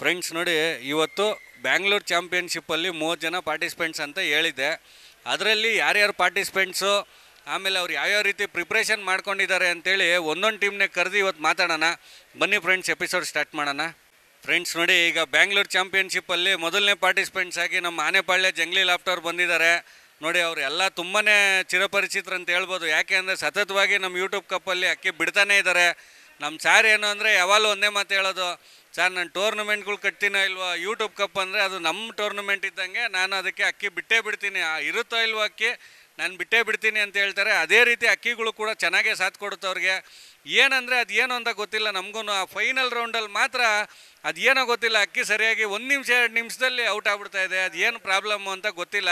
Friends ನೋಡಿ, ಇವತ್ತು ಬ್ಯಾಂಗ್ಳೂರು ಚಾಂಪಿಯನ್ಶಿಪ್ಪಲ್ಲಿ 30 ಜನ ಪಾರ್ಟಿಸಿಪೆಂಟ್ಸ್ ಅಂತ ಹೇಳಿದ್ದೆ. ಅದರಲ್ಲಿ ಯಾರ್ಯಾರು ಪಾರ್ಟಿಸಿಪೆಂಟ್ಸು, ಆಮೇಲೆ ಅವ್ರು ಯಾವ್ಯಾವ ರೀತಿ ಪ್ರಿಪ್ರೇಷನ್ ಮಾಡ್ಕೊಂಡಿದ್ದಾರೆ ಅಂತೇಳಿ ಒಂದೊಂದು ಟೀಮ್ನೇ ಕರೆದು ಇವತ್ತು ಮಾತಾಡೋಣ. ಬನ್ನಿ ಫ್ರೆಂಡ್ಸ್, ಎಪಿಸೋಡ್ ಸ್ಟಾರ್ಟ್ ಮಾಡೋಣ. ಫ್ರೆಂಡ್ಸ್ ನೋಡಿ, ಈಗ ಬ್ಯಾಂಗ್ಳೂರು ಚಾಂಪಿಯನ್ಶಿಪ್ಪಲ್ಲಿ ಮೊದಲನೇ ಪಾರ್ಟಿಸಿಪೆಂಟ್ಸ್ ಆಗಿ ನಮ್ಮ ಆನೆಪಾಳ್ಯ ಜಂಗ್ಲಿ ಲಾಫ್ಟರ್ ಬಂದಿದ್ದಾರೆ. ನೋಡಿ, ಅವರೆಲ್ಲ ತುಂಬಾ ಚಿರಪರಿಚಿತರು ಅಂತ ಹೇಳ್ಬೋದು. ಯಾಕೆ ಅಂದರೆ ಸತತವಾಗಿ ನಮ್ಮ ಯೂಟ್ಯೂಬ್ ಕಪ್ಪಲ್ಲಿ ಅಕ್ಕಿ ಬಿಡ್ತಾನೇ ಇದ್ದಾರೆ. ನಮ್ಮ ಸಾರ್ ಏನು ಅಂದರೆ ಯಾವಾಗಲೂ ಒಂದೇ ಮಾತು ಹೇಳೋದು, ಸರ್ ನಾನು ಟೂರ್ನಮೆಂಟ್ಗಳು ಕಟ್ತೀನೋ ಇಲ್ವೋ, ಯೂಟ್ಯೂಬ್ ಕಪ್ ಅಂದರೆ ಅದು ನಮ್ಮ ಟೂರ್ನಮೆಂಟ್ ಇದ್ದಂಗೆ, ನಾನು ಅದಕ್ಕೆ ಅಕ್ಕಿ ಬಿಟ್ಟೇ ಬಿಡ್ತೀನಿ, ಇರುತ್ತೋ ಇಲ್ವೋ ಅಕ್ಕಿ ನಾನು ಬಿಟ್ಟೇ ಬಿಡ್ತೀನಿ ಅಂತ ಹೇಳ್ತಾರೆ. ಅದೇ ರೀತಿ ಅಕ್ಕಿಗಳು ಕೂಡ ಚೆನ್ನಾಗೇ ಸಾಥ್ ಕೊಡುತ್ತೆ ಅವ್ರಿಗೆ. ಏನಂದರೆ ಅದು ಏನು ಅಂತ ಗೊತ್ತಿಲ್ಲ ನಮಗೂ. ಆ ಫೈನಲ್ ರೌಂಡಲ್ಲಿ ಮಾತ್ರ ಅದು ಏನೋ ಗೊತ್ತಿಲ್ಲ, ಅಕ್ಕಿ ಸರಿಯಾಗಿ 1 ನಿಮಿಷ 2 ನಿಮಿಷದಲ್ಲಿ ಔಟ್ ಆಗ್ಬಿಡ್ತಾ ಇದೆ. ಅದು ಏನು ಪ್ರಾಬ್ಲಮ್ಮು ಅಂತ ಗೊತ್ತಿಲ್ಲ.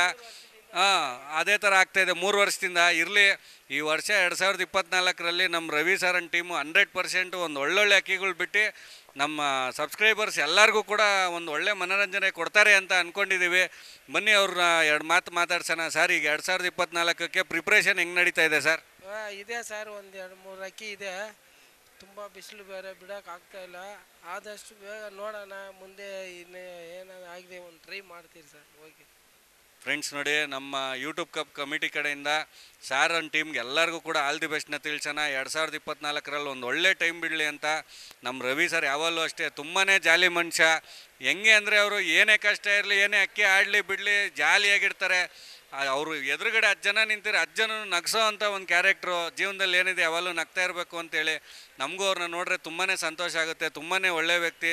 ಅದೇ ಥರ ಆಗ್ತಾಯಿದೆ 3 ವರ್ಷದಿಂದ. ಇರಲಿ, ಈ ವರ್ಷ 2024ರಲ್ಲಿ ನಮ್ಮ ರವಿ ಸರನ್ ಟೀಮು 100% ಒಂದು ಒಳ್ಳೊಳ್ಳೆ ಅಕ್ಕಿಗಳು ಬಿಟ್ಟು ನಮ್ಮ ಸಬ್ಸ್ಕ್ರೈಬರ್ಸ್ ಎಲ್ಲರಿಗೂ ಕೂಡ ಒಂದು ಒಳ್ಳೆ ಮನೋರಂಜನೆ ಕೊಡ್ತಾರೆ ಅಂತ ಅಂದ್ಕೊಂಡಿದ್ದೀವಿ. ಬನ್ನಿ ಅವ್ರನ್ನ 2 ಮಾತು ಮಾತಾಡ್ಸೋಣ. ಸರ್, ಈಗ 2024ಕ್ಕೆ ಪ್ರಿಪ್ರೇಷನ್ ಹೆಂಗೆ ನಡೀತಾ ಇದೆ ಸರ್? ಇದೆ ಸರ್, ಒಂದು 2-3 ಅಕ್ಕಿ ಇದೆ. ತುಂಬ ಬಿಸಿಲು ಬೇರೆ, ಬಿಡೋಕ್ಕಾಗ್ತಾಯಿಲ್ಲ. ಆದಷ್ಟು ಬೇಗ ನೋಡೋಣ, ಮುಂದೆ ಇನ್ನು ಏನಾದ್ರು ಆಗಿದೆ ಒಂದು ಟ್ರೈ ಮಾಡ್ತೀರಿ ಸರ್. ಓಕೆ ಫ್ರೆಂಡ್ಸ್ ನೋಡಿ, ನಮ್ಮ ಯೂಟ್ಯೂಬ್ ಕಪ್ ಕಮಿಟಿ ಕಡೆಯಿಂದ ಸಾರ್ ಅಂಡ್ ಟೀಮ್ಗೆ ಎಲ್ಲರಿಗೂ ಕೂಡ ಆಲ್ ದಿ ಬೆಸ್ಟ್ನ ತಿಳಿಸೋಣ. 2024ರಲ್ಲಿ ಒಂದು ಒಳ್ಳೆ ಟೈಮ್ ಬಿಡಲಿ ಅಂತ. ನಮ್ಮ ರವಿ ಸರ್ ಯಾವಾಗಲೂ ಅಷ್ಟೇ ತುಂಬಾ ಜಾಲಿ ಮನುಷ್ಯ. ಹೆಂಗೆ ಅಂದರೆ ಅವರು ಏನೇ ಕಷ್ಟ ಇರಲಿ, ಏನೇ ಅಕ್ಕಿ ಆಡಲಿ ಬಿಡಲಿ, ಜಾಲಿಯಾಗಿರ್ತಾರೆ. ಅವರು ಎದುರುಗಡೆ 10 ಜನ ನಿಂತಿರೋ 10 ಜನ ನಗಿಸೋ ಅಂಥ ಒಂದು ಕ್ಯಾರೆಕ್ಟ್ರು. ಜೀವನದಲ್ಲಿ ಏನಿದೆ ಯಾವಾಗಲೂ ನಗ್ತಾ ಇರಬೇಕು ಅಂತೇಳಿ ನಮಗೂ ಅವ್ರನ್ನ ನೋಡಿದ್ರೆ ತುಂಬಾ ಸಂತೋಷ ಆಗುತ್ತೆ. ತುಂಬಾ ಒಳ್ಳೆ ವ್ಯಕ್ತಿ.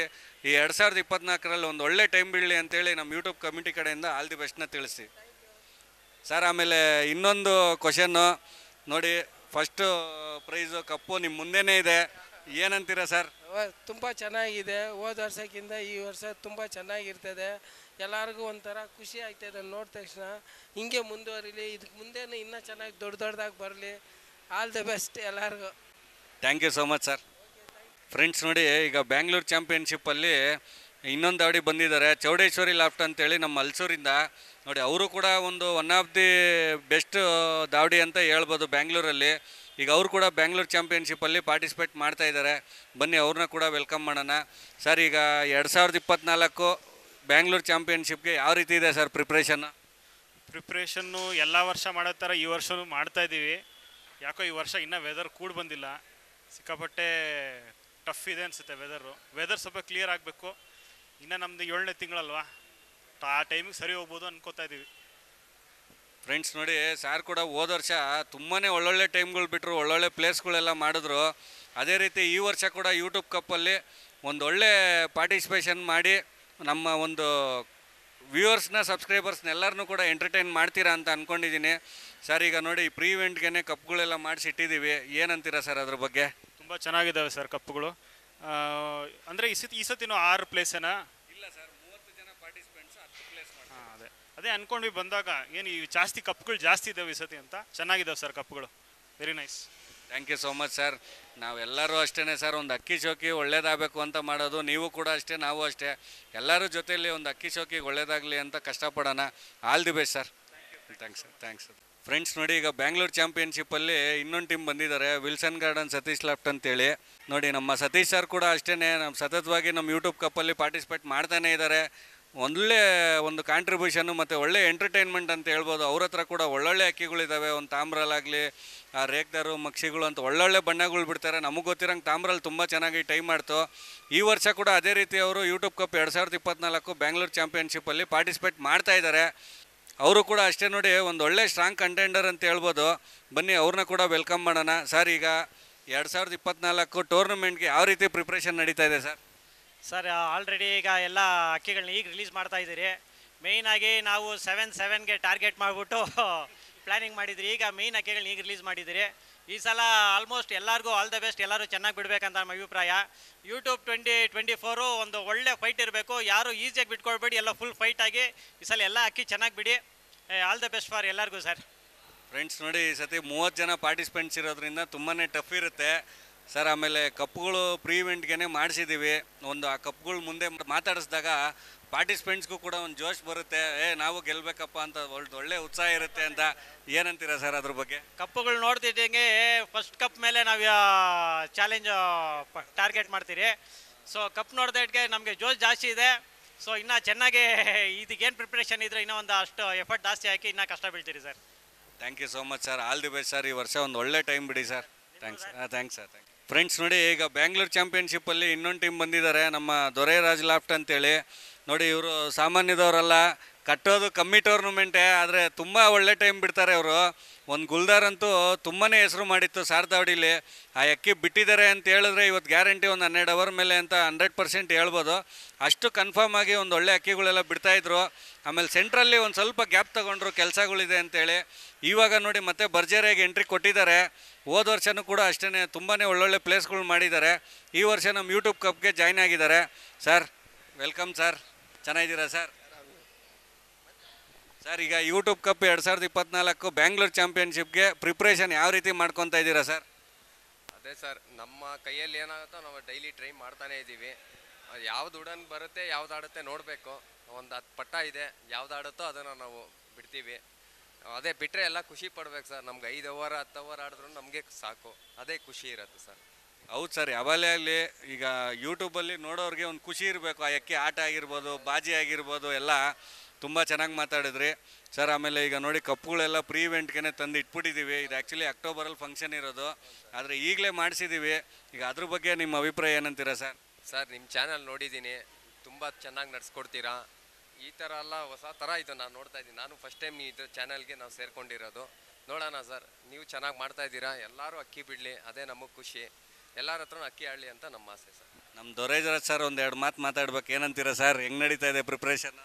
ಈ 2024ರಲ್ಲಿ ಒಂದು ಒಳ್ಳೆ ಟೈಮ್ ಬಿಡಲಿ ಅಂತೇಳಿ ನಮ್ಮ ಯೂಟ್ಯೂಬ್ ಕಮಿಟಿ ಕಡೆಯಿಂದ ಆಲ್ ದಿ ಬೆಸ್ಟ್ನ ತಿಳಿಸಿ ಸರ್. ಆಮೇಲೆ ಇನ್ನೊಂದು ಕ್ವಶನ್ನು ನೋಡಿ, ಫಸ್ಟು ಪ್ರೈಸು ಕಪ್ಪು ನಿಮ್ಮ ಮುಂದೆನೇ ಇದೆ, ಏನಂತೀರಾ ಸರ್? ತುಂಬ ಚೆನ್ನಾಗಿದೆ. ಹೋದ ವರ್ಷಕ್ಕಿಂತ ಈ ವರ್ಷ ತುಂಬ ಚೆನ್ನಾಗಿರ್ತದೆ. ಎಲ್ಲರಿಗೂ ಒಂಥರ ಖುಷಿ ಆಗ್ತಾಯಿದೆ ನೋಡಿದ ತಕ್ಷಣ. ಹಿಂಗೆ ಮುಂದುವರಿಲಿ, ಇದಕ್ಕೆ ಮುಂದೆನೂ ಇನ್ನೂ ಚೆನ್ನಾಗಿ ದೊಡ್ಡದಾಗಿ ಬರಲಿ. ಆಲ್ ದ ಬೆಸ್ಟ್ ಎಲ್ಲರಿಗೂ. Thank you so much sir. Friends ನೋಡಿ, ಈಗ ಬ್ಯಾಂಗ್ಳೂರು ಚಾಂಪಿಯನ್ಶಿಪ್ಪಲ್ಲಿ ಇನ್ನೊಂದು ದಾವಡಿ ಬಂದಿದ್ದಾರೆ, ಚೌಡೇಶ್ವರಿ ಲಾಫ್ಟ್ ಅಂತೇಳಿ ನಮ್ಮ ಮಲ್ಸೂರಿಂದ. ನೋಡಿ, ಅವರು ಕೂಡ ಒನ್ ಆಫ್ ದಿ ಬೆಸ್ಟ್ ದಾವಡಿ ಅಂತ ಹೇಳ್ಬೋದು ಬ್ಯಾಂಗ್ಳೂರಲ್ಲಿ. ಈಗ ಅವರು ಕೂಡ ಬ್ಯಾಂಗ್ಳೂರು ಚಾಂಪಿಯನ್ಶಿಪ್ಪಲ್ಲಿ ಪಾರ್ಟಿಸಿಪೇಟ್ ಮಾಡ್ತಾ ಇದ್ದಾರೆ. ಬನ್ನಿ ಅವ್ರನ್ನ ಕೂಡ ವೆಲ್ಕಮ್ ಮಾಡೋಣ. ಸರ್, ಈಗ 2024 ಬ್ಯಾಂಗ್ಳೂರು ಚಾಂಪಿಯನ್ಶಿಪ್ಗೆ ಯಾವ ರೀತಿ ಇದೆ ಸರ್ ಪ್ರಿಪ್ರೇಷನ್ನು? ಎಲ್ಲ ವರ್ಷ ಮಾಡೋ ಥರ ಈ ವರ್ಷವೂ ಮಾಡ್ತಾಯಿದ್ದೀವಿ. ಯಾಕೋ ಈ ವರ್ಷ ಇನ್ನೂ ವೆದರ್ ಕೂಡ ಬಂದಿಲ್ಲ, ಸಿಕ್ಕಾಪಟ್ಟೆ ಟಫ್ ಇದೆ ಅನಿಸುತ್ತೆ ವೆದರ್ ಸ್ವಲ್ಪ ಕ್ಲಿಯರ್ ಆಗಬೇಕು. ಇನ್ನು ನಮ್ಮದು 7ನೇ ತಿಂಗಳಲ್ವಾ, ಆ ಟೈಮಿಗೆ ಸರಿ ಹೋಗ್ಬೋದು ಅನ್ಕೋತಾ ಇದ್ದೀವಿ. ಫ್ರೆಂಡ್ಸ್ ನೋಡಿ, ಸಾರ್ ಕೂಡ ಹೋದ ವರ್ಷ ತುಂಬಾ ಒಳ್ಳೊಳ್ಳೆ ಟೈಮ್ಗಳು ಬಿಟ್ಟರು, ಒಳ್ಳೊಳ್ಳೆ ಪ್ಲೇಸ್ಗಳೆಲ್ಲ ಮಾಡಿದ್ರು. ಅದೇ ರೀತಿ ಈ ವರ್ಷ ಕೂಡ ಯೂಟ್ಯೂಬ್ ಕಪ್ಪಲ್ಲಿ ಒಂದು ಒಳ್ಳೆ ಪಾರ್ಟಿಸಿಪೇಷನ್ ಮಾಡಿ ನಮ್ಮ ಒಂದು ವ್ಯೂವರ್ಸ್ನ ಸಬ್ಸ್ಕ್ರೈಬರ್ಸ್ನೆಲ್ಲರನ್ನೂ ಕೂಡ ಎಂಟರ್ಟೈನ್ ಮಾಡ್ತೀರಾ ಅಂತ ಅಂದ್ಕೊಂಡಿದ್ದೀನಿ. ಸರ್, ಈಗ ನೋಡಿ, ಪ್ರೀ ಇವೆಂಟ್ಗೆ ಕಪ್ಗಳೆಲ್ಲ ಮಾಡಿಸಿಟ್ಟಿದ್ದೀವಿ, ಏನಂತೀರಾ ಸರ್ ಅದ್ರ ಬಗ್ಗೆ? ತುಂಬ ಚೆನ್ನಾಗಿದ್ದಾವೆ ಸರ್ ಕಪ್ಪುಗಳು. ಅಂದರೆ ಈ ಸತಿನೂ 6 ಪ್ಲೇಸೇನಾ? ಇಲ್ಲ ಸರ್, 30 ಜನ ಪಾರ್ಟಿಸಿಪೆಂಟ್ಸ್ 10 ಪ್ಲೇಸ್ ಮಾಡಿ. ಅದೇ ಅಂದ್ಕೊಂಡ್ವಿ ಬಂದಾಗ. ಏನು ಈ ಜಾಸ್ತಿ ಕಪ್ಗಳು ಜಾಸ್ತಿ ಇದ್ದಾವೆ ಈ ಸತಿ ಅಂತ. ಚೆನ್ನಾಗಿದ್ದಾವೆ ಸರ್ ಕಪ್ಪುಗಳು, very nice. Thank you so much sir. ನಾವೆಲ್ಲರೂ ಅಷ್ಟೇ ಸರ್, ಒಂದು ಅಕ್ಕಿ ಶೋಕಿ ಒಳ್ಳೇದಾಗಬೇಕು ಅಂತ ಮಾಡೋದು. ನೀವು ಕೂಡ ಅಷ್ಟೇ, ನಾವು ಅಷ್ಟೇ, ಎಲ್ಲರೂ ಜೊತೆಯಲ್ಲಿ ಒಂದು ಅಕ್ಕಿ ಶೋಕಿಗೆ ಒಳ್ಳೇದಾಗಲಿ ಅಂತ ಕಷ್ಟಪಡೋಣ. All the best sir. Thanks sir. Thanks sir. Friends ನೋಡಿ, ಈಗ ಬ್ಯಾಂಗ್ಳೂರು ಚಾಂಪಿಯನ್ಶಿಪ್ಪಲ್ಲಿ ಇನ್ನೊಂದು ಟೀಮ್ ಬಂದಿದ್ದಾರೆ, ವಿಲ್ಸನ್ ಗಾರ್ಡನ್ ಸತೀಶ್ ಲಾಫ್ಟ್ ಅಂತೇಳಿ. ನೋಡಿ, ನಮ್ಮ ಸತೀಶ್ ಸರ್ ಕೂಡ ಅಷ್ಟೇ ನಮ್ಮ ಸತತವಾಗಿ ನಮ್ಮ ಯೂಟ್ಯೂಬ್ ಕಪ್ಪಲ್ಲಿ ಪಾರ್ಟಿಸಿಪೇಟ್ ಮಾಡ್ತಾನೇ ಇದ್ದಾರೆ. ಒಳ್ಳೆ ಒಂದು ಕಾಂಟ್ರಿಬ್ಯೂಷನ್ನು ಮತ್ತು ಒಳ್ಳೆ ಎಂಟರ್ಟೈನ್ಮೆಂಟ್ ಅಂತ ಹೇಳ್ಬೋದು. ಅವ್ರ ಹತ್ರ ಕೂಡ ಒಳ್ಳೊಳ್ಳೆ ಅಕ್ಕಿಗಳಿದ್ದಾವೆ. ಒಂದು ತಾಮ್ರಲ್ಲಾಗಲಿ, ರೇಕ್ದಾರು, ಮಕ್ಷಿಗಳು ಅಂತ ಒಳ್ಳೊಳ್ಳೆ ಬಣ್ಣಗಳು ಬಿಡ್ತಾರೆ. ನಮಗೆ ಗೊತ್ತಿರೋಂಗೆ ತಾಮ್ರಲ್ಲಿ ತುಂಬ ಚೆನ್ನಾಗಿ ಟೈಮ್ ಮಾಡ್ತು. ಈ ವರ್ಷ ಕೂಡ ಅದೇ ರೀತಿ ಅವರು ಯೂಟ್ಯೂಬ್ ಕಪ್ 2024 ಬ್ಯಾಂಗ್ಳೂರು ಚಾಂಪಿಯನ್ಶಿಪ್ಪಲ್ಲಿ ಪಾರ್ಟಿಸಿಪೇಟ್ ಮಾಡ್ತಾ ಇದ್ದಾರೆ. ಅವರು ಕೂಡ ಅಷ್ಟೇ ನೋಡಿ, ಒಂದು ಒಳ್ಳೆ ಸ್ಟ್ರಾಂಗ್ ಕಂಟೆಂಡರ್ ಅಂತ ಹೇಳ್ಬೋದು. ಬನ್ನಿ ಅವ್ರನ್ನ ಕೂಡ ವೆಲ್ಕಮ್ ಮಾಡೋಣ. ಸರ್, ಈಗ 2024 ಟೂರ್ನಮೆಂಟ್ಗೆ ಯಾವ ರೀತಿ ಪ್ರಿಪ್ರೇಷನ್ ನಡೀತಾ ಇದೆ ಸರ್? ಸರ್, ಆಲ್ರೆಡಿ ಈಗ ಎಲ್ಲ ಅಕ್ಕಿಗಳನ್ನ ಈಗ ರಿಲೀಸ್ ಮಾಡ್ತಾ ಇದ್ದೀರಿ. ಮೇಯ್ನಾಗಿ ನಾವು 7-7ಗೆ ಟಾರ್ಗೆಟ್ ಮಾಡಿಬಿಟ್ಟು ಪ್ಲ್ಯಾನಿಂಗ್ ಮಾಡಿದ್ರಿ. ಈಗ ಮೇಯ್ನ್ ಅಕ್ಕಿಗಳನ್ನ ಈಗ ರಿಲೀಸ್ ಮಾಡಿದ್ದೀರಿ. ಈ ಸಲ ಆಲ್ಮೋಸ್ಟ್ ಎಲ್ಲರಿಗೂ ಆಲ್ ದ ಬೆಸ್ಟ್, ಎಲ್ಲರೂ ಚೆನ್ನಾಗಿ ಬಿಡಬೇಕಂತ ನಮ್ಮ ಅಭಿಪ್ರಾಯ. ಯೂಟ್ಯೂಬ್ 2024 ಒಂದು ಒಳ್ಳೆ ಫೈಟ್ ಇರಬೇಕು. ಯಾರು ಈಸಿಯಾಗಿ ಬಿಟ್ಕೊಳ್ಬೇಡಿ, ಎಲ್ಲ ಫುಲ್ ಫೈಟ್ ಆಗಿ ಈ ಸಲ ಎಲ್ಲ ಅಕ್ಕಿ ಚೆನ್ನಾಗಿ ಬಿಡಿ. ಆಲ್ ದ ಬೆಸ್ಟ್ ಫಾರ್ ಎಲ್ಲರಿಗೂ ಸರ್. ಫ್ರೆಂಡ್ಸ್ ನೋಡಿ, ಈ ಸತಿ 30 ಜನ ಪಾರ್ಟಿಸಿಪೆಂಟ್ಸ್ ಇರೋದ್ರಿಂದ ತುಂಬಾ ಟಫ್ ಇರುತ್ತೆ ಸರ್. ಆಮೇಲೆ ಕಪ್ಗಳು ಪ್ರೀ ಇವೆಂಟ್ಗೆ ಮಾಡಿಸಿದ್ದೀವಿ. ಒಂದು ಆ ಕಪ್ಗಳು ಮುಂದೆ ಮಾತಾಡಿಸಿದಾಗ ಪಾರ್ಟಿಸಿಪೆಂಟ್ಸ್ಗೂ ಕೂಡ ಒಂದು ಜೋಶ್ ಬರುತ್ತೆ, ನಾವು ಗೆಲ್ಲಬೇಕಪ್ಪ ಅಂತ ಒಳ್ಳೆ ಉತ್ಸಾಹ ಇರುತ್ತೆ ಅಂತ. ಏನಂತೀರಾ ಸರ್ ಅದ್ರ ಬಗ್ಗೆ? ಕಪ್ಪುಗಳು ನೋಡ್ತಿದ್ದಂಗೆ ಫಸ್ಟ್ ಕಪ್ ಮೇಲೆ ನಾವು ಚಾಲೆಂಜ್ ಟಾರ್ಗೆಟ್ ಮಾಡ್ತೀರಿ. ಸೊ ಕಪ್ ನೋಡ್ದಕ್ಕೆ ನಮಗೆ ಜೋಶ್ ಜಾಸ್ತಿ ಇದೆ. ಸೊ ಇನ್ನೂ ಚೆನ್ನಾಗಿ ಇದಕ್ಕೇನು ಪ್ರಿಪ್ರೇಷನ್ ಇದ್ರೆ ಇನ್ನೂ ಒಂದು ಅಷ್ಟು ಎಫರ್ಟ್ ಜಾಸ್ತಿ ಹಾಕಿ ಇನ್ನೂ ಕಷ್ಟ ಬೀಳ್ತೀರಿ ಸರ್. Thank you so much sir, all the best sir. ಈ ವರ್ಷ ಒಂದು ಒಳ್ಳೆ ಟೈಮ್ ಬಿಡಿ ಸರ್. Thanks thanks sir. ಫ್ರೆಂಡ್ಸ್ ನೋಡಿ, ಈಗ ಬ್ಯಾಂಗ್ಳೂರು ಚಾಂಪಿಯನ್ಶಿಪ್ಪಲ್ಲಿ ಇನ್ನೊಂದು ಟೀಮ್ ಬಂದಿದ್ದಾರೆ, ನಮ್ಮ ದೊರೆರಾಜ್ ಲಾಫ್ಟ್ ಅಂತೇಳಿ. ನೋಡಿ, ಇವರು ಸಾಮಾನ್ಯದವರಲ್ಲ, ಕಟ್ಟೋದು ಕಮ್ಮಿ ಟೂರ್ನಮೆಂಟೇ, ಆದರೆ ತುಂಬ ಒಳ್ಳೆ ಟೈಮ್ ಬಿಡ್ತಾರೆ ಅವರು. ಒಂದು ಗುಲ್ದಾರ್ ಅಂತೂ ತುಂಬಾ ಹೆಸರು ಮಾಡಿತ್ತು ಸಾರದಾವಡಿಲಿ. ಆ ಅಕ್ಕಿ ಬಿಟ್ಟಿದ್ದಾರೆ ಅಂತ ಹೇಳಿದ್ರೆ ಇವತ್ತು ಗ್ಯಾರಂಟಿ ಒಂದು 12 ಅವರ್ ಮೇಲೆ ಅಂತ 100% ಹೇಳ್ಬೋದು. ಅಷ್ಟು ಕನ್ಫರ್ಮ್ ಆಗಿ ಒಂದು ಒಳ್ಳೆ ಅಕ್ಕಿಗಳೆಲ್ಲ ಬಿಡ್ತಾಯಿದ್ರು. ಆಮೇಲೆ ಸೆಂಟ್ರಲ್ಲಿ ಒಂದು ಸ್ವಲ್ಪ ಗ್ಯಾಪ್ ತೊಗೊಂಡ್ರು, ಕೆಲಸಗಳಿದೆ ಅಂತೇಳಿ. ಇವಾಗ ನೋಡಿ ಮತ್ತೆ ಭರ್ಜರಿಯಾಗಿ ಎಂಟ್ರಿ ಕೊಟ್ಟಿದ್ದಾರೆ. ಹೋದ ವರ್ಷವೂ ಕೂಡ ಅಷ್ಟೇ ತುಂಬಾ ಒಳ್ಳೊಳ್ಳೆ ಪ್ಲೇಸ್ಗಳು ಮಾಡಿದ್ದಾರೆ. ಈ ವರ್ಷ ನಮ್ಮ ಯೂಟ್ಯೂಬ್ ಕಪ್ಗೆ ಜಾಯ್ನ್ ಆಗಿದ್ದಾರೆ. ಸರ್ ವೆಲ್ಕಮ್ ಸರ್, ಚೆನ್ನಾಗಿದ್ದೀರಾ ಸರ್? ಸರ್, ಈಗ ಯೂಟ್ಯೂಬ್ ಕಪ್ 2024 ಬ್ಯಾಂಗ್ಳೂರು ಚಾಂಪಿಯನ್ಶಿಪ್ಗೆ ಪ್ರಿಪ್ರೇಷನ್ ಯಾವ ರೀತಿ ಮಾಡ್ಕೊತಾ ಇದ್ದೀರಾ ಸರ್? ಅದೇ ಸರ್, ನಮ್ಮ ಕೈಯಲ್ಲಿ ಏನಾಗುತ್ತೋ ನಾವು ಡೈಲಿ ಟ್ರೈ ಮಾಡ್ತಾನೇ ಇದ್ದೀವಿ. ಯಾವ್ದು ಉಡನ್ ಬರುತ್ತೆ, ಯಾವ್ದು ಆಡುತ್ತೆ ನೋಡಬೇಕು. ಒಂದು 10 ಪಟ್ಟ ಇದೆ, ಯಾವ್ದು ಆಡುತ್ತೋ ಅದನ್ನು ನಾವು ಬಿಡ್ತೀವಿ. ಅದೇ ಬಿಟ್ಟರೆ ಎಲ್ಲ ಖುಷಿ ಪಡ್ಬೇಕು ಸರ್. ನಮ್ಗೆ 5 ಓವರ್ 10 ಓವರ್ ಆಡಿದ್ರು ನಮಗೆ ಸಾಕು, ಅದೇ ಖುಷಿ ಇರುತ್ತೆ ಸರ್. ಹೌದು ಸರ್, ಯಾವಾಗಲೇ ಆಗಲಿ ಈಗ ಯೂಟ್ಯೂಬಲ್ಲಿ ನೋಡೋರಿಗೆ ಒಂದು ಖುಷಿ ಇರಬೇಕು. ಆ ಅಕ್ಕಿ ಆಟ ಆಗಿರ್ಬೋದು, ಬಾಜಿ ಆಗಿರ್ಬೋದು, ಎಲ್ಲ ತುಂಬ ಚೆನ್ನಾಗಿ ಮಾತಾಡಿದ್ರಿ ಸರ್. ಆಮೇಲೆ ಈಗ ನೋಡಿ, ಕಪ್ಪುಗಳೆಲ್ಲ ಪ್ರೀ ಇವೆಂಟ್ಗೆ ತಂದು ಇಟ್ಬಿಟ್ಟಿದ್ದೀವಿ. ಇದು ಆ್ಯಕ್ಚುಲಿ ಅಕ್ಟೋಬರಲ್ಲಿ ಫಂಕ್ಷನ್ ಇರೋದು, ಆದರೆ ಈಗಲೇ ಮಾಡಿಸಿದ್ದೀವಿ. ಈಗ ಅದ್ರ ಬಗ್ಗೆ ನಿಮ್ಮ ಅಭಿಪ್ರಾಯ ಏನಂತೀರಾ ಸರ್? ಸರ್, ನಿಮ್ಮ ಚಾನಲ್ ನೋಡಿದ್ದೀನಿ, ತುಂಬ ಚೆನ್ನಾಗಿ ನಡೆಸ್ಕೊಡ್ತೀರಾ. ಈ ಥರ ಎಲ್ಲ ಹೊಸ ಥರ ಇದು ನಾನು ನೋಡ್ತಾ ಇದ್ದೀನಿ. ನಾನು ಫಸ್ಟ್ ಟೈಮ್ ಇದು ಚಾನಲ್ಗೆ ನಾವು ಸೇರ್ಕೊಂಡಿರೋದು. ನೋಡೋಣ ಸರ್, ನೀವು ಚೆನ್ನಾಗಿ ಮಾಡ್ತಾಯಿದ್ದೀರಾ. ಎಲ್ಲರೂ ಅಕ್ಕಿ ಬಿಡಲಿ, ಅದೇ ನಮಗೆ ಖುಷಿ. ಎಲ್ಲರ ಹತ್ರನೂ ಅಕ್ಕಿ ಆಡಲಿ ಅಂತ ನಮ್ಮ ಆಸೆ ಸರ್. ನಮ್ಮ ದೊರೆರಾಜ್ ಸರ್ ಒಂದೆರಡು ಮಾತು ಮಾತಾಡ್ಬೇಕು, ಏನಂತೀರಾ ಸರ್? ಹೆಂಗೆ ನಡೀತಾ ಇದೆ ಪ್ರಿಪ್ರೇಷನ್?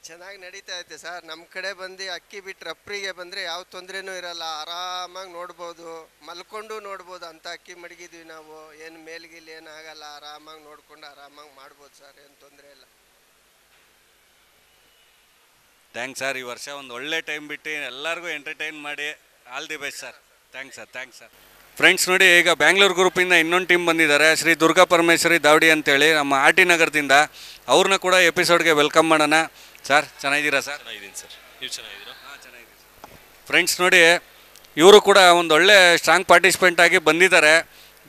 ಚೆನ್ನಾಗಿ ನಡೀತಾ ಐತೆ ಸರ್. ನಮ್ಮ ಕಡೆ ಬಂದು ಅಕ್ಕಿ ಬಿಟ್ಟು ರಪ್ರಿಗೆ ಬಂದರೆ ಯಾವ ತೊಂದರೆನೂ ಇರಲ್ಲ, ಆರಾಮಾಗಿ ನೋಡ್ಬೋದು, ಮಲ್ಕೊಂಡು ನೋಡ್ಬೋದು ಅಂತ ಅಕ್ಕಿ ಮಡಗಿದ್ವಿ ನಾವು. ಏನು ಮೇಲ್ಗಿಲ್ಲಿ ಏನು ಆಗಲ್ಲ, ಆರಾಮಾಗಿ ನೋಡ್ಕೊಂಡು ಆರಾಮಾಗಿ ಮಾಡ್ಬೋದು ಸರ್, ಏನು ತೊಂದರೆ ಇಲ್ಲ. Thanks sir. ಈ ವರ್ಷ ಒಂದು ಒಳ್ಳೆ ಟೈಮ್ ಬಿಟ್ಟು ಎಲ್ಲರಿಗೂ ಎಂಟರ್ಟೈನ್ ಮಾಡಿ, all the best sir. Thanks sir, thanks sir. Friends ನೋಡಿ, ಈಗ ಬ್ಯಾಂಗ್ಳೂರು ಗ್ರೂಪಿಂದ ಇನ್ನೊಂದು ಟೀಮ್ ಬಂದಿದ್ದಾರೆ, ಶ್ರೀ ದುರ್ಗಾ ಪರಮೇಶ್ವರಿ ದಾವಡಿ ಅಂತೇಳಿ, ನಮ್ಮ ಆರ್ ಟಿ ನಗರದಿಂದ. ಅವ್ರನ್ನ ಕೂಡ ಎಪಿಸೋಡ್ಗೆ ವೆಲ್ಕಮ್ ಮಾಡೋಣ. ಸರ್ ಚೆನ್ನಾಗಿದ್ದೀರಾ ಸರ್? ಚೆನ್ನಾಗಿದ್ದೀನಿ ಸರ್, ನೀವು ಚೆನ್ನಾಗಿದ್ದೀರಾ? ಹಾಂ, ಚೆನ್ನಾಗಿದ್ದೀನಿ. ಫ್ರೆಂಡ್ಸ್ ನೋಡಿ, ಇವರು ಕೂಡ ಒಂದು ಒಳ್ಳೆ ಸ್ಟ್ರಾಂಗ್ ಪಾರ್ಟಿಸಿಪೆಂಟ್ ಆಗಿ ಬಂದಿದ್ದಾರೆ.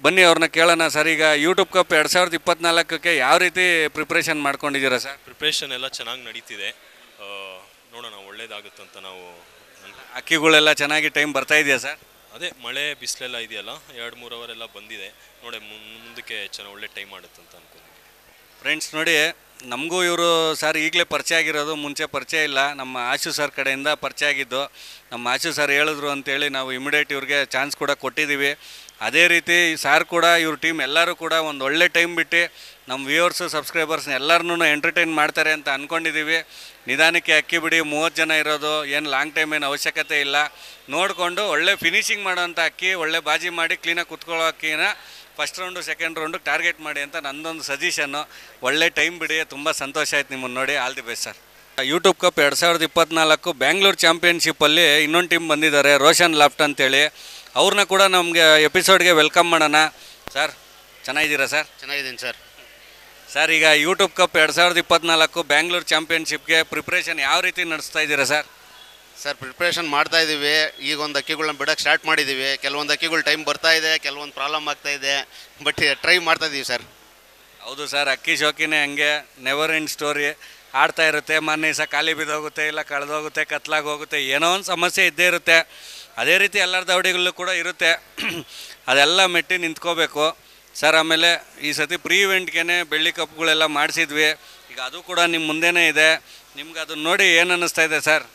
ಬನ್ನಿ ಅವ್ರನ್ನ ಕೇಳೋಣ ಸರ್. ಈಗ ಯೂಟ್ಯೂಬ್ ಕಪ್ 2024ಕ್ಕೆ ಯಾವ ರೀತಿ ಪ್ರಿಪ್ರೇಷನ್ ಮಾಡ್ಕೊಂಡಿದ್ದೀರಾ ಸರ್? ಪ್ರಿಪ್ರೇಷನ್ ಎಲ್ಲ ಚೆನ್ನಾಗಿ ನಡೀತಿದೆ, ನೋಡೋಣ ಒಳ್ಳೇದಾಗುತ್ತೆ ಅಂತ ನಾವು. ಅಕ್ಕಿಗಳೆಲ್ಲ ಚೆನ್ನಾಗಿ ಟೈಮ್ ಬರ್ತಾ ಇದೆಯಾ ಸರ್? ಅದೇ ಮಳೆ ಬಿಸಿಲೆಲ್ಲ ಇದೆಯಲ್ಲ, 2-3 ಅವರೆಲ್ಲ ಬಂದಿದೆ. ನೋಡಿ ಮುಂದಕ್ಕೆ ಚೆನ್ನಾಗಿ ಒಳ್ಳೆ ಟೈಮ್ ಆಗುತ್ತೆ ಅಂತ ಅನ್ಕೊಂಡಿದ್ದೀನಿ. ಫ್ರೆಂಡ್ಸ್ ನೋಡಿ, ನಮಗೂ ಇವರು ಸರ್ ಈಗಲೇ ಪರಿಚಯ ಆಗಿರೋದು, ಮುಂಚೆ ಪರಿಚಯ ಇಲ್ಲ. ನಮ್ಮ ಆಶು ಸರ್ ಕಡೆಯಿಂದ ಪರಿಚಯ ಆಗಿದ್ದು. ನಮ್ಮ ಆಶು ಸರ್ ಹೇಳಿದ್ರು ಅಂತೇಳಿ ನಾವು ಇಮಿಡಿಯೇಟ್ ಇವ್ರಿಗೆ ಚಾನ್ಸ್ ಕೂಡ ಕೊಟ್ಟಿದ್ದೀವಿ. ಅದೇ ರೀತಿ ಸಾರ್ ಕೂಡ ಇವ್ರ ಟೀಮ್ ಎಲ್ಲರೂ ಕೂಡ ಒಂದು ಒಳ್ಳೆ ಟೈಮ್ ಬಿಟ್ಟು ನಮ್ಮ ವ್ಯೂವರ್ಸು ಸಬ್ಸ್ಕ್ರೈಬರ್ಸ್ನ ಎಲ್ಲರನ್ನೂ ಎಂಟರ್ಟೈನ್ ಮಾಡ್ತಾರೆ ಅಂತ ಅಂದ್ಕೊಂಡಿದ್ದೀವಿ. ನಿಧಾನಕ್ಕೆ ಅಕ್ಕಿ ಬಿಡಿ, 30 ಜನ ಇರೋದು, ಏನು ಲಾಂಗ್ ಟೈಮ್ ಏನು ಅವಶ್ಯಕತೆ ಇಲ್ಲ. ನೋಡಿಕೊಂಡು ಒಳ್ಳೆ ಫಿನಿಶಿಂಗ್ ಮಾಡೋಂಥ ಅಕ್ಕಿ, ಒಳ್ಳೆ ಬಾಜಿ ಮಾಡಿ ಕ್ಲೀನಾಗಿ ಕುತ್ಕೊಳ್ಳೋ ಅಕ್ಕಿನ first round second round target ಮಾಡಿ ಅಂತ ನನ್ನದೊಂದು ಸಜೆಷನ್ನು. ಒಳ್ಳೆ ಟೈಮ್ ಬಿಡಿ, ತುಂಬ ಸಂತೋಷ ಆಯ್ತು ನಿಮ್ಮನ್ನು ನೋಡಿ. All the best sir. YouTube cup 2024 Bangalore ಚಾಂಪಿಯನ್ಶಿಪ್ಪಲ್ಲಿ ಇನ್ನೊಂದು ಟೀಮ್ ಬಂದಿದ್ದಾರೆ, ರೋಷನ್ ಲಾಫ್ಟ್ ಅಂತೇಳಿ. ಅವ್ರನ್ನ ಕೂಡ ನಮಗೆ ಎಪಿಸೋಡ್ಗೆ ವೆಲ್ಕಮ್ ಮಾಡೋಣ. ಸರ್ ಚೆನ್ನಾಗಿದ್ದೀರಾ ಸರ್? ಚೆನ್ನಾಗಿದ್ದೀನಿ ಸರ್. ಸರ್, ಈಗ ಯೂಟ್ಯೂಬ್ ಕಪ್ 2024 ಬ್ಯಾಂಗ್ಳೂರು ಚಾಂಪಿಯನ್ಶಿಪ್ಗೆ ಪ್ರಿಪ್ರೇಷನ್ ಯಾವ ರೀತಿ ನಡೆಸ್ತಾ ಇದ್ದೀರಾ ಸರ್? ಸರ್ ಪ್ರಿಪ್ರೇಷನ್ ಮಾಡ್ತಾ ಇದ್ದೀವಿ. ಈಗ ಒಂದು ಅಕ್ಕಿಗಳನ್ನ ಬಿಡೋಕ್ಕೆ ಸ್ಟಾರ್ಟ್ ಮಾಡಿದ್ದೀವಿ. ಕೆಲವೊಂದು ಅಕ್ಕಿಗಳು ಟೈಮ್ ಬರ್ತಾ ಇದೆ, ಕೆಲವೊಂದು ಪ್ರಾಬ್ಲಮ್ ಆಗ್ತಾ ಇದೆ, ಬಟ್ ಟ್ರೈ ಮಾಡ್ತಾ ಇದ್ದೀವಿ ಸರ್. ಹೌದು ಸರ್, ಅಕ್ಕಿ ಶೋಕಿನೇ ಹಂಗೆ, ನೆವರ್ ಎಂಡ್ ಸ್ಟೋರಿ. ಆಡ್ತಾ ಇರುತ್ತೆ, ಮೊನ್ನೆ ಸಹ ಖಾಲಿ ಬಿದ್ದೋಗುತ್ತೆ, ಇಲ್ಲ ಕಳೆದೋಗುತ್ತೆ, ಕತ್ಲಾಗಿ ಹೋಗುತ್ತೆ, ಏನೋ ಒಂದು ಸಮಸ್ಯೆ ಇದ್ದೇ ಇರುತ್ತೆ. ಅದೇ ರೀತಿ ಎಲ್ಲರ ದಾವಡಿಗಳಲ್ಲೂ ಕೂಡ ಇರುತ್ತೆ. ಅದೆಲ್ಲ ಮೆಟ್ಟಿ ನಿಂತ್ಕೋಬೇಕು ಸರ್. ಆಮೇಲೆ ಈ ಸತಿ ಪ್ರೀ ಇವೆಂಟ್ಗೆ ಬೆಳ್ಳಿ ಕಪ್ಗಳೆಲ್ಲ ಮಾಡಿಸಿದ್ವಿ. ಈಗ ಅದು ಕೂಡ ನಿಮ್ಮ ಮುಂದೆನೇ ಇದೆ. ನಿಮ್ಗೆ ಅದನ್ನ ನೋಡಿ ಏನು ಅನ್ನಿಸ್ತಾ ಇದೆ ಸರ್?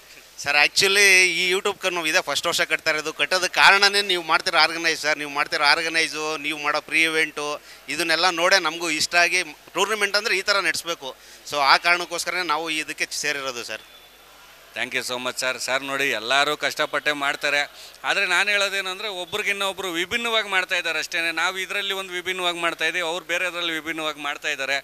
ಸರ್ ಆ್ಯಕ್ಚುಲಿ ಈ ಯೂಟ್ಯೂಬ್ ನಾವು ಇದೇ ಫಸ್ಟ್ ವರ್ಷ ಕಟ್ತಾ ಇರೋದು. ಕಟ್ಟೋದಕ್ಕೆ ಕಾರಣನೇ ನೀವು ಮಾಡ್ತಿರೋ ಆರ್ಗನೈಸ್ ಸರ್. ನೀವು ಮಾಡ್ತಿರೋ ಆರ್ಗನೈಸು, ನೀವು ಮಾಡೋ ಪ್ರೀ ಇವೆಂಟು, ಇದನ್ನೆಲ್ಲ ನೋಡೇ ನಮಗೂ ಇಷ್ಟ ಆಗಿ ಟೂರ್ನಮೆಂಟ್ ಅಂದರೆ ಈ ಥರ ನಡೆಸಬೇಕು. ಸೊ ಆ ಕಾರಣಕ್ಕೋಸ್ಕರನೇ ನಾವು ಇದಕ್ಕೆ ಸೇರಿರೋದು ಸರ್. Thank you so much sir. Sir ನೋಡಿ, ಎಲ್ಲರೂ ಕಷ್ಟಪಟ್ಟೆ ಮಾಡ್ತಾರೆ. ಆದರೆ ನಾನು ಹೇಳೋದೇನೆಂದರೆ, ಒಬ್ರಿಗಿನ್ನೊಬ್ರು ವಿಭಿನ್ನವಾಗಿ ಮಾಡ್ತಾ ಇದ್ದಾರೆ ಅಷ್ಟೇ. ನಾವು ಇದರಲ್ಲಿ ಒಂದು ವಿಭಿನ್ನವಾಗಿ ಮಾಡ್ತಾಯಿದ್ದೀವಿ, ಅವ್ರು ಬೇರೆದ್ರಲ್ಲಿ ವಿಭಿನ್ನವಾಗಿ ಮಾಡ್ತಾ ಇದ್ದಾರೆ.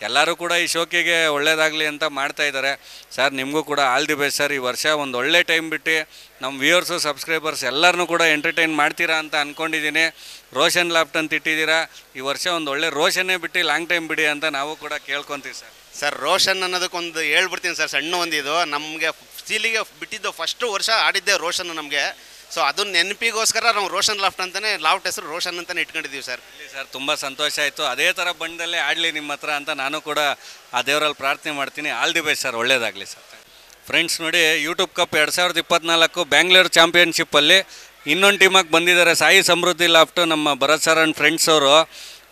ಎಲ್ಲರೂ ಕೂಡ ಈ ಶೋಕಿಗೆ ಒಳ್ಳೇದಾಗಲಿ ಅಂತ ಮಾಡ್ತಾ ಇದ್ದಾರೆ. ಸರ್ ನಿಮಗೂ ಕೂಡ ಆಲ್ ದಿ ಬೆಸ್ಟ್ ಸರ್. ಈ ವರ್ಷ ಒಂದು ಒಳ್ಳೆ ಟೈಮ್ ಬಿಟ್ಟು ನಮ್ಮ ವ್ಯೂವರ್ಸು ಸಬ್ಸ್ಕ್ರೈಬರ್ಸ್ ಎಲ್ಲರನ್ನೂ ಕೂಡ ಎಂಟರ್ಟೈನ್ ಮಾಡ್ತೀರಾ ಅಂತ ಅಂದ್ಕೊಂಡಿದ್ದೀನಿ. ರೋಷನ್ ಲಾಫ್ಟ್ ಅಂತ ಇಟ್ಟಿದ್ದೀರಾ. ಈ ವರ್ಷ ಒಂದು ಒಳ್ಳೆ ರೋಷನ್ನೇ ಬಿಟ್ಟು ಲಾಂಗ್ ಟೈಮ್ ಬಿಡಿ ಅಂತ ನಾವು ಕೂಡ ಕೇಳ್ಕೊತೀವಿ ಸರ್. ಸರ್ ರೋಷನ್ ಅನ್ನೋದಕ್ಕೊಂದು ಹೇಳ್ಬಿಡ್ತೀನಿ ಸರ್, ಸಣ್ಣ ಒಂದಿದು. ನಮಗೆ ಸ್ಟೀಲಿಗೆ ಬಿಟ್ಟಿದ್ದು ಫಸ್ಟು ವರ್ಷ ಆಡಿದ್ದೆ ರೋಷನ್ ನಮಗೆ. ಸೊ ಅದನ್ನ ನೆನಪಿಗೋಸ್ಕರ ನಾವು ರೋಷನ್ ಲಾಫ್ಟ್ ಅಂತಲೇ ಲಾಫ್ಟ್ ಹೆಸರು ರೋಷನ್ ಅಂತಲೇ ಇಟ್ಕೊಂಡಿದ್ದೀವಿ ಸರ್. ಸರ್ ತುಂಬ ಸಂತೋಷ ಆಯಿತು. ಅದೇ ಥರ ಬಣ್ಣದಲ್ಲೇ ಆಡಲಿ ನಿಮ್ಮ ಹತ್ರ ಅಂತ ನಾನು ಕೂಡ ಆ ದೇವರಲ್ಲಿ ಪ್ರಾರ್ಥನೆ ಮಾಡ್ತೀನಿ. ಆಲ್ ದಿ ಬೆಸ್ಟ್ ಸರ್, ಒಳ್ಳೇದಾಗಲಿ ಸರ್. ಫ್ರೆಂಡ್ಸ್ ನೋಡಿ, ಯೂಟ್ಯೂಬ್ ಕಪ್ 2024 ಬ್ಯಾಂಗ್ಳೂರು ಚಾಂಪಿಯನ್ಶಿಪ್ಪಲ್ಲಿ ಇನ್ನೊಂದು ಟೀಮಾಗಿ ಬಂದಿದ್ದಾರೆ ಸಾಯಿ ಸಮೃದ್ಧಿ ಲಾಫ್ಟು, ನಮ್ಮ ಭರತ್ ಸರ್ ಆ್ಯಂಡ್ ಫ್ರೆಂಡ್ಸ್ ಅವರು.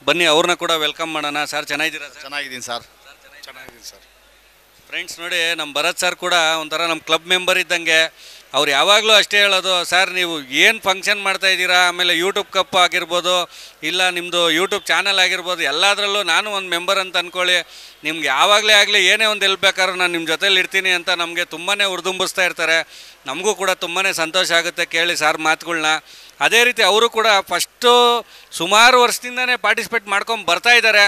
ಬನ್ನಿ ಅವ್ರನ್ನ ಕೂಡ ವೆಲ್ಕಮ್ ಮಾಡೋಣ. ಸರ್ ಚೆನ್ನಾಗಿದ್ದೀರಾ ಸರ್? ಚೆನ್ನಾಗಿದ್ದೀನಿ ಸರ್. ಚೆನ್ನಾಗಿದ್ದೀನಿ ಸರ್. ಫ್ರೆಂಡ್ಸ್ ನೋಡಿ, ನಮ್ಮ ಭರತ್ ಸರ್ ಕೂಡ ಒಂಥರ ನಮ್ಮ ಕ್ಲಬ್ ಮೆಂಬರ್ ಇದ್ದಂಗೆ. ಅವ್ರು ಯಾವಾಗಲೂ ಅಷ್ಟೇ ಹೇಳೋದು, ಸರ್ ನೀವು ಏನು ಫಂಕ್ಷನ್ ಮಾಡ್ತಾಯಿದ್ದೀರಾ, ಆಮೇಲೆ ಯೂಟ್ಯೂಬ್ ಕಪ್ ಆಗಿರ್ಬೋದು, ಇಲ್ಲ ನಿಮ್ಮದು ಯೂಟ್ಯೂಬ್ ಚಾನಲ್ ಆಗಿರ್ಬೋದು, ಎಲ್ಲದರಲ್ಲೂ ನಾನು ಒಂದು ಮೆಂಬರ್ ಅಂತ ಅಂದ್ಕೊಳ್ಳಿ. ನಿಮ್ಗೆ ಯಾವಾಗಲೇ ಆಗಲಿ ಏನೇ ಒಂದು ಹೆಲ್ಪ್ ಬೇಕಾದ್ರೂ ನಾನು ನಿಮ್ಮ ಜೊತೇಲಿ ಇರ್ತೀನಿ ಅಂತ ನಮಗೆ ತುಂಬಾ ಹುರಿದುಂಬಿಸ್ತಾ ಇರ್ತಾರೆ. ನಮಗೂ ಕೂಡ ತುಂಬಾ ಸಂತೋಷ ಆಗುತ್ತೆ ಕೇಳಿ ಸರ್ ಮಾತುಗಳ್ನ. ಅದೇ ರೀತಿ ಅವರು ಕೂಡ ಫಸ್ಟು ಸುಮಾರು ವರ್ಷದಿಂದನೇ ಪಾರ್ಟಿಸಿಪೇಟ್ ಮಾಡ್ಕೊಂಡು ಬರ್ತಾಯಿದ್ದಾರೆ.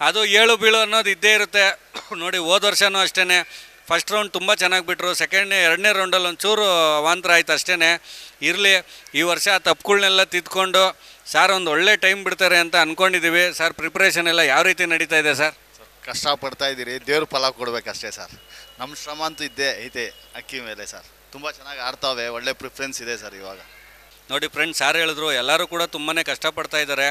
ಅದು ಏಳು ಬೀಳು ಅನ್ನೋದು ಇದ್ದೇ ಇರುತ್ತೆ ನೋಡಿ. ಹೋದ ವರ್ಷವೂ ಅಷ್ಟೇ ಫಸ್ಟ್ ರೌಂಡ್ ತುಂಬ ಚೆನ್ನಾಗಿ ಬಿಟ್ಟರು, ಎರಡನೇ ರೌಂಡಲ್ಲಿ ಒಂಚೂರು ಅವಾಂತರ ಆಯ್ತು ಅಷ್ಟೇ. ಇರಲಿ, ಈ ವರ್ಷ ತಪ್ಪುಗಳನ್ನೆಲ್ಲ ತಿದ್ಕೊಂಡು ಸರ್ ಒಂದು ಒಳ್ಳೆ ಟೈಮ್ ಬಿಡ್ತಾರೆ ಅಂತ ಅಂದ್ಕೊಂಡಿದ್ದೀವಿ. ಸರ್ ಪ್ರಿಪ್ರೇಷನ್ ಎಲ್ಲ ಯಾವ ರೀತಿ ನಡೀತಾ ಇದೆ ಸರ್? ಕಷ್ಟಪಡ್ತಾ ಇದ್ದೀರಿ, ದೇವ್ರ ಫಲ ಕೊಡಬೇಕಷ್ಟೇ ಸರ್. ನಮ್ಮ ಶ್ರಮ ಅಂತೂ ಇದ್ದೇ ಐತೆ ಅಕ್ಕಿ ಮೇಲೆ ಸರ್. ತುಂಬ ಚೆನ್ನಾಗಿ ಆಡ್ತಾವೆ, ಒಳ್ಳೆ ಪ್ರಿಫರೆನ್ಸ್ ಇದೆ ಸರ್ ಇವಾಗ. ನೋಡಿ ಫ್ರೆಂಡ್ಸ್, ಸಾರ್ ಹೇಳಿದ್ರು ಎಲ್ಲರೂ ಕೂಡ ತುಂಬಾ ಕಷ್ಟಪಡ್ತಾ ಇದ್ದಾರೆ.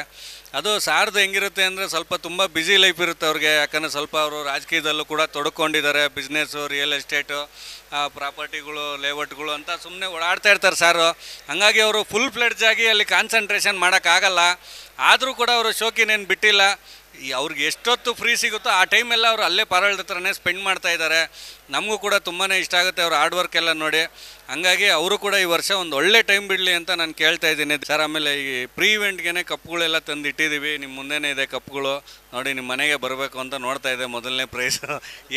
ಅದು ಸಾರ್ದು ಹೆಂಗಿರುತ್ತೆ ಅಂದರೆ ಸ್ವಲ್ಪ ತುಂಬ ಬ್ಯುಸಿ ಲೈಫ್ ಇರುತ್ತೆ ಅವ್ರಿಗೆ. ಯಾಕಂದರೆ ಸ್ವಲ್ಪ ಅವರು ರಾಜಕೀಯದಲ್ಲೂ ಕೂಡ ತೊಡ್ಕೊಂಡಿದ್ದಾರೆ. ಬಿಸ್ನೆಸ್ಸು, ರಿಯಲ್ ಎಸ್ಟೇಟು, ಪ್ರಾಪರ್ಟಿಗಳು, ಲೇಔಟ್ಗಳು ಅಂತ ಸುಮ್ಮನೆ ಓಡಾಡ್ತಾ ಇರ್ತಾರೆ ಸಾರು. ಹಾಗಾಗಿ ಅವರು ಫುಲ್ ಫ್ಲೆಡ್ಜ್ ಆಗಿ ಅಲ್ಲಿ ಕಾನ್ಸಂಟ್ರೇಷನ್ ಮಾಡೋಕ್ಕಾಗಲ್ಲ. ಆದರೂ ಕೂಡ ಅವರು ಶೋಕಿನೇನು ಬಿಟ್ಟಿಲ್ಲ. ಅವ್ರಿಗೆ ಎಷ್ಟೊತ್ತು ಫ್ರೀ ಸಿಗುತ್ತೋ ಆ ಟೈಮೆಲ್ಲ ಅವರು ಅಲ್ಲೇ ಪಾರಾಳದ ಹತ್ರನೇ ಸ್ಪೆಂಡ್ ಮಾಡ್ತಾ ಇದ್ದಾರೆ. ನಮಗೂ ಕೂಡ ತುಂಬಾ ಇಷ್ಟ ಆಗುತ್ತೆ ಅವ್ರ ಹಾರ್ಡ್ ವರ್ಕ್ ಎಲ್ಲ ನೋಡಿ. ಹಂಗಾಗಿ ಅವರು ಕೂಡ ಈ ವರ್ಷ ಒಂದು ಒಳ್ಳೆ ಟೈಮ್ ಬಿಡಲಿ ಅಂತ ನಾನು ಕೇಳ್ತಾ ಇದ್ದೀನಿ ಸರ್. ಆಮೇಲೆ ಈ ಪ್ರೀ ಇವೆಂಟ್ಗೆ ಕಪ್ಗಳೆಲ್ಲ ತಂದು ಇಟ್ಟಿದ್ದೀವಿ. ನಿಮ್ಮ ಮುಂದೆನೇ ಇದೆ ಕಪ್ಗಳು ನೋಡಿ. ನಿಮ್ಮ ಮನೆಗೆ ಬರಬೇಕು ಅಂತ ನೋಡ್ತಾ ಇದೆ ಮೊದಲನೇ ಪ್ರೈಸ್.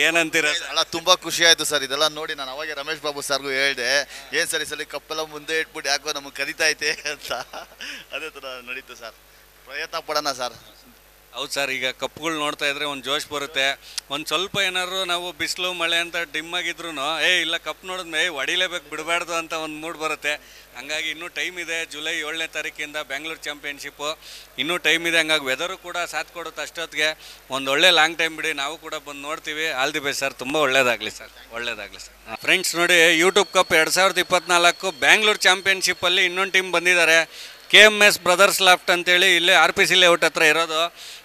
ಏನಂತೀರ ಅಲ್ಲ, ತುಂಬ ಖುಷಿ ಆಯಿತು ಸರ್ ಇದೆಲ್ಲ ನೋಡಿ. ನಾನು ಅವಾಗೆ ರಮೇಶ್ ಬಾಬು ಸರ್ಗೂ ಹೇಳಿದೆ, ಏನು ಸರ್ ಈ ಸಲ ಕಪ್ಪೆಲ್ಲ ಮುಂದೆ ಇಟ್ಬಿಟ್ಟು ಯಾಕೋ ನಮಗೆ ಕರಿತೈತೆ ಅಂತ. ಅದೇ ಥರ ನಡೀತು ಸರ್, ಪ್ರಯತ್ನ ಪಡೋಣ ಸರ್. ಹೌದು ಸರ್, ಈಗ ಕಪ್ಗಳು ನೋಡ್ತಾ ಇದ್ರೆ ಒಂದು ಜೋಶ್ ಬರುತ್ತೆ. ಒಂದು ಸ್ವಲ್ಪ ಏನಾದ್ರು ನಾವು ಬಿಸಿಲು ಮಳೆ ಅಂತ ಡಿಮ್ ಆಗಿದ್ರು ಇಲ್ಲ ಕಪ್ ನೋಡಿದ್ಮೇ ಹೊಡಿಲೇಬೇಕು ಬಿಡಬಾರ್ದು ಅಂತ ಒಂದು ಮೂಡ್ ಬರುತ್ತೆ. ಹಂಗಾಗಿ ಇನ್ನೂ ಟೈಮ್ ಇದೆ. ಜುಲೈ 7ನೇ ತಾರೀಕಿಂದ ಬ್ಯಾಂಗ್ಳೂರು ಚಾಂಪಿಯನ್ಶಿಪ್ಪು ಇನ್ನೂ ಟೈಮ್ ಇದೆ. ಹಂಗಾಗಿ ವೆದರು ಕೂಡ ಸಾಥ್ ಕೊಡುತ್ತೆ. ಅಷ್ಟೊತ್ತಿಗೆ ಒಂದು ಒಳ್ಳೆ ಲಾಂಗ್ ಟೈಮ್ ಬಿಡಿ, ನಾವು ಕೂಡ ಬಂದು ನೋಡ್ತೀವಿ. ಆಲ್ ದಿ ಬೆಸ್ಟ್ ಸರ್, ತುಂಬ ಒಳ್ಳೇದಾಗಲಿ ಸರ್, ಒಳ್ಳೇದಾಗಲಿ ಸರ್. ಫ್ರೆಂಡ್ಸ್ ನೋಡಿ, ಯೂಟ್ಯೂಬ್ ಕಪ್ 2024 ಬ್ಯಾಂಗ್ಳೂರು ಚಾಂಪಿಯನ್ಶಿಪ್ಪಲ್ಲಿ ಇನ್ನೊಂದು ಟೀಮ್ ಬಂದಿದ್ದಾರೆ, KMS ಬ್ರದರ್ಸ್ ಲಾಫ್ಟ್ ಅಂತೇಳಿ. ಇಲ್ಲೇ RPC ಲೇಔಟ್ ಹತ್ರ ಇರೋದು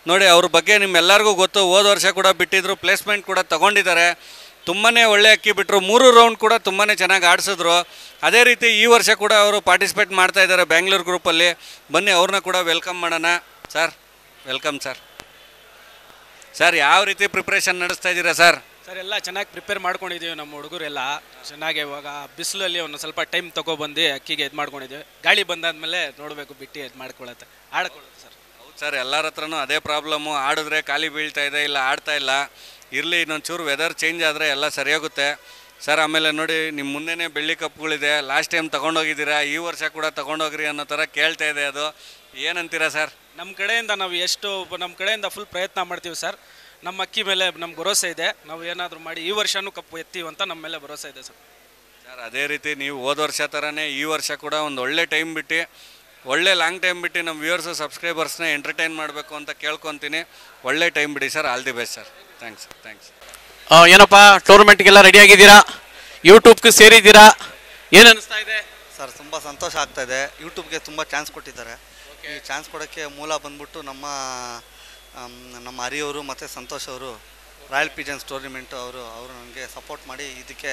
ನೋಡಿ. ಅವ್ರ ಬಗ್ಗೆ ನಿಮ್ಮೆಲ್ಲರಿಗೂ ಗೊತ್ತು. ಹೋದ ವರ್ಷ ಕೂಡ ಬಿಟ್ಟಿದ್ರು, ಪ್ಲೇಸ್ಮೆಂಟ್ ಕೂಡ ತೊಗೊಂಡಿದ್ದಾರೆ. ತುಂಬಾ ಒಳ್ಳೆ ಅಕ್ಕಿ ಬಿಟ್ಟರು. 3 ರೌಂಡ್ ಕೂಡ ತುಂಬಾ ಚೆನ್ನಾಗಿ ಆಡಿಸಿದ್ರು. ಅದೇ ರೀತಿ ಈ ವರ್ಷ ಕೂಡ ಅವರು ಪಾರ್ಟಿಸಿಪೇಟ್ ಮಾಡ್ತಾ ಇದ್ದಾರೆ ಬ್ಯಾಂಗ್ಳೂರು ಗ್ರೂಪಲ್ಲಿ. ಬನ್ನಿ ಅವ್ರನ್ನ ಕೂಡ ವೆಲ್ಕಮ್ ಮಾಡೋಣ. Sir welcome sir. ಸರ್ ಯಾವ ರೀತಿ ಪ್ರಿಪ್ರೇಷನ್ ನಡೆಸ್ತಾ ಇದ್ದೀರಾ ಸರ್? ಸರ್ ಎಲ್ಲ ಚೆನ್ನಾಗಿ ಪ್ರಿಪೇರ್ ಮಾಡ್ಕೊಂಡಿದ್ದೀವಿ. ನಮ್ಮ ಹುಡುಗರೆಲ್ಲ ಚೆನ್ನಾಗಿ ಇವಾಗ ಬಿಸಿಲಲ್ಲಿ ಒಂದು ಸ್ವಲ್ಪ ಟೈಮ್ ತೊಗೊಬಂದು ಅಕ್ಕಿಗೆ ಇದು ಮಾಡ್ಕೊಂಡಿದ್ದೀವಿ. ಗಾಳಿ ಬಂದಾದ್ಮೇಲೆ ನೋಡಬೇಕು, ಬಿಟ್ಟು ಇದು ಮಾಡ್ಕೊಳ್ಳುತ್ತೆ, ಆಡ್ಕೊಳ್ಳುತ್ತೆ ಸರ್. ಹೌದು ಸರ್, ಎಲ್ಲರ ಹತ್ರನೂ ಅದೇ ಪ್ರಾಬ್ಲಮ್ಮು. ಆಡಿದ್ರೆ ಖಾಲಿ ಬೀಳ್ತಾ ಇದೆ, ಇಲ್ಲ ಆಡ್ತಾ ಇಲ್ಲ. ಇರಲಿ, ಇನ್ನೊಂದು ಚೂರು ವೆದರ್ ಚೇಂಜ್ ಆದರೆ ಎಲ್ಲ ಸರಿಯಾಗುತ್ತೆ ಸರ್. ಆಮೇಲೆ ನೋಡಿ, ನಿಮ್ಮ ಮುಂದೆನೇ ಬೆಳ್ಳಿ ಕಪ್ಗಳಿದೆ. ಲಾಸ್ಟ್ ಟೈಮ್ ತೊಗೊಂಡೋಗಿದ್ದೀರಾ, ಈ ವರ್ಷ ಕೂಡ ತೊಗೊಂಡೋಗ್ರಿ ಅನ್ನೋ ಥರ ಕೇಳ್ತಾ ಇದೆ. ಅದು ಏನಂತೀರಾ ಸರ್? ನಮ್ಮ ಕಡೆಯಿಂದ ನಾವು ನಮ್ಮ ಕಡೆಯಿಂದ ಫುಲ್ ಪ್ರಯತ್ನ ಮಾಡ್ತೀವಿ ಸರ್. ನಮ್ಮ ಅಕ್ಕಿ ಮೇಲೆ ನಮ್ಗೆ ಭರೋಸೆ ಇದೆ. ನಾವು ಏನಾದರೂ ಮಾಡಿ ಈ ವರ್ಷನೂ ಕಪ್ಪು ಎತ್ತೀವಿ ಅಂತ ನಮ್ಮ ಮೇಲೆ ಭರೋಸೆ ಇದೆ ಸರ್. ಸರ್ ಅದೇ ರೀತಿ ನೀವು ಹೋದ ವರ್ಷ ಥರನೇ ಈ ವರ್ಷ ಕೂಡ ಒಂದು ಒಳ್ಳೆ ಟೈಮ್ ಬಿಟ್ಟು, ಒಳ್ಳೆ ಲಾಂಗ್ ಟೈಮ್ ಬಿಟ್ಟು ನಮ್ಮ ವ್ಯೂವರ್ಸು ಸಬ್ಸ್ಕ್ರೈಬರ್ಸ್ನ ಎಂಟರ್ಟೈನ್ ಮಾಡಬೇಕು ಅಂತ ಕೇಳ್ಕೊತೀನಿ. ಒಳ್ಳೆ ಟೈಮ್ ಬಿಡಿ sir. All the best sir. Thanks thanks. ಏನಪ್ಪ, ಟೂರ್ನಮೆಂಟ್ಗೆಲ್ಲ ರೆಡಿ ಆಗಿದ್ದೀರಾ? ಯೂಟ್ಯೂಬ್ಗೆ ಸೇರಿದ್ದೀರಾ? ಏನು ಅನಿಸ್ತಾ ಇದೆ ಸರ್? ತುಂಬ ಸಂತೋಷ ಆಗ್ತಾ ಇದೆ. ಯೂಟ್ಯೂಬ್ಗೆ ತುಂಬ ಚಾನ್ಸ್ ಕೊಟ್ಟಿದ್ದಾರೆ. ಈ ಚಾನ್ಸ್ ಕೊಡೋಕ್ಕೆ ಮೂಲ ಬಂದ್ಬಿಟ್ಟು ನಮ್ಮ ಹರಿಯವರು ಮತ್ತು ಸಂತೋಷ್ ಅವರು, ರಾಯಲ್ ಪಿಜನ್ಸ್ ಟೂರ್ನಿಮೆಂಟು ಅವರು ನನಗೆ ಸಪೋರ್ಟ್ ಮಾಡಿ ಇದಕ್ಕೆ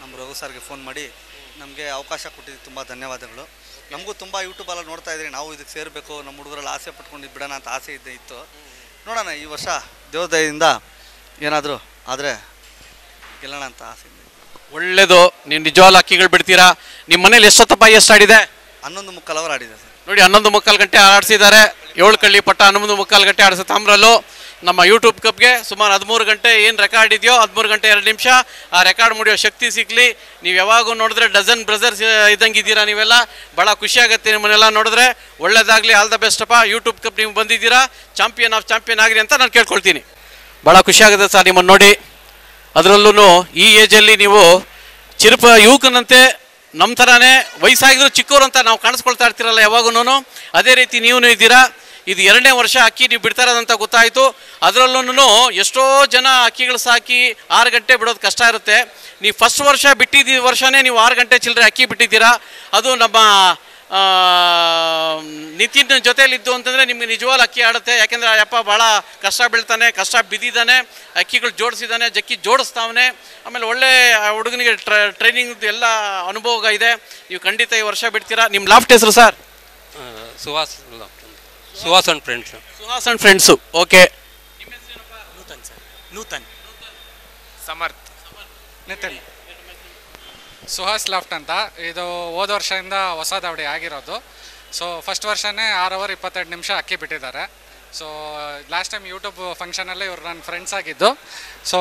ನಮ್ಮ ರಘು ಸರ್ಗೆ ಫೋನ್ ಮಾಡಿ ನಮಗೆ ಅವಕಾಶ ಕೊಟ್ಟಿದ್ದು ತುಂಬ ಧನ್ಯವಾದಗಳು. ನಮಗೂ ತುಂಬ ಯೂಟ್ಯೂಬೆಲ್ಲ ನೋಡ್ತಾ ಇದ್ರಿ, ನಾವು ಇದಕ್ಕೆ ಸೇರಬೇಕು, ನಮ್ಮ ಹುಡುಗರೆಲ್ಲ ಆಸೆ ಪಟ್ಕೊಂಡು ಬಿಡೋಣ ಅಂತ ಆಸೆ ಇತ್ತು. ನೋಡೋಣ, ಈ ವರ್ಷ ದೇವದಯದಿಂದ ಏನಾದರೂ ಆದರೆ ಗೆಲ್ಲೋಣ ಅಂತ ಆಸೆ ಇದೆ. ಒಳ್ಳೇದು. ನೀವು ನಿಜವಾಗ್ಲೂ ಅಕ್ಕಿಗಳು ಬಿಡ್ತೀರಾ? ನಿಮ್ಮ ಮನೇಲಿ ಎಷ್ಟೊತ್ತಪ್ಪ ಎಷ್ಟು ಆಡಿದೆ? 11:45 ಅವರ್ ಆಡಿದೆ ಸರ್. ನೋಡಿ, 11:45 ಗಂಟೆ ಆಡಿಸಿದ್ದಾರೆ. 7 ಕಳ್ಳಿ ಪಟ್ಟ 11:45 ಗಂಟೆ ಆಡಿಸೋ ತಾಮ್ರಲ್ಲೂ. ನಮ್ಮ ಯೂಟ್ಯೂಬ್ ಕಪ್ಗೆ ಸುಮಾರು 13 ಗಂಟೆ ಏನು ರೆಕಾರ್ಡ್ ಇದೆಯೋ 13 ಗಂಟೆ 2 ನಿಮಿಷ ಆ ರೆಕಾರ್ಡ್ ಮುಡಿಯೋ ಶಕ್ತಿ ಸಿಗಲಿ. ನೀವು ಯಾವಾಗೂ ನೋಡಿದ್ರೆ ಡಜನ್ ಬ್ರದರ್ಸ್ ಇದ್ದಂಗೆ ಇದ್ದೀರಾ ನೀವೆಲ್ಲ. ಭಾಳ ಖುಷಿಯಾಗುತ್ತೆ ನಿಮ್ಮನ್ನೆಲ್ಲ ನೋಡಿದ್ರೆ. ಒಳ್ಳೇದಾಗಲಿ, ಆಲ್ ದ ಬೆಸ್ಟ್ ಅಪ್ಪ. ಯೂಟ್ಯೂಬ್ ಕಪ್ ನೀವು ಬಂದಿದ್ದೀರಾ, ಚಾಂಪಿಯನ್ ಆಫ್ ಚಾಂಪಿಯನ್ ಆಗಿರಿ ಅಂತ ನಾನು ಕೇಳ್ಕೊಳ್ತೀನಿ. ಭಾಳ ಖುಷಿಯಾಗುತ್ತೆ ಸರ್ ನಿಮ್ಮನ್ನು ನೋಡಿ. ಅದರಲ್ಲೂ ಈ ಏಜಲ್ಲಿ ನೀವು ಯುವಕನಂತೆ ನಮ್ಮ ಥರನೇ ವಯಸ್ಸಾಗಿದ್ರು ಚಿಕ್ಕವರು ಅಂತ ನಾವು ಕಾಣಿಸ್ಕೊಳ್ತಾ ಇರ್ತೀರಲ್ಲ ಯಾವಾಗೂ. ಅದೇ ರೀತಿ ನೀವು ಇದ್ದೀರಾ. ಇದು 2ನೇ ವರ್ಷ ಅಕ್ಕಿ ನೀವು ಬಿಡ್ತಾ ಇರೋದಂತ ಗೊತ್ತಾಯಿತು. ಅದರಲ್ಲೂ ಎಷ್ಟೋ ಜನ ಅಕ್ಕಿಗಳು ಸಾಕಿ 6 ಗಂಟೆ ಬಿಡೋದು ಕಷ್ಟ ಇರುತ್ತೆ. ನೀವು ಫಸ್ಟ್ ವರ್ಷ ಬಿಟ್ಟಿದ್ದ ವರ್ಷನೇ ನೀವು 6 ಗಂಟೆ ಚಿಲ್ಲರೆ ಅಕ್ಕಿ ಬಿಟ್ಟಿದ್ದೀರಾ. ಅದು ನಮ್ಮ ನಿತಿನ್ ಜೊತೆಯಲ್ಲಿದ್ದು ಅಂತಂದರೆ ನಿಮಗೆ ನಿಜವಾಗ್ಲೂ ಅಕ್ಕಿ ಆಡುತ್ತೆ. ಯಾಕೆಂದರೆ ಅಯ್ಯಪ್ಪ ಭಾಳ ಕಷ್ಟ ಬೀಳ್ತಾನೆ, ಕಷ್ಟ ಬಿದ್ದಿದ್ದಾನೆ, ಅಕ್ಕಿಗಳು ಜೋಡಿಸಿದ್ದಾನೆ, ಜಕ್ಕಿ ಜೋಡಿಸ್ತಾವನೆ. ಆಮೇಲೆ ಒಳ್ಳೆ ಹುಡುಗನಿಗೆ ಟ್ರೈನಿಂಗ್ ಎಲ್ಲ ಅನುಭವ ಇದೆ. ನೀವು ಖಂಡಿತ ಈ ವರ್ಷ ಬಿಡ್ತೀರಾ. ನಿಮ್ಮ ಲಾಫ್ಟ್ ಹೆಸರು sir? Suhas and friends. Suhas and friends. Okay. Nutan sir. Nutan. Samarth. Nitin. Suhas loft ಅಂತ. ಇದು ಹೋದ ವರ್ಷದಿಂದ ಹೊಸ ದಾವಡಿ ಆಗಿರೋದು. ಸೊ ಫಸ್ಟ್ ವರ್ಷನೇ 6 ಅವರ್ 22 ನಿಮಿಷ ಅಕ್ಕಿ ಬಿಟ್ಟಿದ್ದಾರೆ. ಸೊ ಲಾಸ್ಟ್ ಟೈಮ್ ಯೂಟ್ಯೂಬ್ ಫಂಕ್ಷನಲ್ಲೇ ಇವರು ನನ್ನ ಫ್ರೆಂಡ್ಸ್ ಆಗಿದ್ದು. ಸೊ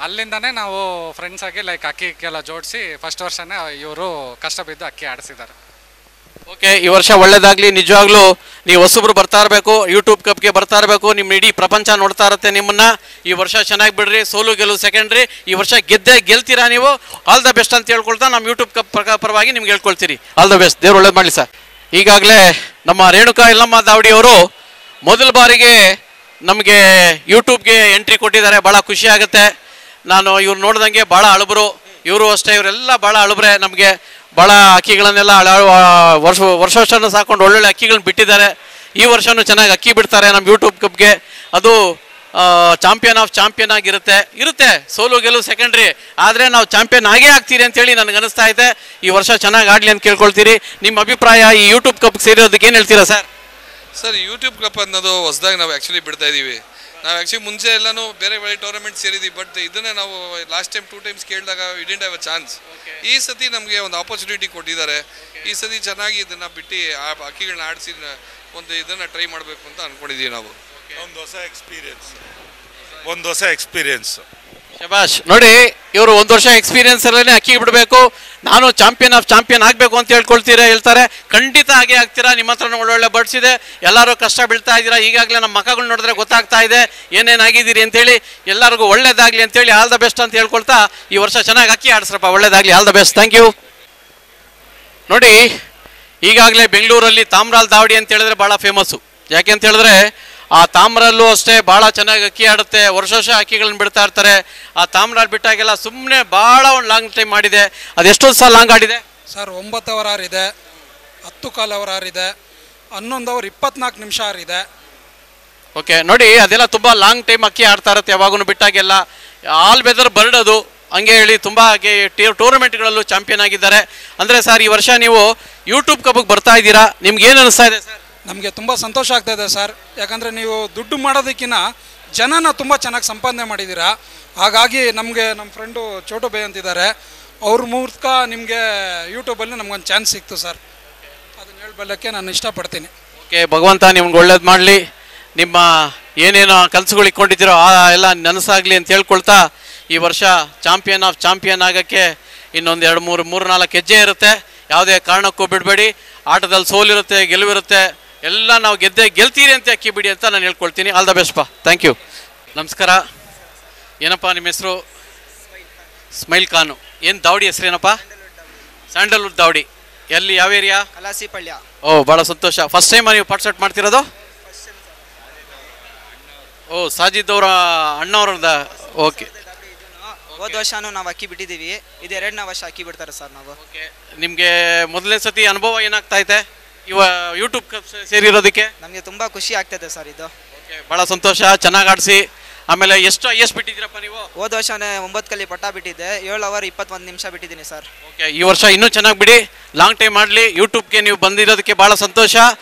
ಅಲ್ಲಿಂದನೇ ನಾವು ಫ್ರೆಂಡ್ಸ್ ಆಗಿ ಲೈಕ್ ಅಕ್ಕಿಗೆಲ್ಲ ಜೋಡಿಸಿ ಫಸ್ಟ್ ವರ್ಷನೇ ಇವರು ಕಷ್ಟ ಬಿದ್ದು ಅಕ್ಕಿ ಆಡಿಸಿದ್ದಾರೆ. ಓಕೆ, ಈ ವರ್ಷ ಒಳ್ಳೇದಾಗಲಿ. ನಿಜವಾಗ್ಲೂ ನೀವು ಹೊಸಬ್ರು ಬರ್ತಾ ಇರಬೇಕು, ಯೂಟ್ಯೂಬ್ ಕಪ್ಗೆ ಬರ್ತಾ ಇರಬೇಕು. ನಿಮ್ಮ ಇಡೀ ಪ್ರಪಂಚ ನೋಡ್ತಾ ಇರುತ್ತೆ ನಿಮ್ಮನ್ನು. ಈ ವರ್ಷ ಚೆನ್ನಾಗಿ ಬಿಡ್ರಿ. ಸೋಲು ಗೆಲುವು ಸೆಕೆಂಡ್ರಿ. ಈ ವರ್ಷ ಗೆಲ್ತೀರಾ ನೀವು. ಆಲ್ ದ ಬೆಸ್ಟ್ ಅಂತ ಹೇಳ್ಕೊಳ್ತಾ ನಮ್ಮ ಯೂಟ್ಯೂಬ್ ಕಪ್ ಪರವಾಗಿ ನಿಮ್ಗೆ ಹೇಳ್ಕೊಳ್ತೀರಿ. All the best. ದೇವ್ರು ಒಳ್ಳೇದು ಮಾಡಲಿ ಸರ್. ಈಗಾಗಲೇ ನಮ್ಮ ರೇಣುಕಾ ಯಲ್ಲಮ್ಮ ದಾವಡಿಯವರು ಮೊದಲ ಬಾರಿಗೆ ನಮಗೆ ಯೂಟ್ಯೂಬ್ಗೆ ಎಂಟ್ರಿ ಕೊಟ್ಟಿದ್ದಾರೆ. ಭಾಳ ಖುಷಿ ಆಗುತ್ತೆ. ನಾನು ಇವ್ರು ನೋಡ್ದಂಗೆ ಭಾಳ ಅಳುಬರು. ಇವರು ಅಷ್ಟೇ, ಇವರೆಲ್ಲ ಭಾಳ ಅಳುಬ್ರೆ. ನಮಗೆ ಭಾಳ ಅಕ್ಕಿಗಳನ್ನೆಲ್ಲ ವರ್ಷ ಸಾಕೊಂಡು ಒಳ್ಳೊಳ್ಳೆ ಅಕ್ಕಿಗಳನ್ನ ಬಿಟ್ಟಿದ್ದಾರೆ. ಈ ವರ್ಷವೂ ಚೆನ್ನಾಗಿ ಅಕ್ಕಿ ಬಿಡ್ತಾರೆ ನಮ್ಮ ಯೂಟ್ಯೂಬ್ ಕಪ್ಗೆ. ಅದು ಚಾಂಪಿಯನ್ ಆಫ್ ಚಾಂಪಿಯನ್ ಆಗಿರುತ್ತೆ. ಸೋಲು ಗೆಲುವು ಸೆಕೆಂಡ್ರಿ, ಆದರೆ ನಾವು ಚಾಂಪಿಯನ್ ಆಗೇ ಆಗ್ತೀರಿ ಅಂತೇಳಿ ನನಗೆ ಅನಿಸ್ತಾ ಇದೆ. ಈ ವರ್ಷ ಚೆನ್ನಾಗಿ ಆಡಲಿ ಅಂತ ಕೇಳ್ಕೊಳ್ತೀರಿ. ನಿಮ್ಮ ಅಭಿಪ್ರಾಯ ಈ ಯೂಟ್ಯೂಬ್ ಕಪ್ ಸೇರೋದಕ್ಕೆ ಏನು ಹೇಳ್ತೀರಾ ಸರ್? ಸರ್, ಯೂಟ್ಯೂಬ್ ಕಪ್ ಅನ್ನೋದು ಹೊಸದಾಗಿ ನಾವು ಆ್ಯಕ್ಚುಲಿ ಬಿಡ್ತಾ ಇದ್ದೀವಿ. ನಾವು ಆ್ಯಕ್ಚುಲಿ ಮುಂಚೆ ಎಲ್ಲನೂ ಬೇರೆ ಟೂರ್ನಮೆಂಟ್ ಸೇರಿದ್ದೀವಿ. ಬಟ್ ಇದನ್ನೇ ನಾವು ಲಾಸ್ಟ್ ಟೈಮ್ 2 times ಕೇಳಿದಾಗ we didn't have a chance. ಈ ಸತಿ ನಮಗೆ ಒಂದು ಆಪರ್ಚುನಿಟಿ ಕೊಟ್ಟಿದ್ದಾರೆ. ಈ ಸತಿ ಚೆನ್ನಾಗಿ ಇದನ್ನು ಬಿಟ್ಟು ಆ ಅಕ್ಕಿಗಳನ್ನ ಆಡಿಸಿ ಒಂದು ಇದನ್ನು ಟ್ರೈ ಮಾಡಬೇಕು ಅಂತ ಅಂದ್ಕೊಂಡಿದ್ದೀವಿ ನಾವು. ಒಂದು ಹೊಸ ಎಕ್ಸ್ಪೀರಿಯನ್ಸ್. ಶಬಾಷ್. ನೋಡಿ, ಇವರು 1 ವರ್ಷ ಎಕ್ಸ್ಪೀರಿಯನ್ಸ್ ಅಲ್ಲೇ ಅಕ್ಕಿ ಬಿಡಬೇಕು, ನಾನು ಚಾಂಪಿಯನ್ ಆಫ್ ಚಾಂಪಿಯನ್ ಆಗಬೇಕು ಅಂತ ಹೇಳ್ತಾರೆ. ಖಂಡಿತ ಹಾಗೆ ಆಗ್ತೀರಾ. ನಿಮ್ಮ ಹತ್ರ ಒಳ್ಳೊಳ್ಳೆ ಬರ್ಡ್ಸ್ ಇದೆ, ಎಲ್ಲರೂ ಕಷ್ಟ ಬೀಳ್ತಾ ಇದ್ದೀರಾ. ಈಗಾಗಲೇ ನಮ್ಮ ಮಕ್ಕಳು ನೋಡಿದ್ರೆ ಗೊತ್ತಾಗ್ತಾ ಇದೆ ಏನೇನಾಗಿದ್ದೀರಿ ಅಂತೇಳಿ. ಎಲ್ಲರಿಗೂ ಒಳ್ಳೇದಾಗಲಿ ಅಂತೇಳಿ ಆಲ್ ದ ಬೆಸ್ಟ್ ಅಂತ ಹೇಳ್ಕೊಳ್ತಾ ಈ ವರ್ಷ ಚೆನ್ನಾಗಿ ಅಕ್ಕಿ ಆಡಿಸ್ರಪ್ಪ. ಒಳ್ಳೇದಾಗಲಿ. All the best. Thank you. ನೋಡಿ, ಈಗಾಗಲೇ ಬೆಂಗಳೂರಲ್ಲಿ ತಾಮ್ರಾಲ್ ದಾವಡಿ ಅಂತ ಹೇಳಿದ್ರೆ ಭಾಳ ಫೇಮಸ್ಸು. ಯಾಕೆ ಅಂತ ಹೇಳಿದ್ರೆ ಆ ತಾಮ್ರಲ್ಲೂ ಅಷ್ಟೇ ಭಾಳ ಚೆನ್ನಾಗಿ ಅಕ್ಕಿ ಆಡುತ್ತೆ. ವರ್ಷ ಅಕ್ಕಿಗಳನ್ನ ಬಿಡ್ತಾ ಇರ್ತಾರೆ. ಆ ತಾಮ್ರಲ್ಲಿ ಬಿಟ್ಟಾಗೆಲ್ಲ ಸುಮ್ಮನೆ ಭಾಳ ಒಂದು ಲಾಂಗ್ ಟೈಮ್ ಮಾಡಿದೆ. ಅದು ಎಷ್ಟೊಂದು ಸಲ ಲಾಂಗ್ ಆಡಿದೆ ಸರ್? 9 ಅವರ್ ಆರಿದೆ, 10 ಕಾಲ್ ಅವರ್ ಆರಿದೆ, 11 ಅವರ್ 24 ನಿಮಿಷ ಆರಿದೆ. ಓಕೆ, ನೋಡಿ ಅದೆಲ್ಲ ತುಂಬ ಲಾಂಗ್ ಟೈಮ್ ಅಕ್ಕಿ ಆಡ್ತಾ ಇರುತ್ತೆ ಯಾವಾಗೂ ಬಿಟ್ಟಾಗೆಲ್ಲ. ಆಲ್ ವೆದರ್ ಬರ್ಡ್ ಅದು. ಹಂಗೆ ಹೇಳಿ ತುಂಬ ಟೂರ್ನಮೆಂಟ್ಗಳಲ್ಲೂ ಚಾಂಪಿಯನ್ ಆಗಿದ್ದಾರೆ. ಅಂದರೆ ಸರ್, ಈ ವರ್ಷ ನೀವು ಯೂಟ್ಯೂಬ್ ಕಪ್ಗೆ ಬರ್ತಾ ಇದ್ದೀರಾ, ನಿಮ್ಗೆ ಏನು ಅನಿಸ್ತಾ ಇದೆ ಸರ್? ನಮಗೆ ತುಂಬ ಸಂತೋಷ ಆಗ್ತಾ ಇದೆ ಸರ್. ಯಾಕಂದರೆ ನೀವು ದುಡ್ಡು ಮಾಡೋದಕ್ಕಿಂತ ಜನನ ತುಂಬ ಚೆನ್ನಾಗಿ ಸಂಪಾದನೆ ಮಾಡಿದ್ದೀರಾ. ಹಾಗಾಗಿ ನಮಗೆ ನಮ್ಮ ಫ್ರೆಂಡು ಚೋಟು ಬೈ ಅಂತಿದ್ದಾರೆ, ಅವ್ರ ಮೂಲಕ ನಿಮಗೆ ಯೂಟ್ಯೂಬಲ್ಲಿ ನಮಗೊಂದು ಚಾನ್ಸ್ ಸಿಕ್ತು ಸರ್. ಅದನ್ನು ಹೇಳ್ಬಲ್ಲಕ್ಕೆ ನಾನು ಇಷ್ಟಪಡ್ತೀನಿ. ಓಕೆ, ಭಗವಂತ ನಿಮ್ಗೆ ಒಳ್ಳೇದು ಮಾಡಲಿ. ನಿಮ್ಮ ಏನೇನೋ ಕನಸುಗಳು ಇಟ್ಕೊಂಡಿದ್ದೀರೋ ಆ ಎಲ್ಲ ನನಸಾಗಲಿ ಅಂತ ಹೇಳ್ಕೊಳ್ತಾ ಈ ವರ್ಷ ಚಾಂಪಿಯನ್ ಆಫ್ ಚಾಂಪಿಯನ್ ಆಗೋಕ್ಕೆ ಇನ್ನೊಂದು 2-3-4 ಹೆಜ್ಜೆ ಇರುತ್ತೆ. ಯಾವುದೇ ಕಾರಣಕ್ಕೂ ಬಿಡಬೇಡಿ. ಆಟದಲ್ಲಿ ಸೋಲಿರುತ್ತೆ, ಗೆಲುವಿರುತ್ತೆ. ಎಲ್ಲ ನಾವು ಗೆಲ್ತೀರಿ ಅಂತ ಅಕ್ಕಿ ಬಿಡಿ ಅಂತ ನಾನು ಹೇಳ್ಕೊಳ್ತೀನಿ. ಆಲ್ ದ ಬೆಸ್ಟ್ ಪಾ. Thank you. ನಮಸ್ಕಾರ. ಏನಪ್ಪ ನಿಮ್ಮ ಹೆಸರು? ಸ್ಮೈಲ್ ಖಾನು. ಏನು ದಾವಡಿ ಹೆಸರೇನಪ್ಪ? ಸ್ಯಾಂಡಲ್ವುಡ್ ದಾವಡಿ. ಎಲ್ಲಿ, ಯಾವ ಏರಿಯಾ? ಕಲಾಸಿಪಳ್ಯ. ಓ, ಭಾಳ ಸಂತೋಷ. ಫಸ್ಟ್ ಟೈಮ್ ನೀವು ಪಾರ್ಟಿಸಿಪೇಟ್ ಮಾಡ್ತಿರೋದು? ಓ, ಸಾಜಿದ್ ಅವರ ಅಣ್ಣವ್ರದ. ಓಕೆ. ಹೋದ ವರ್ಷನೂ ನಾವು ಅಕ್ಕಿ ಬಿಟ್ಟಿದ್ದೀವಿ. ಇದು 2ನೇ ವರ್ಷ ಅಕ್ಕಿ ಬಿಡ್ತಾರೆ ಸರ್ ನಾವು. ನಿಮಗೆ ಮೊದಲನೇ ಸತಿ ಅನುಭವ ಏನಾಗ್ತಾ ಇದೆ ಯೂಟ್ಯೂಬ್ ಸೇರಿರೋದಕ್ಕೆ? ನಮಗೆ ತುಂಬ ಖುಷಿ ಆಗ್ತದೆ ಸರ್ ಇದು. ಭಾಳ ಸಂತೋಷ. ಚೆನ್ನಾಗಿ ಆಡಿಸಿ. ಆಮೇಲೆ ಎಷ್ಟು ಬಿಟ್ಟಿದ್ದೀರಪ್ಪ ನೀವು? ಹೋದ ವರ್ಷನೇ 9 ಕಲ್ಲಿ ಪಟ್ಟ ಬಿಟ್ಟಿದ್ದೆ, 7 ಅವರ್ 21 ನಿಮಿಷ ಬಿಟ್ಟಿದ್ದೀನಿ ಸರ್. ಓಕೆ, ಈ ವರ್ಷ ಇನ್ನೂ ಚೆನ್ನಾಗಿ ಬಿಡಿ, ಲಾಂಗ್ ಟೈಮ್ ಮಾಡಲಿ. ಯೂಟ್ಯೂಬ್ಗೆ ನೀವು ಬಂದಿರೋದಕ್ಕೆ ಭಾಳ ಸಂತೋಷ.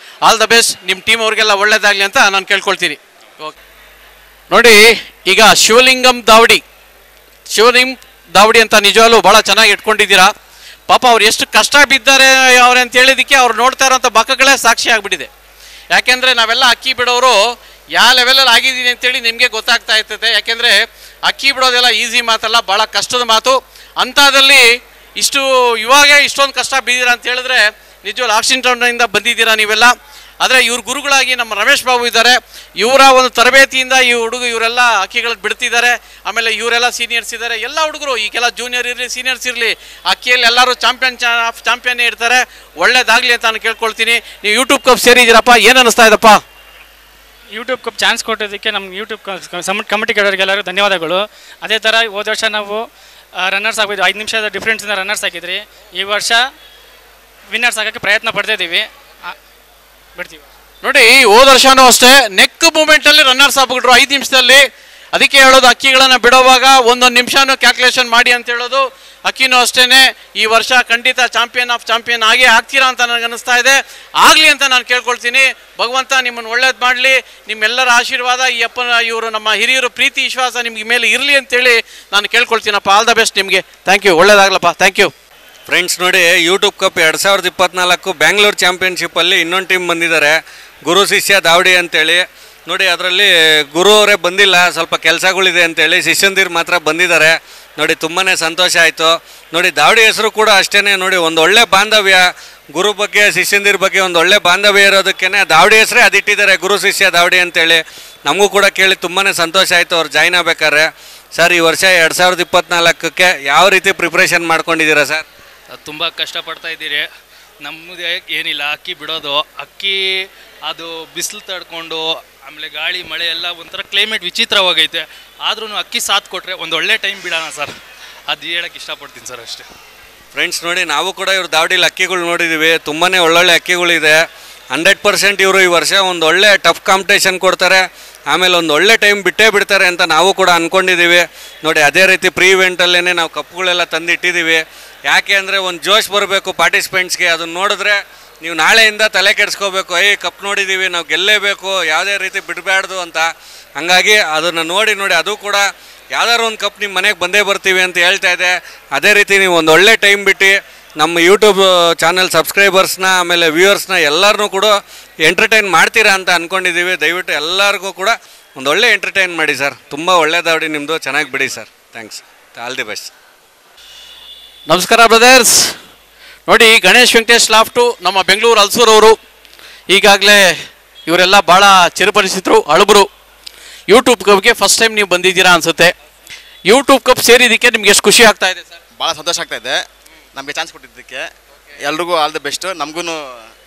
All the best. ನಿಮ್ಮ ಟೀಮ್ ಅವ್ರಿಗೆಲ್ಲ ಒಳ್ಳೇದಾಗಲಿ ಅಂತ ನಾನು ಕೇಳ್ಕೊಳ್ತೀನಿ. ಓಕೆ, ನೋಡಿ ಈಗ ಶಿವಲಿಂಗಂ ದಾವಡಿ ಅಂತ ನಿಜವಾಗ್ಲೂ ಭಾಳ ಚೆನ್ನಾಗಿ ಇಟ್ಕೊಂಡಿದ್ದೀರಾ. ಪಾಪ ಅವ್ರು ಎಷ್ಟು ಕಷ್ಟ ಬಿದ್ದಾರೆ ಅವ್ರೆ ಅಂತ ಹೇಳಿದಕ್ಕೆ ಅವ್ರು ನೋಡ್ತಾ ಇರೋಂಥ ಮಕ್ಕಳೇ ಸಾಕ್ಷಿ ಆಗಿಬಿಟ್ಟಿದೆ. ಯಾಕೆಂದರೆ ನಾವೆಲ್ಲ ಅಕ್ಕಿ ಬಿಡೋರು ಯಾವ ಲೆವೆಲಲ್ಲಿ ಆಗಿದ್ದೀನಿ ಅಂತೇಳಿ ನಿಮಗೆ ಗೊತ್ತಾಗ್ತಾ ಇರ್ತದೆ. ಯಾಕೆಂದರೆ ಅಕ್ಕಿ ಬಿಡೋದೆಲ್ಲ ಈಸಿ ಮಾತಲ್ಲ, ಭಾಳ ಕಷ್ಟದ ಮಾತು. ಅಂಥದ್ರಲ್ಲಿ ಇಷ್ಟೊಂದು ಕಷ್ಟ ಬಿದ್ದೀರಾ ಅಂತ ಹೇಳಿದ್ರೆ ನಿಜವಾಗ್ಲೂ ಆಕ್ಷನ್ ಟೌನಿಂದ ಬಂದಿದ್ದೀರಾ ನೀವೆಲ್ಲ. ಆದರೆ ಇವ್ರ ಗುರುಗಳಾಗಿ ನಮ್ಮ ರಮೇಶ್ ಬಾಬು ಇದ್ದಾರೆ. ಇವರ ಒಂದು ತರಬೇತಿಯಿಂದ ಈ ಇವರೆಲ್ಲ ಅಕ್ಕಿಗಳು ಬಿಡ್ತಿದ್ದಾರೆ. ಆಮೇಲೆ ಇವರೆಲ್ಲ ಸೀನಿಯರ್ಸ್ ಇದ್ದಾರೆ. ಎಲ್ಲ ಹುಡುಗರು ಈಗೆಲ್ಲ ಜೂನಿಯರ್ ಇರಲಿ ಸೀನಿಯರ್ಸ್ ಇರಲಿ ಅಕ್ಕಿಯಲ್ಲಿ ಎಲ್ಲರೂ ಚಾಂಪಿಯನ್ನೇ ಇರ್ತಾರೆ. ಒಳ್ಳೇದಾಗಲಿ ಅಂತ ನಾನು ಕೇಳ್ಕೊಳ್ತೀನಿ. ನೀವು ಯೂಟ್ಯೂಬ್ ಕಪ್ ಸೇರಿದ್ದೀರಪ್ಪ, ಏನು ಅನ್ನಿಸ್ತಾ ಇದಪ್ಪ? ಯೂಟ್ಯೂಬ್ ಕಪ್ ಚಾನ್ಸ್ ಕೊಟ್ಟೋದಕ್ಕೆ ನಮ್ಮ ಯೂಟ್ಯೂಬ್ ಕಮಿಟಿ ಕೆಡೋರಿಗೆಲ್ಲರಿಗೂ ಧನ್ಯವಾದಗಳು. ಅದೇ ಥರ ಹೋದ ವರ್ಷ ನಾವು ರನ್ನರ್ಸ್ ಆಗಿದ್ವಿ, 5 ನಿಮಿಷದ ಡಿಫ್ರೆನ್ಸಿಂದ ರನ್ನರ್ಸ್ ಆಗಿದ್ರಿ. ಈ ವರ್ಷ ವಿನ್ನರ್ಸ್ ಆಗೋಕ್ಕೆ ಪ್ರಯತ್ನ ಪಡ್ತಾಯಿದ್ದೀವಿ, ಬಿಡ್ತೀವಿ. ನೋಡಿ ಹೋದ ವರ್ಷನೂ ಅಷ್ಟೇ ನೆಕ್ ಮೂಮೆಂಟಲ್ಲಿ ರನ್ನರ್ಸ್ ಆಗ್ಬಿಟ್ರು 5 ನಿಮಿಷದಲ್ಲಿ. ಅದಕ್ಕೆ ಹೇಳೋದು ಅಕ್ಕಿಗಳನ್ನು ಬಿಡೋವಾಗ ಒಂದೊಂದು ನಿಮಿಷನೂ ಕ್ಯಾಲ್ಕುಲೇಷನ್ ಮಾಡಿ ಅಂತ ಹೇಳೋದು. ಅಕ್ಕಿನೂ ಅಷ್ಟೇ ಈ ವರ್ಷ ಖಂಡಿತ ಚಾಂಪಿಯನ್ ಆಫ್ ಚಾಂಪಿಯನ್ ಆಗೇ ಆಗ್ತೀರಾ ಅಂತ ನನಗೆ ಅನ್ನಿಸ್ತಾ ಇದೆ. ಆಗಲಿ ಅಂತ ನಾನು ಕೇಳ್ಕೊಳ್ತೀನಿ. ಭಗವಂತ ನಿಮ್ಮನ್ನು ಒಳ್ಳೇದು ಮಾಡಲಿ. ನಿಮ್ಮೆಲ್ಲರ ಆಶೀರ್ವಾದ ಈ ಇವರು ನಮ್ಮ ಹಿರಿಯರು ಪ್ರೀತಿ ವಿಶ್ವಾಸ ನಿಮ್ಗೆ ಮೇಲೆ ಇರಲಿ ಅಂತೇಳಿ ನಾನು ಕೇಳ್ಕೊಳ್ತೀನಪ್ಪ. ಆಲ್ ದ ಬೆಸ್ಟ್ ನಿಮಗೆ. ಥ್ಯಾಂಕ್ ಯು, ಒಳ್ಳೇದಾಗಲಪ್ಪ. Thank you. ಫ್ರೆಂಡ್ಸ್ ನೋಡಿ, ಯೂಟ್ಯೂಬ್ ಕಪ್ 2024 ಬ್ಯಾಂಗ್ಳೂರ್ ಚಾಂಪಿಯನ್ಶಿಪ್ಪಲ್ಲಿ ಇನ್ನೊಂದು ಟೀಮ್ ಬಂದಿದ್ದಾರೆ, ಗುರು ಶಿಷ್ಯ ದಾವಡಿ ಅಂತೇಳಿ. ನೋಡಿ ಅದರಲ್ಲಿ ಗುರು ಅವರೇ ಬಂದಿಲ್ಲ, ಸ್ವಲ್ಪ ಕೆಲಸಗಳಿದೆ ಅಂತೇಳಿ. ಶಿಷ್ಯಂದಿರು ಮಾತ್ರ ಬಂದಿದ್ದಾರೆ. ನೋಡಿ ತುಂಬಾ ಸಂತೋಷ ಆಯಿತು. ನೋಡಿ ದಾವಡಿ ಹೆಸರು ಕೂಡ ಅಷ್ಟೇ. ನೋಡಿ ಒಂದು ಒಳ್ಳೆ ಬಾಂಧವ್ಯ, ಗುರು ಬಗ್ಗೆ ಶಿಷ್ಯಂದಿರ ಬಗ್ಗೆ ಒಂದು ಒಳ್ಳೆ ಬಾಂಧವ್ಯ ಇರೋದಕ್ಕೇ ದಾವಡಿ ಹೆಸರೇ ಅದಿಟ್ಟಿದ್ದಾರೆ, ಗುರು ಶಿಷ್ಯ ದಾವಡಿ ಅಂತೇಳಿ. ನಮಗೂ ಕೂಡ ಕೇಳಿ ತುಂಬಾ ಸಂತೋಷ ಆಯಿತು ಅವ್ರು ಜಾಯ್ನ್ ಆಗ್ಬೇಕಾದ್ರೆ. ಸರ್, ಈ ವರ್ಷ 2024ಕ್ಕೆ ಯಾವ ರೀತಿ ಪ್ರಿಪ್ರೇಷನ್ ಮಾಡ್ಕೊಂಡಿದ್ದೀರಾ ಸರ್? ತುಂಬ ಕಷ್ಟಪಡ್ತಾ ಇದ್ದೀರಿ. ನಮ್ಮದು ಏನಿಲ್ಲ, ಅಕ್ಕಿ ಬಿಡೋದು, ಅಕ್ಕಿ ಅದು ಬಿಸಿಲು ತಡ್ಕೊಂಡು ಆಮೇಲೆ ಗಾಳಿ ಮಳೆ ಎಲ್ಲ ಒಂಥರ ಕ್ಲೈಮೇಟ್ ವಿಚಿತ್ರವಾಗೈತೆ. ಆದ್ರೂ ಅಕ್ಕಿ ಸಾಥ್ ಕೊಟ್ಟರೆ ಒಂದು ಒಳ್ಳೆ ಟೈಮ್ ಬಿಡೋಣ ಸರ್, ಅದು ಹೇಳಕ್ಕೆ ಇಷ್ಟಪಡ್ತೀನಿ ಸರ್ ಅಷ್ಟೇ. ಫ್ರೆಂಡ್ಸ್ ನೋಡಿ, ನಾವು ಕೂಡ ಇವ್ರು ದಾವಡಿಲಿ ಅಕ್ಕಿಗಳು ನೋಡಿದ್ದೀವಿ, ತುಂಬಾ ಒಳ್ಳೊಳ್ಳೆ ಅಕ್ಕಿಗಳಿದೆ. 100% ಇವರು ಈ ವರ್ಷ ಒಂದು ಒಳ್ಳೆ ಟಫ್ ಕಾಂಪಿಟೇಷನ್ ಕೊಡ್ತಾರೆ, ಆಮೇಲೆ ಒಂದು ಒಳ್ಳೆ ಟೈಮ್ ಬಿಟ್ಟೇ ಬಿಡ್ತಾರೆ ಅಂತ ನಾವು ಕೂಡ ಅಂದ್ಕೊಂಡಿದ್ದೀವಿ. ನೋಡಿ ಅದೇ ರೀತಿ ಪ್ರೀ ಇವೆಂಟಲ್ಲೇ ನಾವು ಕಪ್ಗಳೆಲ್ಲ ತಂದಿಟ್ಟಿದ್ದೀವಿ. ಯಾಕೆ ಅಂದರೆ ಒಂದು ಜೋಶ್ ಬರಬೇಕು ಪಾರ್ಟಿಸಿಪೆಂಟ್ಸ್ಗೆ. ಅದನ್ನು ನೋಡಿದ್ರೆ ನೀವು ನಾಳೆಯಿಂದ ತಲೆ ಕೆಡಿಸ್ಕೋಬೇಕು, ಕಪ್ ನೋಡಿದ್ದೀವಿ, ನಾವು ಗೆಲ್ಲೇಬೇಕು, ಯಾವುದೇ ರೀತಿ ಬಿಡಬಾರ್ದು ಅಂತ. ಹಂಗಾಗಿ ಅದನ್ನು ನೋಡಿ ಅದು ಕೂಡ ಯಾವ್ದಾದ್ರು ಒಂದು ಕಪ್ ನಿಮ್ಮ ಮನೆಗೆ ಬಂದೇ ಬರ್ತೀವಿ ಅಂತ ಹೇಳ್ತಾ ಇದೆ. ಅದೇ ರೀತಿ ನೀವು ಒಂದು ಒಳ್ಳೆ ಟೈಮ್ ಬಿಟ್ಟು ನಮ್ಮ ಯೂಟ್ಯೂಬ್ ಚಾನಲ್ ಸಬ್ಸ್ಕ್ರೈಬರ್ಸ್ನ ಆಮೇಲೆ ವ್ಯೂವರ್ಸ್ನ ಎಲ್ಲರನ್ನೂ ಕೂಡ ಎಂಟರ್ಟೈನ್ ಮಾಡ್ತೀರಾ ಅಂತ ಅಂದ್ಕೊಂಡಿದ್ದೀವಿ. ದಯವಿಟ್ಟು ಎಲ್ಲರಿಗೂ ಕೂಡ ಒಂದು ಒಳ್ಳೆ ಎಂಟರ್ಟೈನ್ ಮಾಡಿ ಸರ್. ತುಂಬ ಒಳ್ಳೆದಾವಡಿ ನಿಮ್ಮದು, ಚೆನ್ನಾಗಿ ಬಿಡಿ ಸರ್. Thanks, all the best. ನಮಸ್ಕಾರ ಬ್ರದರ್ಸ್. ನೋಡಿ ಗಣೇಶ್ ವೆಂಕಟೇಶ್ ಲಾಫ್ಟು ನಮ್ಮ ಬೆಂಗಳೂರು ಹಲ್ಸೂರವರು. ಈಗಾಗಲೇ ಇವರೆಲ್ಲ ಭಾಳ ಚಿರಪರಿಚಿತರು, ಹಳಬರು. ಯೂಟ್ಯೂಬ್ ಕಪ್ಗೆ ಫಸ್ಟ್ ಟೈಮ್ ನೀವು ಬಂದಿದ್ದೀರಾ ಅನಿಸುತ್ತೆ. ಯೂಟ್ಯೂಬ್ ಕಪ್ ಸೇರಿದ್ದಕ್ಕೆ ನಿಮ್ಗೆ ಎಷ್ಟು ಖುಷಿ ಆಗ್ತಾ ಇದೆ ಸರ್? ಭಾಳ ಸಂತೋಷ ಆಗ್ತಾ ಇದೆ ನಮಗೆ ಚಾನ್ಸ್ ಕೊಟ್ಟಿದ್ದಕ್ಕೆ. ಎಲ್ರಿಗೂ ಆಲ್ ದಿ ಬೆಸ್ಟ್. ನಮಗೂ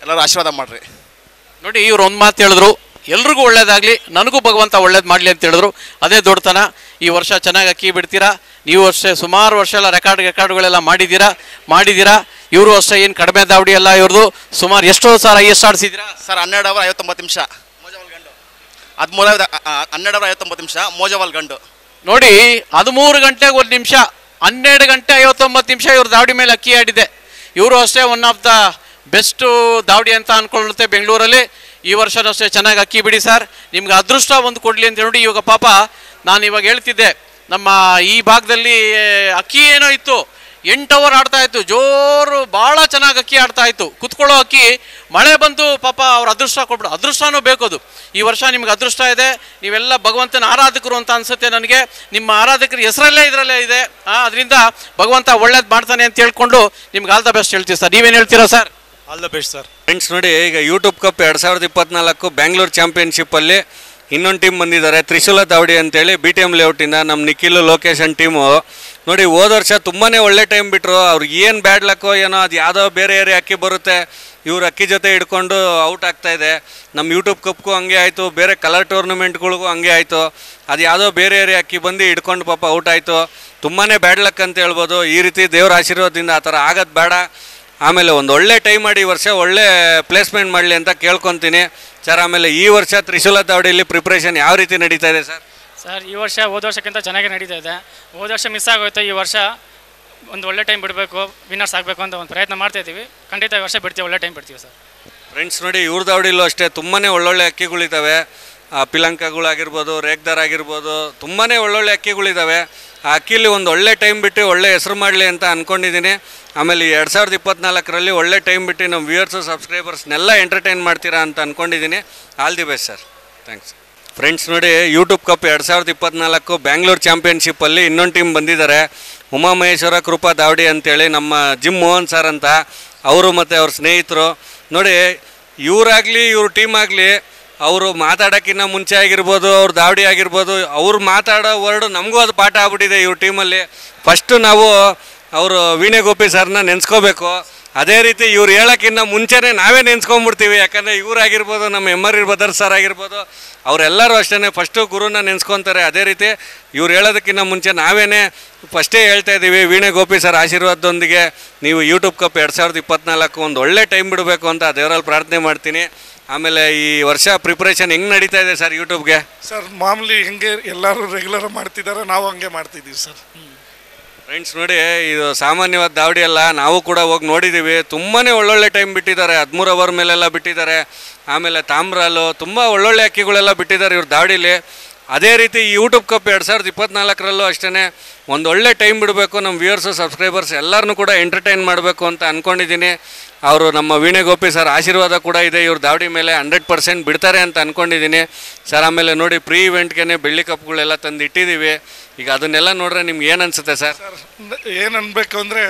ಎಲ್ಲರೂ ಆಶೀರ್ವಾದ ಮಾಡಿರಿ. ನೋಡಿ ಇವ್ರು ಒಂದು ಮಾತು ಹೇಳಿದ್ರು, ಎಲ್ರಿಗೂ ಒಳ್ಳೇದಾಗಲಿ, ನನಗೂ ಭಗವಂತ ಒಳ್ಳೇದು ಮಾಡಲಿ ಅಂತ ಹೇಳಿದ್ರು. ಅದೇ ದೊಡ್ಡತನ. ಈ ವರ್ಷ ಚೆನ್ನಾಗಿ ಅಕ್ಕಿ ಬಿಡ್ತೀರಾ. ನೀವು ಅಷ್ಟೇ ಸುಮಾರು ವರ್ಷ ಎಲ್ಲ ರೆಕಾರ್ಡ್ಗಳೆಲ್ಲ ಮಾಡಿದ್ದೀರಾ. ಇವರು ಅಷ್ಟೇ ಏನು ಕಡಿಮೆ ದಾವಡಿ ಎಲ್ಲ ಇವ್ರದ್ದು. ಸುಮಾರು ಎಷ್ಟೋ ಸಾರ ಎಷ್ಟು ಆಡಿಸಿದ್ದೀರಾ ಸರ್? 12 ಅವರ್ 59 ನಿಮಿಷ ಮೋಜವಾಲ್ ಗಂಡು. 12 ಅವರ್ 59 ನಿಮಿಷ ಮೋಜವಾಲ್ ಗಂಡು. ನೋಡಿ 13 ಗಂಟೆಗೆ 1 ನಿಮಿಷ, 12 ಗಂಟೆ 59 ನಿಮಿಷ ಇವ್ರು ದಾವಡಿ ಮೇಲೆ ಅಕ್ಕಿ ಆಡಿದೆ. ಇವರು ಅಷ್ಟೇ ಒನ್ ಆಫ್ ದ ಬೆಸ್ಟು ದಾವಡಿ ಅಂತ ಅಂದ್ಕೊಳ್ಳುತ್ತೆ ಬೆಂಗಳೂರಲ್ಲಿ. ಈ ವರ್ಷನೂ ಅಷ್ಟೇ ಚೆನ್ನಾಗಿ ಅಕ್ಕಿ ಬಿಡಿ ಸರ್. ನಿಮ್ಗೆ ಅದೃಷ್ಟ ಒಂದು ಕೊಡಲಿ ಅಂತ ನೋಡಿ. ಇವಾಗ ಪಾಪ ನಾನು ಇವಾಗ ಹೇಳ್ತಿದ್ದೆ, ನಮ್ಮ ಈ ಭಾಗದಲ್ಲಿ ಅಕ್ಕಿ ಏನೋ ಇತ್ತು, 8 ಅವರ್ ಆಡ್ತಾ ಇತ್ತು ಜೋರು, ಭಾಳ ಚೆನ್ನಾಗಿ ಅಕ್ಕಿ ಆಡ್ತಾ ಇತ್ತು. ಕುತ್ಕೊಳ್ಳೋ ಅಕ್ಕಿ ಮಳೆ ಬಂತು, ಪಾಪ ಅವ್ರ ಅದೃಷ್ಟ ಕೊಟ್ಬಿಡು. ಅದೃಷ್ಟನೂ ಬೇಕದು. ಈ ವರ್ಷ ನಿಮ್ಗೆ ಅದೃಷ್ಟ ಇದೆ. ನೀವೆಲ್ಲ ಭಗವಂತನ ಆರಾಧಕರು ಅಂತ ಅನಿಸುತ್ತೆ ನನಗೆ. ನಿಮ್ಮ ಆರಾಧಕರ ಹೆಸರಲ್ಲೇ ಇದರಲ್ಲೇ ಇದೆ. ಅದರಿಂದ ಭಗವಂತ ಒಳ್ಳೇದು ಮಾಡ್ತಾನೆ ಅಂತ ಹೇಳ್ಕೊಂಡು ನಿಮ್ಗೆ ಆಲ್ ದ ಬೆಸ್ಟ್ ಹೇಳ್ತೀವಿ ಸರ್. ನೀವೇನು ಹೇಳ್ತೀರಾ sir? All the best sir. Friends ನೋಡಿ, ಈಗ ಯೂಟ್ಯೂಬ್ ಕಪ್ 2024 ಬ್ಯಾಂಗ್ಳೂರ್ ಚಾಂಪಿಯನ್ಶಿಪ್ಪಲ್ಲಿ ಇನ್ನೊಂದು ಟೀಮ್ ಬಂದಿದ್ದಾರೆ, ತ್ರಿಶೂಲ ದಾವಡಿ ಅಂತೇಳಿ. BTM ಲೇಔಟಿಂದ ನಮ್ಮ ನಿಖಿಲ್ ಲೊಕೇಶನ್ ಟೀಮು. ನೋಡಿ ಹೋದ ವರ್ಷ ತುಂಬಾ ಒಳ್ಳೆ ಟೈಮ್ ಬಿಟ್ಟರು. ಅವ್ರಿಗೆ ಏನು ಬ್ಯಾಡ್ ಲಕ್ಕೋ ಏನೋ, ಅದು ಯಾವುದೋ ಬೇರೆ ಏರಿಯಾ ಅಕ್ಕಿ ಬರುತ್ತೆ, ಇವ್ರು ಅಕ್ಕಿ ಜೊತೆ ಹಿಡ್ಕೊಂಡು ಔಟ್ ಆಗ್ತಾಯಿದೆ. ನಮ್ಮ ಯೂಟ್ಯೂಬ್ ಕಪ್ಗೂ ಹಂಗೆ ಆಯಿತು, ಬೇರೆ ಕಲರ್ ಟೂರ್ನಮೆಂಟ್ಗಳಿಗೂ ಹಂಗೆ ಆಯಿತು. ಅದು ಯಾವುದೋ ಬೇರೆ ಏರಿಯಾ ಅಕ್ಕಿ ಬಂದು ಹಿಡ್ಕೊಂಡು ಪಾಪ ಔಟ್ ಆಯಿತು. ತುಂಬಾ ಬ್ಯಾಡ್ ಲಕ್ ಅಂತ ಹೇಳ್ಬೋದು. ಈ ರೀತಿ ದೇವ್ರ ಆಶೀರ್ವಾದದಿಂದ ಆ ಥರ ಆಗೋದು ಬೇಡ. ಆಮೇಲೆ ಒಂದು ಒಳ್ಳೆ ಟೈಮ್ ಮಾಡಿ ಈ ವರ್ಷ ಒಳ್ಳೆ ಪ್ಲೇಸ್ಮೆಂಟ್ ಮಾಡಲಿ ಅಂತ ಕೇಳ್ಕೊತೀನಿ ಸರ್. ಆಮೇಲೆ ಈ ವರ್ಷ ತ್ರಿಶೂಲ ದಾವಡಿಯಲ್ಲಿ ಪ್ರಿಪ್ರೇಷನ್ ಯಾವ ರೀತಿ ನಡೀತಾ ಇದೆ ಸರ್? ಸರ್ ಈ ವರ್ಷ ಹೋದ ವರ್ಷಕ್ಕಿಂತ ಚೆನ್ನಾಗಿ ನಡೀತಾ ಇದೆ. ಹೋದ ವರ್ಷ ಮಿಸ್ ಆಗೋಯ್ತು. ಈ ವರ್ಷ ಒಂದು ಒಳ್ಳೆ ಟೈಮ್ ಬಿಡಬೇಕು, ವಿನ್ನರ್ಸ್ ಆಗಬೇಕು ಅಂತ ಒಂದು ಪ್ರಯತ್ನ ಮಾಡ್ತಾಯಿದ್ದೀವಿ. ಖಂಡಿತ ಈ ವರ್ಷ ಬಿಡ್ತೀವಿ, ಒಳ್ಳೆ ಟೈಮ್ ಬಿಡ್ತೀವಿ ಸರ್. ಫ್ರೆಂಡ್ಸ್ ನೋಡಿ, ಇವ್ರ ದಾವಡಿಲೂ ಅಷ್ಟೇ ತುಂಬಾ ಒಳ್ಳೊಳ್ಳೆ ಅಕ್ಕಿಗಳಿದ್ದಾವೆ. ಪಿಲಂಕಗಳಾಗಿರ್ಬೋದು, ರೇಗ್ದಾರ್ ಆಗಿರ್ಬೋದು, ತುಂಬಾ ಒಳ್ಳೊಳ್ಳೆ ಅಕ್ಕಿಗಳಿದ್ದಾವೆ. ಆ ಅಕ್ಕಿಲಿ ಒಂದು ಒಳ್ಳೆ ಟೈಮ್ ಬಿಟ್ಟು ಒಳ್ಳೆ ಹೆಸರು ಮಾಡಲಿ ಅಂತ ಅಂದ್ಕೊಂಡಿದ್ದೀನಿ. ಆಮೇಲೆ 2024ರಲ್ಲಿ ಒಳ್ಳೆ ಟೈಮ್ ಬಿಟ್ಟು ನಮ್ಮ ವ್ಯೂವರ್ಸು ಸಬ್ಸ್ಕ್ರೈಬರ್ಸ್ನೆಲ್ಲ ಎಂಟರ್ಟೈನ್ ಮಾಡ್ತೀರಾ ಅಂತ ಅಂದ್ಕೊಂಡಿದ್ದೀನಿ. All the best sir. Thanks. Friends ನೋಡಿ, ಯೂಟ್ಯೂಬ್ ಕಪ್ 2024 ಬ್ಯಾಂಗ್ಳೂರ್ ಚಾಂಪಿಯನ್ಶಿಪ್ಪಲ್ಲಿ ಇನ್ನೊಂದು ಟೀಮ್ ಬಂದಿದ್ದಾರೆ, ಉಮಾಮಹೇಶ್ವರ ಕೃಪಾ ದಾವಡಿ ಅಂತೇಳಿ. ನಮ್ಮ ಜಿಮ್ ಮೋಹನ್ ಸರ್ ಅಂತ ಅವರು ಮತ್ತು ಅವ್ರ ಸ್ನೇಹಿತರು. ನೋಡಿ ಇವರಾಗಲಿ ಇವ್ರ ಟೀಮ್ ಆಗಲಿ, ಅವರು ಮಾತಾಡೋಕ್ಕಿಂತ ಮುಂಚೆ ಆಗಿರ್ಬೋದು, ಅವ್ರ ದಾವಡಿ ಆಗಿರ್ಬೋದು, ಅವ್ರು ಮಾತಾಡೋ ವರ್ಡು ನಮಗೂ ಅದು ಪಾಠ ಆಗ್ಬಿಟ್ಟಿದೆ ಇವ್ರ ಟೀಮಲ್ಲಿ. ಫಸ್ಟು ನಾವು ಅವರು ವೀಣೆ ಗೋಪಿ ಸರ್ನ ನೆನೆಸ್ಕೋಬೇಕು. ಅದೇ ರೀತಿ ಇವ್ರು ಹೇಳೋಕ್ಕಿಂತ ಮುಂಚೆನೇ ನಾವೇ ನೆನೆಸ್ಕೊಂಡ್ಬಿಡ್ತೀವಿ. ಯಾಕಂದರೆ ಇವರಾಗಿರ್ಬೋದು, ನಮ್ಮ ಎಮ್.ಆರ್. ಬದರ್ ಸರ್ ಆಗಿರ್ಬೋದು, ಅವರೆಲ್ಲರೂ ಅಷ್ಟೇ ಫಸ್ಟು ಗುರುನ ನೆನೆಸ್ಕೊತಾರೆ. ಅದೇ ರೀತಿ ಇವ್ರು ಹೇಳೋದಕ್ಕಿಂತ ಮುಂಚೆ ನಾವೇ ಫಸ್ಟೇ ಹೇಳ್ತಾ ಇದ್ದೀವಿ, ವೀಣೆ ಗೋಪಿ ಸರ್ ಆಶೀರ್ವಾದದೊಂದಿಗೆ ನೀವು ಯೂಟ್ಯೂಬ್ ಕಪ್ 2024 ಒಂದು ಒಳ್ಳೆ ಟೈಮ್ ಬಿಡಬೇಕು ಅಂತ ದೇವರಲ್ಲಿ ಪ್ರಾರ್ಥನೆ ಮಾಡ್ತೀನಿ. ಆಮೇಲೆ ಈ ವರ್ಷ ಪ್ರಿಪ್ರೇಷನ್ ಹೆಂಗೆ ನಡೀತಾ ಇದೆ ಸರ್ ಯೂಟ್ಯೂಬ್ಗೆ? ಸರ್ ಮಾಮೂಲಿ ಹೆಂಗೆ ಎಲ್ಲರೂ ರೆಗ್ಯುಲರ್ ಮಾಡ್ತಿದ್ದಾರೆ, ನಾವು ಹಂಗೆ ಮಾಡ್ತಿದ್ದೀವಿ ಸರ್. ಫ್ರೆಂಡ್ಸ್ ನೋಡಿ, ಇದು ಸಾಮಾನ್ಯವಾದ ದಾವಡಿ ಅಲ್ಲ, ನಾವು ಕೂಡ ಹೋಗಿ ನೋಡಿದ್ದೀವಿ. ತುಂಬಾ ಒಳ್ಳೊಳ್ಳೆ ಟೈಮ್ ಬಿಟ್ಟಿದ್ದಾರೆ, 13 ಅವರ್ ಮೇಲೆಲ್ಲ ಬಿಟ್ಟಿದ್ದಾರೆ. ಆಮೇಲೆ ತಾಮ್ರಾಲು ತುಂಬ ಒಳ್ಳೊಳ್ಳೆ ಅಕ್ಕಿಗಳೆಲ್ಲ ಬಿಟ್ಟಿದ್ದಾರೆ ಇವ್ರು ದಾವಡಿಲಿ. ಅದೇ ರೀತಿ ಯೂಟ್ಯೂಬ್ ಕಪ್ 2024 ಅಷ್ಟೇ ಒಂದೊಳ್ಳೆ ಟೈಮ್ ಬಿಡಬೇಕು. ನಮ್ಮ ವ್ಯೂಯರ್ಸು ಸಬ್ಸ್ಕ್ರೈಬರ್ಸ್ ಎಲ್ಲರನ್ನೂ ಕೂಡ ಎಂಟರ್ಟೈನ್ ಮಾಡಬೇಕು ಅಂತ ಅಂದ್ಕೊಂಡಿದ್ದೀನಿ. ಅವರು ನಮ್ಮ ವೀಣೆ ಗೋಪಿ ಸರ್ ಆಶೀರ್ವಾದ ಕೂಡ ಇದೆ ಇವ್ರ ದಾವಡಿ ಮೇಲೆ. 100% ಬಿಡ್ತಾರೆ ಅಂತ ಅಂದ್ಕೊಂಡಿದ್ದೀನಿ ಸರ್. ಆಮೇಲೆ ನೋಡಿ, ಪ್ರೀ ಇವೆಂಟ್ಗೆ ಬೆಳ್ಳಿ ಕಪ್ಗಳೆಲ್ಲ ತಂದು ಇಟ್ಟಿದ್ದೀವಿ. ಈಗ ಅದನ್ನೆಲ್ಲ ನೋಡ್ರೆ ನಿಮ್ಗೆ ಏನು ಅನಿಸುತ್ತೆ ಸರ್? ಏನು ಅನ್ಬೇಕು ಅಂದರೆ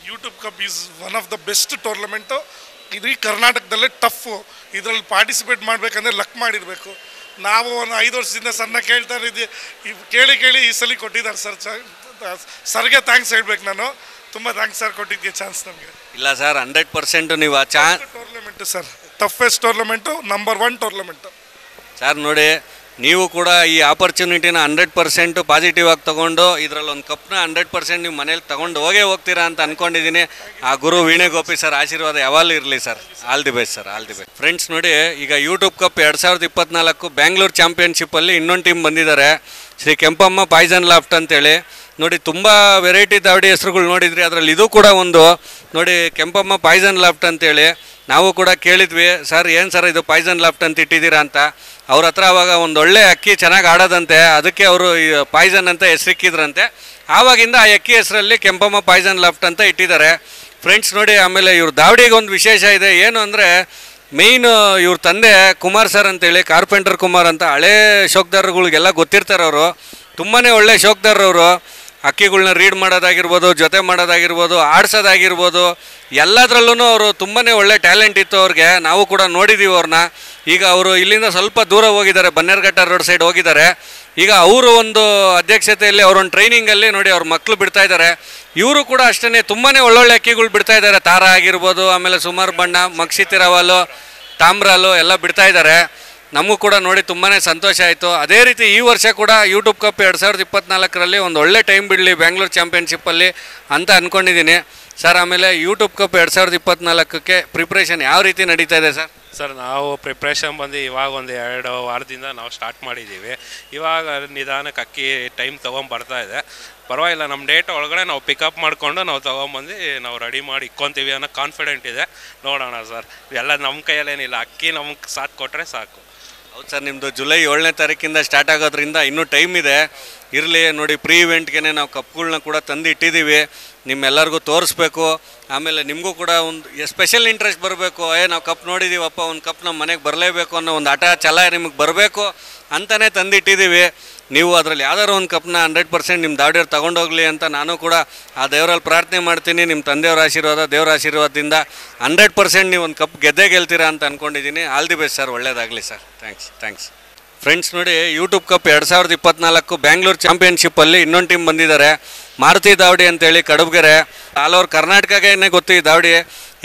YouTube cup is one of the best tournament. ಇಡೀ ಕರ್ನಾಟಕದಲ್ಲೇ ಟಫು. ಇದರಲ್ಲಿ ಪಾರ್ಟಿಸಿಪೇಟ್ ಮಾಡಬೇಕಂದ್ರೆ ಲಕ್ ಮಾಡಿರಬೇಕು. ನಾವು ಒಂದು 5 ವರ್ಷದಿಂದ ಸಣ್ಣ ಕೇಳ್ತಾ ಇದ್ದೀವಿ, ಕೇಳಿ ಈ ಸಲ ಕೊಟ್ಟಿದ್ದಾರೆ ಸರ್. ಸರ್ಗೆ ಥ್ಯಾಂಕ್ಸ್ ಹೇಳ್ಬೇಕು ನಾನು. ತುಂಬ ಥ್ಯಾಂಕ್ಸ್ ಸರ್ ಕೊಟ್ಟಿದ್ದಕ್ಕೆ ಚಾನ್ಸ್ ನಮಗೆ. ಇಲ್ಲ ಸರ್, 100% ನೀವು ಆ tournament sir, toughest tournament, number 1 tournament sir. ನೋಡಿ, ನೀವು ಕೂಡ ಈ ಆಪರ್ಚುನಿಟಿನ 100% ಪಾಸಿಟಿವ್ ಆಗಿ ತೊಗೊಂಡು ಇದರಲ್ಲಿ ಒಂದು ಕಪ್ನ 100% ನೀವು ಮನೇಲಿ ತೊಗೊಂಡು ಹೋಗ್ತೀರಾ ಅಂತ ಅಂದ್ಕೊಂಡಿದ್ದೀನಿ. ಆ ಗುರು ವೀಣೆ ಗೋಪಿ ಸರ್ ಆಶೀರ್ವಾದ ಯಾವಾಗಲೂ ಇರಲಿ sir. All the best sir, all the best. Friends ನೋಡಿ, ಈಗ ಯೂಟ್ಯೂಬ್ ಕಪ್ 2024 ಬ್ಯಾಂಗ್ಳೂರ್ ಚಾಂಪಿಯನ್ಶಿಪ್ಪಲ್ಲಿ ಇನ್ನೊಂದು ಟೀಮ್ ಬಂದಿದ್ದಾರೆ, ಶ್ರೀ ಕೆಂಪಮ್ಮ ಪಾಯ್ಸನ್ ಲಾಫ್ಟ್ ಅಂತೇಳಿ. ನೋಡಿ, ತುಂಬ ವೆರೈಟಿ ದಾವಡಿ ಹೆಸರುಗಳು ನೋಡಿದ್ರಿ, ಅದರಲ್ಲಿ ಇದು ಕೂಡ ಒಂದು. ನೋಡಿ, ಕೆಂಪಮ್ಮ ಪಾಯ್ಸನ್ ಲಾಫ್ಟ್ ಅಂತೇಳಿ ನಾವು ಕೂಡ ಕೇಳಿದ್ವಿ, ಸರ್ ಏನು ಸರ್ ಇದು ಪಾಯ್ಸನ್ ಲಾಫ್ಟ್ ಅಂತ ಇಟ್ಟಿದ್ದೀರಾ ಅಂತ. ಅವ್ರ ಹತ್ರ ಅವಾಗ ಒಂದು ಒಳ್ಳೆ ಅಕ್ಕಿ ಚೆನ್ನಾಗಿ ಆಡೋದಂತೆ, ಅದಕ್ಕೆ ಅವರು ಪಾಯ್ಸನ್ ಅಂತ ಹೆಸರಿಕ್ಕಿದ್ರಂತೆ. ಆವಾಗಿಂದ ಆ ಅಕ್ಕಿ ಹೆಸರಲ್ಲಿ ಕೆಂಪಮ್ಮ ಪಾಯ್ಸನ್ ಲಾಫ್ಟ್ ಅಂತ ಇಟ್ಟಿದ್ದಾರೆ ಫ್ರೆಂಡ್ಸ್. ನೋಡಿ, ಆಮೇಲೆ ಇವ್ರ ದಾವಡಿಗೆ ಒಂದು ವಿಶೇಷ ಇದೆ. ಏನು ಅಂದರೆ, ಮೇಯ್ನ್ ಇವ್ರ ತಂದೆ ಕುಮಾರ್ ಸರ್ ಅಂತೇಳಿ, ಕಾರ್ಪೆಂಟರ್ ಕುಮಾರ್ ಅಂತ, ಹಳೇ ಶೋಕ್ದಾರಗಳಿಗೆಲ್ಲ ಗೊತ್ತಿರ್ತಾರೆ ಅವರು. ತುಂಬಾ ಒಳ್ಳೆ ಶೋಕ್ದಾರವರು. ಅಕ್ಕಿಗಳ್ನ ರೀಡ್ ಮಾಡೋದಾಗಿರ್ಬೋದು, ಜೊತೆ ಮಾಡೋದಾಗಿರ್ಬೋದು, ಆಡ್ಸೋದಾಗಿರ್ಬೋದು, ಎಲ್ಲದರಲ್ಲೂ ಅವರು ತುಂಬಾ ಒಳ್ಳೆ ಟ್ಯಾಲೆಂಟ್ ಇತ್ತು ಅವ್ರಿಗೆ. ನಾವು ಕೂಡ ನೋಡಿದ್ದೀವಿ ಅವ್ರನ್ನ. ಈಗ ಅವರು ಇಲ್ಲಿಂದ ಸ್ವಲ್ಪ ದೂರ ಹೋಗಿದ್ದಾರೆ, ಬನ್ನೇರ್ಘಟ್ಟ ರೋಡ್ ಸೈಡ್ ಹೋಗಿದ್ದಾರೆ. ಈಗ ಅವರು ಒಂದು ಅಧ್ಯಕ್ಷತೆಯಲ್ಲಿ ಅವರೊಂದು ಟ್ರೈನಿಂಗಲ್ಲಿ ನೋಡಿ ಅವ್ರ ಮಕ್ಕಳು ಬಿಡ್ತಾ ಇದ್ದಾರೆ. ಇವರು ಕೂಡ ಅಷ್ಟೇ ತುಂಬಾ ಒಳ್ಳೊಳ್ಳೆ ಅಕ್ಕಿಗಳು ಬಿಡ್ತಾ ಇದ್ದಾರೆ. ತಾರ ಆಗಿರ್ಬೋದು, ಆಮೇಲೆ ಸುಮಾರು ಬಣ್ಣ, ಮಕ್ಷಿ ತಿರವಾಲು, ತಾಮ್ರಾಲು ಎಲ್ಲ ಬಿಡ್ತಾ ಇದ್ದಾರೆ. ನಮಗೂ ಕೂಡ ನೋಡಿ ತುಂಬಾ ಸಂತೋಷ ಆಯಿತು. ಅದೇ ರೀತಿ ಈ ವರ್ಷ ಕೂಡ ಯೂಟ್ಯೂಬ್ ಕಪ್ 2024 ಒಂದು ಒಳ್ಳೆ ಟೈಮ್ ಬಿಡಲಿ ಬ್ಯಾಂಗ್ಳೂರ್ ಚಾಂಪಿಯನ್ಶಿಪ್ಪಲ್ಲಿ ಅಂತ ಅಂದ್ಕೊಂಡಿದ್ದೀನಿ ಸರ್. ಆಮೇಲೆ ಯೂಟ್ಯೂಬ್ ಕಪ್ 2024 ಪ್ರಿಪ್ರೇಷನ್ ಯಾವ ರೀತಿ ನಡೀತಾ ಇದೆ ಸರ್? ಸರ್, ನಾವು ಪ್ರಿಪ್ರೇಷನ್ ಬಂದು ಇವಾಗ ಒಂದು 2 ವಾರದಿಂದ ನಾವು ಸ್ಟಾರ್ಟ್ ಮಾಡಿದ್ದೀವಿ. ಇವಾಗ ನಿಧಾನಕ್ಕೆ ಅಕ್ಕಿ ಟೈಮ್ ತೊಗೊಂಬರ್ತಾ ಇದೆ. ಪರವಾಗಿಲ್ಲ, ನಮ್ಮ ಡೇಟ್ ಒಳಗಡೆ ನಾವು ಪಿಕಪ್ ಮಾಡಿಕೊಂಡು ನಾವು ತೊಗೊಂಬಂದು ನಾವು ರೆಡಿ ಮಾಡಿ ಇಕ್ಕೊತೀವಿ ಅನ್ನೋ ಕಾನ್ಫಿಡೆಂಟ್ ಇದೆ. ನೋಡೋಣ ಸರ್, ಎಲ್ಲ ನಮ್ಮ ಕೈಯಲ್ಲೇನಿಲ್ಲ, ಅಕ್ಕಿ ನಮ್ಗೆ ಸಾಥ್ ಕೊಟ್ಟರೆ ಸಾಕು. ಹೌದು ಸರ್, ನಿಮ್ಮದು ಜುಲೈ 7ನೇ ತಾರೀಕಿಂದ ಸ್ಟಾರ್ಟ್ ಆಗೋದ್ರಿಂದ ಇನ್ನೂ ಟೈಮ್ ಇದೆ. ಇರಲಿ ನೋಡಿ, ಪ್ರೀ ಇವೆಂಟ್ಗೆ ನಾವು ಕಪ್ಗಳನ್ನ ಕೂಡ ತಂದು ಇಟ್ಟಿದ್ದೀವಿ, ನಿಮ್ಮೆಲ್ಲರಿಗೂ ತೋರಿಸ್ಬೇಕು. ಆಮೇಲೆ ನಿಮಗೂ ಕೂಡ ಒಂದು ಸ್ಪೆಷಲ್ ಇಂಟ್ರೆಸ್ಟ್ ಬರಬೇಕು. ನಾವು ಕಪ್ ನೋಡಿದ್ದೀವಪ್ಪ, ಒಂದು ಕಪ್ ನಮ್ಮ ಮನೆಗೆ ಬರಲೇಬೇಕು ಅನ್ನೋ ಒಂದು ಆಟ ಛಲ ನಿಮಗೆ ಬರಬೇಕು ಅಂತಲೇ ತಂದಿಟ್ಟಿದ್ದೀವಿ. ನೀವು ಅದರಲ್ಲಿ ಯಾವ್ದಾದ್ರು ಒಂದು ಕಪ್ನ 100% ನಿಮ್ಮ ದಾವಡಿಯವ್ರು ತೊಗೊಂಡೋಗ್ಲಿ ಅಂತ ನಾನು ಕೂಡ ಆ ದೇವರಲ್ಲಿ ಪ್ರಾರ್ಥನೆ ಮಾಡ್ತೀನಿ. ನಿಮ್ಮ ತಂದೆಯವ್ರ ಆಶೀರ್ವಾದ, ದೇವರ ಆಶೀರ್ವಾದದಿಂದ 100% ನೀವು ಒಂದು ಕಪ್ ಗೆಲ್ತೀರಾ ಅಂತ ಅಂದ್ಕೊಂಡಿದ್ದೀನಿ. ಆಲ್ ದಿ ಬೆಸ್ಟ್ ಸರ್, ಒಳ್ಳೇದಾಗಲಿ ಸರ್. ಥ್ಯಾಂಕ್ಸ್. ಫ್ರೆಂಡ್ಸ್ ನೋಡಿ, ಯೂಟ್ಯೂಬ್ ಕಪ್ 2024 ಬ್ಯಾಂಗ್ಳೂರ್ ಚಾಂಪಿಯನ್ಶಿಪ್ಪಲ್ಲಿ ಇನ್ನೊಂದು ಟೀಮ್ ಬಂದಿದ್ದಾರೆ, ಮಾರುತಿ ದಾವಡಿ ಅಂತೇಳಿ, ಕಡಬಗೆರೆ. ಆಲ್ ಓವರ್ ಕರ್ನಾಟಕಗೇ ಗೊತ್ತು ಈ ದಾವಡಿ.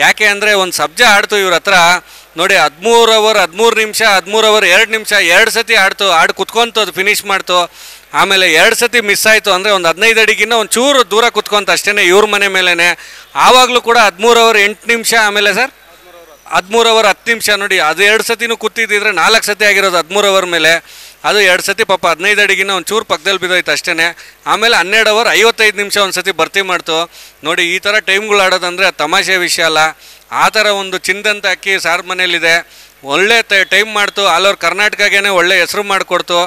ಯಾಕೆ ಅಂದರೆ ಒಂದು ಸಬ್ಜ ಆಡ್ತು ಇವ್ರ ಹತ್ರ. ನೋಡಿ, 13 ಅವರ್ 13 ನಿಮಿಷ, 13 ಅವರ್ 2 ನಿಮಿಷ 2 ಸತಿ ಆಡಿ ಕುತ್ಕೊಂತು, ಅದು ಫಿನಿಷ್ ಮಾಡ್ತು. ಆಮೇಲೆ 2 ಸತಿ ಮಿಸ್ ಆಯಿತು, ಅಂದರೆ ಒಂದು 15 ಅಡಿಗಿನ್ನ ಒಂದು ಚೂರು ದೂರ ಕುತ್ಕೊಂತ ಅಷ್ಟೇ ಇವ್ರ ಮನೆ ಮೇಲೇ. ಆವಾಗಲೂ ಕೂಡ 13 ಅವರ್ 8 ನಿಮಿಷ, ಆಮೇಲೆ ಸರ್ 13 ಅವರ್ 10 ನಿಮಿಷ. ನೋಡಿ, ಅದು 2 ಸತಿನೂ ಕೂತಿದ್ದಿದ್ರೆ 4 ಸತಿ ಆಗಿರೋದು 13 ಅವರ್ ಮೇಲೆ. ಅದು 2 ಸತಿ ಪಾಪ 15 ಅಡಿಗಿನ ಒಂದು ಚೂರು ಪಕ್ಕದಲ್ಲಿ ಬಿದ್ದೋಯ್ತು ಅಷ್ಟೇ. ಆಮೇಲೆ 12 ಅವರ್ 55 ನಿಮಿಷ ಒಂದು ಸತಿ ಭರ್ತಿ ಮಾಡ್ತು. ನೋಡಿ, ಈ ಥರ ಟೈಮ್ಗಳು ಆಡೋದಂದರೆ ತಮಾಷೆ ವಿಷಯ ಅಲ್ಲ. ಆ ಥರ ಒಂದು ಚಿಂದಂತ ಅಕ್ಕಿ ಸಾರ್ ಮನೇಲಿದೆ, ಒಳ್ಳೆ ಟೈಮ್ ಮಾಡ್ತು. ಆಲ್ ಓವರ್ ಕರ್ನಾಟಕಗೇ ಒಳ್ಳೆ ಹೆಸರು ಮಾಡಿಕೊಡ್ತು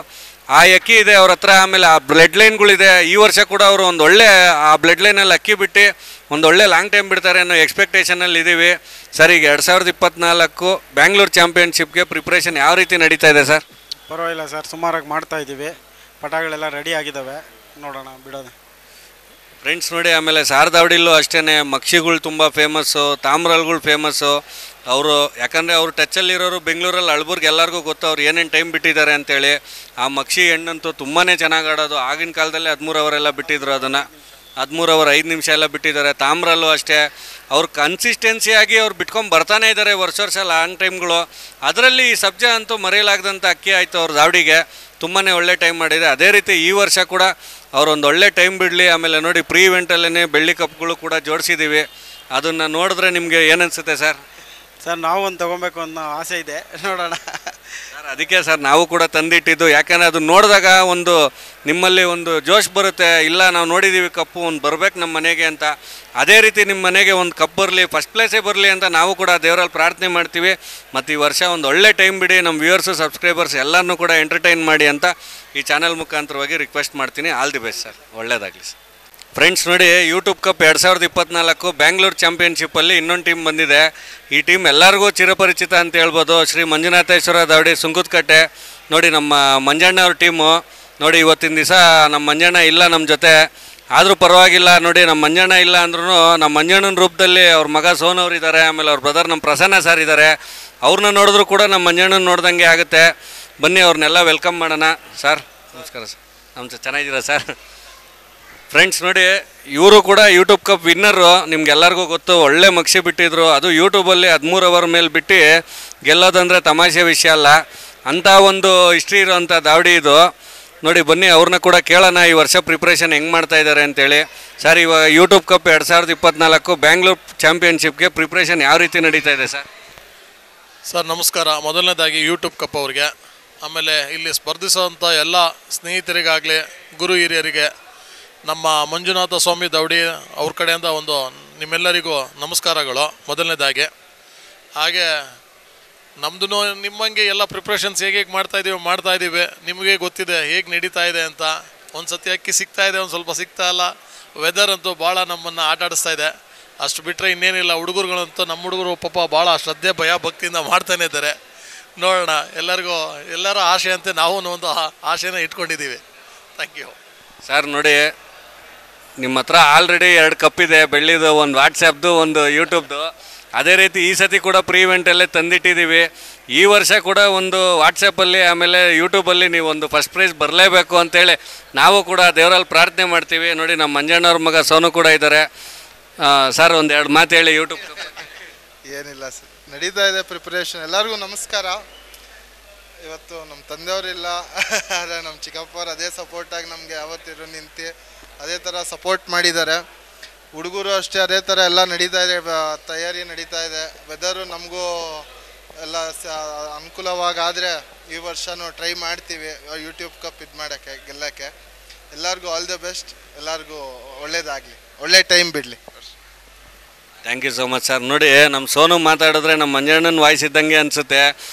ಆ ಅಕ್ಕಿ ಇದೆ ಅವ್ರ ಹತ್ರ. ಆಮೇಲೆ ಆ ಬ್ಲಡ್ ಲೈನ್ಗಳಿದೆ. ಈ ವರ್ಷ ಕೂಡ ಅವರು ಒಂದು ಒಳ್ಳೆ ಆ ಬ್ಲಡ್ ಲೈನಲ್ಲಿ ಅಕ್ಕಿ ಬಿಟ್ಟು ಒಂದು ಒಳ್ಳೆ ಲಾಂಗ್ ಟೈಮ್ ಬಿಡ್ತಾರೆ ಅನ್ನೋ ಎಕ್ಸ್ಪೆಕ್ಟೇಷನಲ್ಲಿ ಇದ್ದೀವಿ ಸರ್. ಈಗ 2024 ಬ್ಯಾಂಗ್ಳೂರ್ ಚಾಂಪಿಯನ್ಶಿಪ್ಗೆ ಪ್ರಿಪ್ರೇಷನ್ ಯಾವ ರೀತಿ ನಡೀತಾ ಇದೆ ಸರ್? ಪರವಾಗಿಲ್ಲ ಸರ್, ಸುಮಾರಾಗಿ ಮಾಡ್ತಾ ಇದ್ದೀವಿ. ಪಟಗಳೆಲ್ಲ ರೆಡಿ ಆಗಿದ್ದಾವೆ, ನೋಡೋಣ ಬಿಡೋದು ಫ್ರೆಂಡ್ಸ್. ನೋಡಿ, ಆಮೇಲೆ ಸಾರದಾವಡಿಲ್ಲೂ ಅಷ್ಟೇ ಮಕ್ಷಿಗಳು ತುಂಬ ಫೇಮಸ್ಸು, ತಾಮ್ರಲ್ಗಳು ಫೇಮಸ್ಸು. ಅವರು ಯಾಕಂದರೆ ಅವರು ಟಚ್ಚಲ್ಲಿರೋರು ಬೆಂಗಳೂರಲ್ಲಿ, ಅಳ್ಬುರ್ಗ್ ಎಲ್ಲರಿಗೂ ಗೊತ್ತು ಅವ್ರು ಏನೇನು ಟೈಮ್ ಬಿಟ್ಟಿದ್ದಾರೆ ಅಂತೇಳಿ. ಆ ಮಕ್ಷಿ ಹೆಣ್ಣಂತೂ ತುಂಬಾ ಚೆನ್ನಾಗಿ ಆಡೋದು. ಆಗಿನ ಕಾಲದಲ್ಲಿ 13 ಅವರೆಲ್ಲ ಬಿಟ್ಟಿದ್ರು ಅದನ್ನು. 13 ಓವರ್ 5 ನಿಮಿಷ ಎಲ್ಲ ಬಿಟ್ಟಿದ್ದಾರೆ. ತಾಮ್ರಲ್ಲೂ ಅಷ್ಟೇ ಅವ್ರು ಕನ್ಸಿಸ್ಟೆನ್ಸಿಯಾಗಿ ಅವ್ರು ಬಿಟ್ಕೊಂಡು ಬರ್ತಾನೆ ಇದ್ದಾರೆ ವರ್ಷ ಲಾಂಗ್ ಟೈಮ್ಗಳು. ಅದರಲ್ಲಿ ಈ ಸಬ್ಜಾ ಅಂತೂ ಮರೆಯಲಾಗದಂಥ ಅಕ್ಕಿ ಆಯಿತು ಅವ್ರ ದಾವಡಿಗೆ, ತುಂಬಾ ಒಳ್ಳೆ ಟೈಮ್ ಮಾಡಿದೆ. ಅದೇ ರೀತಿ ಈ ವರ್ಷ ಕೂಡ ಅವ್ರೊಂದು ಒಳ್ಳೆ ಟೈಮ್ ಬಿಡಲಿ. ಆಮೇಲೆ ನೋಡಿ ಪ್ರೀ ಇವೆಂಟಲ್ಲೇ ಬೆಳ್ಳಿ ಕಪ್ಗಳು ಕೂಡ ಜೋಡಿಸಿದ್ದೀವಿ. ಅದನ್ನು ನೋಡಿದ್ರೆ ನಿಮಗೆ ಏನನ್ಸುತ್ತೆ ಸರ್? ಸರ್ ನಾವು ಒಂದು ತೊಗೊಬೇಕು ಅನ್ನೋ ಆಸೆ ಇದೆ, ನೋಡೋಣ ಸರ್. ಅದಕ್ಕೆ ಸರ್ ನಾವು ಕೂಡ ತಂದಿಟ್ಟಿದ್ದು, ಯಾಕಂದರೆ ಅದು ನೋಡಿದಾಗ ಒಂದು ನಿಮ್ಮಲ್ಲಿ ಒಂದು ಜೋಶ್ ಬರುತ್ತೆ, ಇಲ್ಲ ನಾವು ನೋಡಿದ್ದೀವಿ ಕಪ್ಪು ಒಂದು ಬರಬೇಕು ನಮ್ಮ ಮನೆಗೆ ಅಂತ. ಅದೇ ರೀತಿ ನಿಮ್ಮ ಮನೆಗೆ ಒಂದು ಕಪ್ ಬರಲಿ, ಫಸ್ಟ್ ಪ್ಲೇಸೇ ಬರಲಿ ಅಂತ ನಾವು ಕೂಡ ದೇವರಲ್ಲಿ ಪ್ರಾರ್ಥನೆ ಮಾಡ್ತೀವಿ. ಮತ್ತು ಈ ವರ್ಷ ಒಂದು ಒಳ್ಳೆ ಟೈಮ್ ಬಿಡಿ, ನಮ್ಮ ವ್ಯೂವರ್ಸು ಸಬ್ಸ್ಕ್ರೈಬರ್ಸ್ ಎಲ್ಲರನ್ನೂ ಕೂಡ ಎಂಟರ್ಟೈನ್ ಮಾಡಿ ಅಂತ ಈ ಚಾನಲ್ ಮುಖಾಂತರವಾಗಿ ರಿಕ್ವೆಸ್ಟ್ ಮಾಡ್ತೀನಿ. ಆಲ್ ದಿ ಬೆಸ್ಟ್ ಸರ್, ಒಳ್ಳೆಯದಾಗಲಿ ಸರ್. ಫ್ರೆಂಡ್ಸ್ ನೋಡಿ, ಯೂಟ್ಯೂಬ್ ಕಪ್ 2024 ಬ್ಯಾಂಗ್ಳೂರು ಚಾಂಪಿಯನ್ಶಿಪ್ಪಲ್ಲಿ ಇನ್ನೊಂದು ಟೀಮ್ ಬಂದಿದೆ. ಈ ಟೀಮ್ ಎಲ್ಲರಿಗೂ ಚಿರಪರಿಚಿತ ಅಂತ ಹೇಳ್ಬೋದು. ಶ್ರೀ ಮಂಜುನಾಥೇಶ್ವರ ದಾವಡಿ ಸುಂಕದಕಟ್ಟೆ. ನೋಡಿ ನಮ್ಮ ಮಂಜಣ್ಣ ಅವ್ರ ಟೀಮು. ನೋಡಿ ಇವತ್ತಿನ ದಿವಸ ನಮ್ಮ ಮಂಜಣ್ಣ ಇಲ್ಲ ನಮ್ಮ ಜೊತೆ, ಆದರೂ ಪರವಾಗಿಲ್ಲ. ನೋಡಿ ನಮ್ಮ ಮಂಜಣ್ಣ ಇಲ್ಲ ಅಂದ್ರೂ ನಮ್ಮ ಮಂಜಣ್ಣನ ರೂಪದಲ್ಲಿ ಅವ್ರ ಮಗ ಸೋನವ್ರು ಇದ್ದಾರೆ, ಆಮೇಲೆ ಅವ್ರ ಬ್ರದರ್ ನಮ್ಮ ಪ್ರಸನ್ನ ಸರ್ ಇದ್ದಾರೆ. ಅವ್ರನ್ನ ನೋಡಿದ್ರು ಕೂಡ ನಮ್ಮ ಮಂಜಣ್ಣನ ನೋಡ್ದಂಗೆ ಆಗುತ್ತೆ. ಬನ್ನಿ ಅವ್ರನ್ನೆಲ್ಲ ವೆಲ್ಕಮ್ ಮಾಡೋಣ. ಸರ್ ನಮಸ್ಕಾರ ಸರ್. ನಮಸ್ತೆ, ಚೆನ್ನಾಗಿದ್ದೀರಾ ಸರ್? ಫ್ರೆಂಡ್ಸ್ ನೋಡಿ, ಇವರು ಕೂಡ ಯೂಟ್ಯೂಬ್ ಕಪ್ ವಿನ್ನರು, ನಿಮ್ಗೆಲ್ಲರಿಗೂ ಗೊತ್ತು. ಒಳ್ಳೆ ಮಕ್ಷಿ ಬಿಟ್ಟಿದ್ರು, ಅದು ಯೂಟ್ಯೂಬಲ್ಲಿ 13 ಓವರ್ ಮೇಲೆ ಬಿಟ್ಟು ಗೆಲ್ಲೋದಂದರೆ ತಮಾಷೆ ವಿಷಯ ಅಲ್ಲ. ಅಂಥ ಒಂದು ಹಿಸ್ಟ್ರಿ ಇರೋವಂಥ ದಾವಡಿ ಇದು. ನೋಡಿ ಬನ್ನಿ ಅವ್ರನ್ನ ಕೂಡ ಕೇಳೋಣ ಈ ವರ್ಷ ಪ್ರಿಪ್ರೇಷನ್ ಹೆಂಗೆ ಮಾಡ್ತಾಯಿದ್ದಾರೆ ಅಂತೇಳಿ. ಸರ್, ಇವಾಗ ಯೂಟ್ಯೂಬ್ ಕಪ್ 2024 ಬ್ಯಾಂಗ್ಳೂರು ಚಾಂಪಿಯನ್ಶಿಪ್ಗೆ ಪ್ರಿಪ್ರೇಷನ್ ಯಾವ ರೀತಿ ನಡೀತಾ ಇದೆ ಸರ್? ಸರ್ ನಮಸ್ಕಾರ. ಮೊದಲನೇದಾಗಿ ಯೂಟ್ಯೂಬ್ ಕಪ್ ಅವ್ರಿಗೆ, ಆಮೇಲೆ ಇಲ್ಲಿ ಸ್ಪರ್ಧಿಸುವಂಥ ಎಲ್ಲ ಸ್ನೇಹಿತರಿಗಾಗಲಿ, ಗುರು ಹಿರಿಯರಿಗೆ, ನಮ್ಮ ಮಂಜುನಾಥ ಸ್ವಾಮಿ ದೌಡಿ ಅವ್ರ ಕಡೆಯಿಂದ ಒಂದು ನಿಮ್ಮೆಲ್ಲರಿಗೂ ನಮಸ್ಕಾರಗಳು ಮೊದಲನೇದಾಗಿ. ಹಾಗೆ ನಮ್ಮದು ನಿಮ್ಮಂಗೆ ಎಲ್ಲ ಪ್ರಿಪ್ರೇಷನ್ಸ್ ಹೇಗೆ ಮಾಡ್ತಾಯಿದ್ದೀವಿ. ನಿಮಗೆ ಗೊತ್ತಿದೆ ಹೇಗೆ ನಡೀತಾ ಇದೆ ಅಂತ. ಒಂದು ಸತಿ ಅಕ್ಕಿ ಸಿಗ್ತಾ ಇದೆ, ಒಂದು ಸ್ವಲ್ಪ ಸಿಗ್ತಾ ಇಲ್ಲ. ವೆದರ್ ಅಂತೂ ಭಾಳ ನಮ್ಮನ್ನು ಆಟ ಆಡಿಸ್ತಾ ಇದೆ. ಅಷ್ಟು ಬಿಟ್ಟರೆ ಇನ್ನೇನಿಲ್ಲ. ಹುಡುಗರುಗಳಂತೂ ನಮ್ಮ ಹುಡುಗರು ಪಾಪ ಭಾಳ ಶ್ರದ್ಧೆ ಭಯ ಭಕ್ತಿಯಿಂದ ಮಾಡ್ತಾನೆ ಇದ್ದಾರೆ. ನೋಡೋಣ, ಎಲ್ಲರ ಆಸೆ ಅಂತ ನಾವು ಒಂದು ಆಸೆನ ಇಟ್ಕೊಂಡಿದ್ದೀವಿ. Thank you sir. ನೋಡಿ ನಿಮ್ಮ ಹತ್ರ ಆಲ್ರೆಡಿ 2 ಕಪ್ ಇದೆ, ಬೆಳ್ಳಿದು, ಒಂದು ವಾಟ್ಸಪ್ದು, ಒಂದು ಯೂಟ್ಯೂಬ್ದು. ಅದೇ ರೀತಿ ಈ ಸತಿ ಕೂಡ ಪ್ರೀ ಇವೆಂಟಲ್ಲೇ ತಂದಿಟ್ಟಿದ್ದೀವಿ. ಈ ವರ್ಷ ಕೂಡ ಒಂದು ವಾಟ್ಸಪ್ಪಲ್ಲಿ ಆಮೇಲೆ ಯೂಟ್ಯೂಬಲ್ಲಿ ನೀವು ಒಂದು ಫಸ್ಟ್ ಪ್ರೈಸ್ ಬರಲೇಬೇಕು ಅಂತೇಳಿ ನಾವು ಕೂಡ ದೇವರಲ್ಲಿ ಪ್ರಾರ್ಥನೆ ಮಾಡ್ತೀವಿ. ನೋಡಿ ನಮ್ಮ ಮಂಜಣ್ಣವ್ರ ಮಗ ಸೋನು ಕೂಡ ಇದ್ದಾರೆ. ಸರ್ ಒಂದು 2 ಮಾತು ಹೇಳಿ ಯೂಟ್ಯೂಬ್. ಏನಿಲ್ಲ ಸರ್, ನಡೀತಾ ಇದೆ ಪ್ರಿಪ್ರೇಷನ್. ಎಲ್ಲರಿಗೂ ನಮಸ್ಕಾರ. ಇವತ್ತು ನಮ್ಮ ತಂದೆಯವರಿಲ್ಲ, ಆದರೆ ನಮ್ಮ ಚಿಕ್ಕಪ್ಪವ್ರು ಅದೇ ಸಪೋರ್ಟಾಗಿ ನಮಗೆ ಯಾವತ್ತಿರು ನಿಂತು ಅದೇ ಥರ ಸಪೋರ್ಟ್ ಮಾಡಿದ್ದಾರೆ. ಹುಡುಗರು ಅಷ್ಟೇ ಅದೇ ಥರ ಎಲ್ಲ ನಡೀತಾ ಇದೆ, ತಯಾರಿ ನಡೀತಾ ಇದೆ. ವೆದರು ನಮಗೂ ಎಲ್ಲ ಅನುಕೂಲವಾಗಾದರೆ ಈ ವರ್ಷನೂ ಟ್ರೈ ಮಾಡ್ತೀವಿ ಯೂಟ್ಯೂಬ್ ಕಪ್ ಇದು ಮಾಡೋಕ್ಕೆ, ಗೆಲ್ಲಕ್ಕೆ. ಎಲ್ಲರಿಗೂ ಆಲ್ ದ ಬೆಸ್ಟ್, ಎಲ್ಲರಿಗೂ ಒಳ್ಳೇದಾಗಲಿ, ಒಳ್ಳೆ ಟೈಮ್ ಬಿಡಲಿ. Thank you so much sir. ನೋಡಿ ನಮ್ಮ ಸೋನು ಮಾತಾಡಿದ್ರೆ ನಮ್ಮ ಮಂಜಣ್ಣನ ವಾಯ್ಸ್ ಇದ್ದಂಗೆ ಅನಿಸುತ್ತೆ.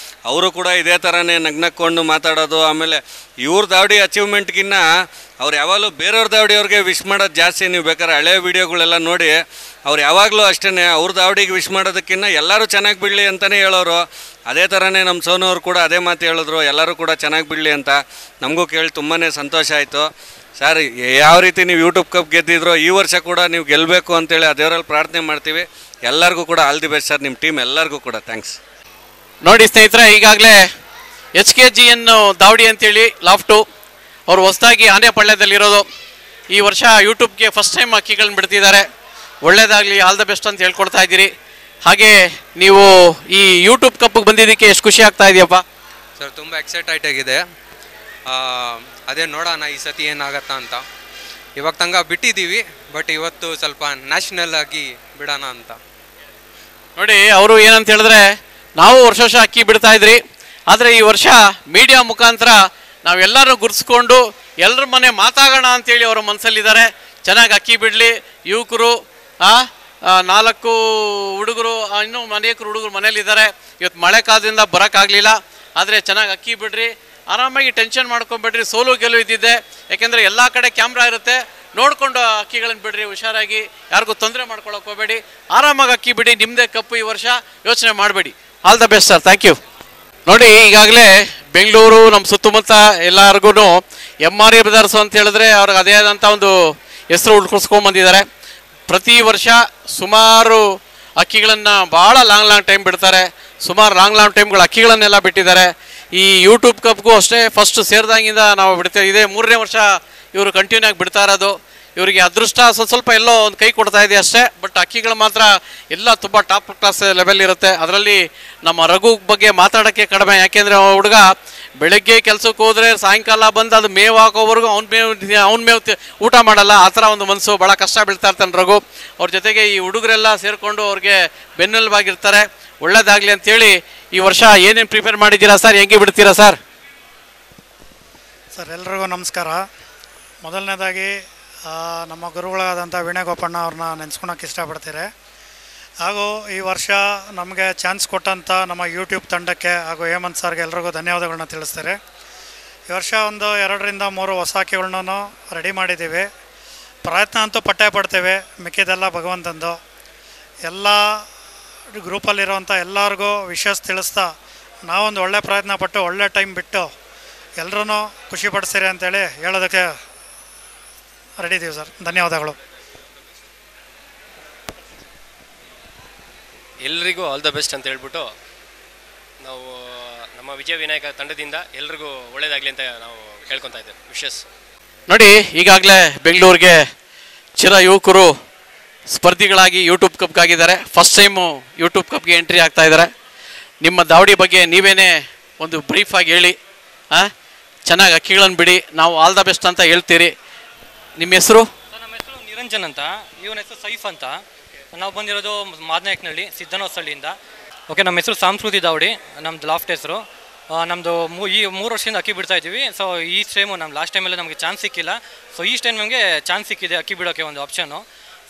ಅವರು ಕೂಡ ಇದೇ ಥರನೇ ನಗ್ನಕ್ಕೊಂಡು ಮಾತಾಡೋದು. ಆಮೇಲೆ ಇವ್ರ ದಾವಡಿ ಅಚೀವ್ಮೆಂಟ್ಗಿನ್ನ ಅವ್ರು ಯಾವಾಗಲೂ ಬೇರೆಯವ್ರ ದಾವಡಿಯವ್ರಿಗೆ ವಿಶ್ ಮಾಡೋದು ಜಾಸ್ತಿ. ನೀವು ಬೇಕಾದ್ರೆ ಹಳೆ ವೀಡಿಯೋಗಳೆಲ್ಲ ನೋಡಿ, ಅವ್ರು ಯಾವಾಗಲೂ ಅಷ್ಟೇ ಅವ್ರ ದಾವಡಿಗೆ ವಿಶ್ ಮಾಡೋದಕ್ಕಿಂತ ಎಲ್ಲರೂ ಚೆನ್ನಾಗಿ ಬಿಡಲಿ ಅಂತಲೇ ಹೇಳೋರು. ಅದೇ ಥರನೇ ನಮ್ಮ ಸೋನು ಅವ್ರು ಕೂಡ ಅದೇ ಮಾತು ಹೇಳಿದ್ರು, ಎಲ್ಲರೂ ಕೂಡ ಚೆನ್ನಾಗಿ ಬಿಡಲಿ ಅಂತ. ನಮಗೂ ಕೇಳಿ ತುಂಬಾ ಸಂತೋಷ ಆಯಿತು. ಸರ್, ಯಾವ ರೀತಿ ನೀವು ಯೂಟ್ಯೂಬ್ ಕಪ್ ಗೆದ್ದಿದ್ರು, ಈ ವರ್ಷ ಕೂಡ ನೀವು ಗೆಲ್ಲಬೇಕು ಅಂತೇಳಿ ದೇವರಲ್ಲಿ ಪ್ರಾರ್ಥನೆ ಮಾಡ್ತೀವಿ. ಎಲ್ಲರಿಗೂ ಕೂಡ ಆಲ್ ದಿ ಬೆಸ್ಟ್ ಸರ್, ನಿಮ್ಮ ಟೀಮ್ ಎಲ್ಲರಿಗೂ ಕೂಡ ಥ್ಯಾಂಕ್ಸ್. ನೋಡಿ ಸ್ನೇಹಿತರೆ, ಈಗಾಗಲೇ HKGN ದಾವಡಿ ಅಂತೇಳಿ ಲಾಫ್ಟು ಅವರು ಹೊಸದಾಗಿ ಆನೆಪಳ್ಯದಲ್ಲಿರೋದು. ಈ ವರ್ಷ ಯೂಟ್ಯೂಬ್ಗೆ ಫಸ್ಟ್ ಟೈಮ್ ಅಕ್ಕಿಗಳನ್ನ ಬಿಡ್ತಿದ್ದಾರೆ. ಒಳ್ಳೇದಾಗಲಿ, ಆಲ್ ದ ಬೆಸ್ಟ್ ಅಂತ ಹೇಳ್ಕೊಡ್ತಾ ಇದ್ದೀರಿ. ಹಾಗೆ ನೀವು ಈ ಯೂಟ್ಯೂಬ್ ಕಪ್ಗೆ ಬಂದಿದ್ದಕ್ಕೆ ಎಷ್ಟು ಖುಷಿ ಆಗ್ತಾ ಇದೆಯಪ್ಪ? ಸರ್ ತುಂಬ ಎಕ್ಸೈಟೆಡ್ ಆಗಿದೆ. ಅದೇ ನೋಡೋಣ ಈ ಸತಿ ಏನಾಗತ್ತಾ ಅಂತ. ಇವಾಗ ತಂಗ ಬಿಟ್ಟಿದ್ದೀವಿ, ಬಟ್ ಇವತ್ತು ಸ್ವಲ್ಪ ನ್ಯಾಷನಲ್ ಆಗಿ ಬಿಡೋಣ ಅಂತ. ನೋಡಿ ಅವರು ಏನಂತ ಹೇಳಿದ್ರೆ, ನಾವು ವರ್ಷ ಅಕ್ಕಿ ಬಿಡ್ತಾ ಇದ್ರಿ, ಆದರೆ ಈ ವರ್ಷ ಮೀಡಿಯಾ ಮುಖಾಂತರ ನಾವೆಲ್ಲರೂ ಗುರ್ಸ್ಕೊಂಡು ಎಲ್ಲರ ಮನೆ ಮಾತಾಗೋಣ ಅಂತೇಳಿ ಅವರ ಮನಸ್ಸಲ್ಲಿದ್ದಾರೆ. ಚೆನ್ನಾಗಿ ಅಕ್ಕಿ ಬಿಡಲಿ, ಯುವಕರು 4 ಹುಡುಗರು, ಇನ್ನೂ ಅನೇಕರು ಹುಡುಗರು ಮನೇಲಿದ್ದಾರೆ. ಇವತ್ತು ಮಳೆ ಕಾಲದಿಂದ ಬರೋಕ್ಕಾಗಲಿಲ್ಲ, ಆದರೆ ಚೆನ್ನಾಗಿ ಅಕ್ಕಿ ಬಿಡ್ರಿ, ಆರಾಮಾಗಿ ಟೆನ್ಷನ್ ಮಾಡ್ಕೊಂಬಿಡ್ರಿ. ಸೋಲು ಗೆಲುವು ಇದ್ದಿದ್ದೆ, ಯಾಕೆಂದರೆ ಎಲ್ಲ ಕಡೆ ಕ್ಯಾಮ್ರಾ ಇರುತ್ತೆ, ನೋಡಿಕೊಂಡು ಅಕ್ಕಿಗಳನ್ನು ಬಿಡ್ರಿ. ಹುಷಾರಾಗಿ, ಯಾರಿಗೂ ತೊಂದರೆ ಮಾಡ್ಕೊಳಕ್ಕೆ ಹೋಗಬೇಡಿ, ಆರಾಮಾಗಿ ಅಕ್ಕಿ ಬಿಡಿ. ನಿಮ್ಮದೇ ಕಪ್ಪು ಈ ವರ್ಷ, ಯೋಚನೆ ಮಾಡಬೇಡಿ. All the best sir, thank you. ನೋಡಿ ಈಗಾಗಲೇ ಬೆಂಗಳೂರು ನಮ್ಮ ಸುತ್ತಮುತ್ತ ಎಲ್ಲರಿಗೂ MRA ಬ್ರದರ್ಸ್ ಅಂತ ಹೇಳಿದ್ರೆ ಅವ್ರಿಗೆ ಅದೇ ಆದಂಥ ಒಂದು ಹೆಸರು ಉಳ್ಕೊಳ್ಸ್ಕೊಂಬಂದಿದ್ದಾರೆ. ಪ್ರತಿ ವರ್ಷ ಸುಮಾರು ಅಕ್ಕಿಗಳನ್ನು ಭಾಳ ಲಾಂಗ್ ಟೈಮ್ ಬಿಡ್ತಾರೆ. ಸುಮಾರು ಲಾಂಗ್ ಟೈಮ್ಗಳು ಅಕ್ಕಿಗಳನ್ನೆಲ್ಲ ಬಿಟ್ಟಿದ್ದಾರೆ. ಈ ಯೂಟ್ಯೂಬ್ ಕಪ್ಗೂ ಅಷ್ಟೇ ಫಸ್ಟ್ ಸೇರಿದಾಗಿಂದ ನಾವು ಬಿಡ್ತೇವೆ. ಇದೇ 3ನೇ ವರ್ಷ ಇವರು ಕಂಟಿನ್ಯೂ ಆಗಿ ಬಿಡ್ತಾ ಇರೋದು. ಇವರಿಗೆ ಅದೃಷ್ಟ ಸ್ವಲ್ಪ ಎಲ್ಲೋ ಒಂದು ಕೈ ಕೊಡ್ತಾ ಇದೆ ಅಷ್ಟೇ. ಬಟ್ ಅಕ್ಕಿಗಳು ಮಾತ್ರ ಎಲ್ಲ ತುಂಬ ಟಾಪ್ ಕ್ಲಾಸ್ ಲೆವೆಲ್ ಇರುತ್ತೆ. ಅದರಲ್ಲಿ ನಮ್ಮ ರಘು ಬಗ್ಗೆ ಮಾತಾಡೋಕ್ಕೆ ಕಡಿಮೆ, ಯಾಕೆಂದರೆ ಹುಡುಗ ಬೆಳಗ್ಗೆ ಕೆಲಸಕ್ಕೆ ಹೋದರೆ ಸಾಯಂಕಾಲ ಬಂದು ಅದು ಮೇವು ಹಾಕೋವರೆಗೂ ಅವ್ನ ಮೇವು ಊಟ ಮಾಡಲ್ಲ. ಆ ಥರ ಒಂದು ಮನಸ್ಸು, ಭಾಳ ಕಷ್ಟ ಬೀಳ್ತಾ ಇರ್ತಾನೆ ರಘು. ಅವ್ರ ಜೊತೆಗೆ ಈ ಹುಡುಗರೆಲ್ಲ ಸೇರಿಕೊಂಡು ಅವ್ರಿಗೆ ಬೆನ್ನೆಲುಬಾಗಿರ್ತಾರೆ. ಒಳ್ಳೇದಾಗಲಿ ಅಂತೇಳಿ ಈ ವರ್ಷ ಏನೇನು ಪ್ರಿಪೇರ್ ಮಾಡಿದ್ದೀರಾ ಸರ್, ಹೆಂಗೆ ಬಿಡ್ತೀರಾ ಸರ್? ಸರ್ ಎಲ್ರಿಗೂ ನಮಸ್ಕಾರ. ಮೊದಲನೇದಾಗಿ ನಮ್ಮ ಗುರುಗಳಾದಂಥ ವೀಣೆಗೋಪಣ್ಣ ಅವ್ರನ್ನ ನೆನೆಸ್ಕೊಳಕ್ಕೆ ಇಷ್ಟಪಡ್ತೀರಿ. ಹಾಗೂ ಈ ವರ್ಷ ನಮಗೆ ಚಾನ್ಸ್ ಕೊಟ್ಟಂಥ ನಮ್ಮ ಯೂಟ್ಯೂಬ್ ತಂಡಕ್ಕೆ ಹಾಗೂ ಹೇಮಂತ್ ಸರ್ಗೆ ಎಲ್ರಿಗೂ ಧನ್ಯವಾದಗಳನ್ನ ತಿಳಿಸ್ತಾರೆ. ಈ ವರ್ಷ ಒಂದು 2 ರಿಂದ 3 ಹೊಸ ಅಕ್ಕಿಗಳನ್ನೂ ರೆಡಿ ಮಾಡಿದ್ದೀವಿ. ಪ್ರಯತ್ನ ಅಂತೂ ಪಟ್ಟೇ ಪಡ್ತೇವೆ, ಮಿಕ್ಕಿದೆಲ್ಲ ಭಗವಂತಂದು. ಎಲ್ಲ ಗ್ರೂಪಲ್ಲಿರೋವಂಥ ಎಲ್ಲರಿಗೂ ವಿಶಸ್ ತಿಳಿಸ್ತಾ ನಾವೊಂದು ಒಳ್ಳೆ ಪ್ರಯತ್ನ ಪಟ್ಟು ಒಳ್ಳೆ ಟೈಮ್ ಬಿಟ್ಟು ಎಲ್ಲರೂ ಖುಷಿಪಡಿಸ್ತೀರಿ ಅಂತೇಳಿ ಹೇಳೋದಕ್ಕೆ ರೆಡಿ ಇದ್ದೀವಿ ಸರ್. ಧನ್ಯವಾದಗಳು. ಎಲ್ರಿಗೂ ಆಲ್ ದ ಬೆಸ್ಟ್ ಅಂತ ಹೇಳ್ಬಿಟ್ಟು ನಾವು ನಮ್ಮ ವಿಜಯ ವಿನಾಯಕ ತಂಡದಿಂದ ಎಲ್ರಿಗೂ ಒಳ್ಳೇದಾಗಲಿ ಅಂತ ನಾವು ಕೇಳ್ಕೊತಾ ಇದ್ದೇವೆ. ವಿಶಸ್ ನೋಡಿ, ಈಗಾಗಲೇ ಬೆಂಗಳೂರಿಗೆ ಚಿರ ಯುವಕರು ಸ್ಪರ್ಧಿಗಳಾಗಿ ಯೂಟ್ಯೂಬ್ ಕಪ್ಗಾಗಿದ್ದಾರೆ. ಫಸ್ಟ್ ಟೈಮು ಯೂಟ್ಯೂಬ್ ಕಪ್ಗೆ ಎಂಟ್ರಿ ಆಗ್ತಾ ಇದ್ದಾರೆ. ನಿಮ್ಮ ದಾವಡಿ ಬಗ್ಗೆ ನೀವೇನೇ ಒಂದು ಬ್ರೀಫಾಗಿ ಹೇಳಿ. ಚೆನ್ನಾಗಿ ಅಕ್ಕಿಗಳನ್ನು ಬಿಡಿ, ನಾವು ಆಲ್ ದ ಬೆಸ್ಟ್ ಅಂತ ಹೇಳ್ತೀರಿ. ನಿಮ್ಮ ಹೆಸರು? ನಮ್ಮ ಹೆಸರು ನಿರಂಜನ್ ಅಂತ, ಇವನ ಹೆಸರು ಸೈಫ್ ಅಂತ. ನಾವು ಬಂದಿರೋದು ಮಾದನಾಯಕನಹಳ್ಳಿ ಸಿದ್ದನಹೊಸಳ್ಳಿಯಿಂದ. ಓಕೆ, ನಮ್ಮ ಹೆಸರು ಸಂಸ್ಕೃತಿ ದಾವಡಿ, ನಮ್ಮದು ಲಾಫ್ಟ್ ಹೆಸರು. ನಮ್ಮದು ಈ 3 ವರ್ಷದಿಂದ ಅಕ್ಕಿ ಬಿಡ್ತಾ ಇದ್ದೀವಿ. ಸೊ ಈ ಟೈಮು ನಮ್ಮ ಲಾಸ್ಟ್ ಟೈಮೆಲ್ಲ ನಮಗೆ ಚಾನ್ಸ್ ಸಿಕ್ಕಿಲ್ಲ. ಸೊ ಈ ಟೈಮ್ ನಮಗೆ ಚಾನ್ಸ್ ಸಿಕ್ಕಿದೆ ಅಕ್ಕಿ ಬಿಡೋಕ್ಕೆ ಒಂದು ಆಪ್ಷನ್ನು.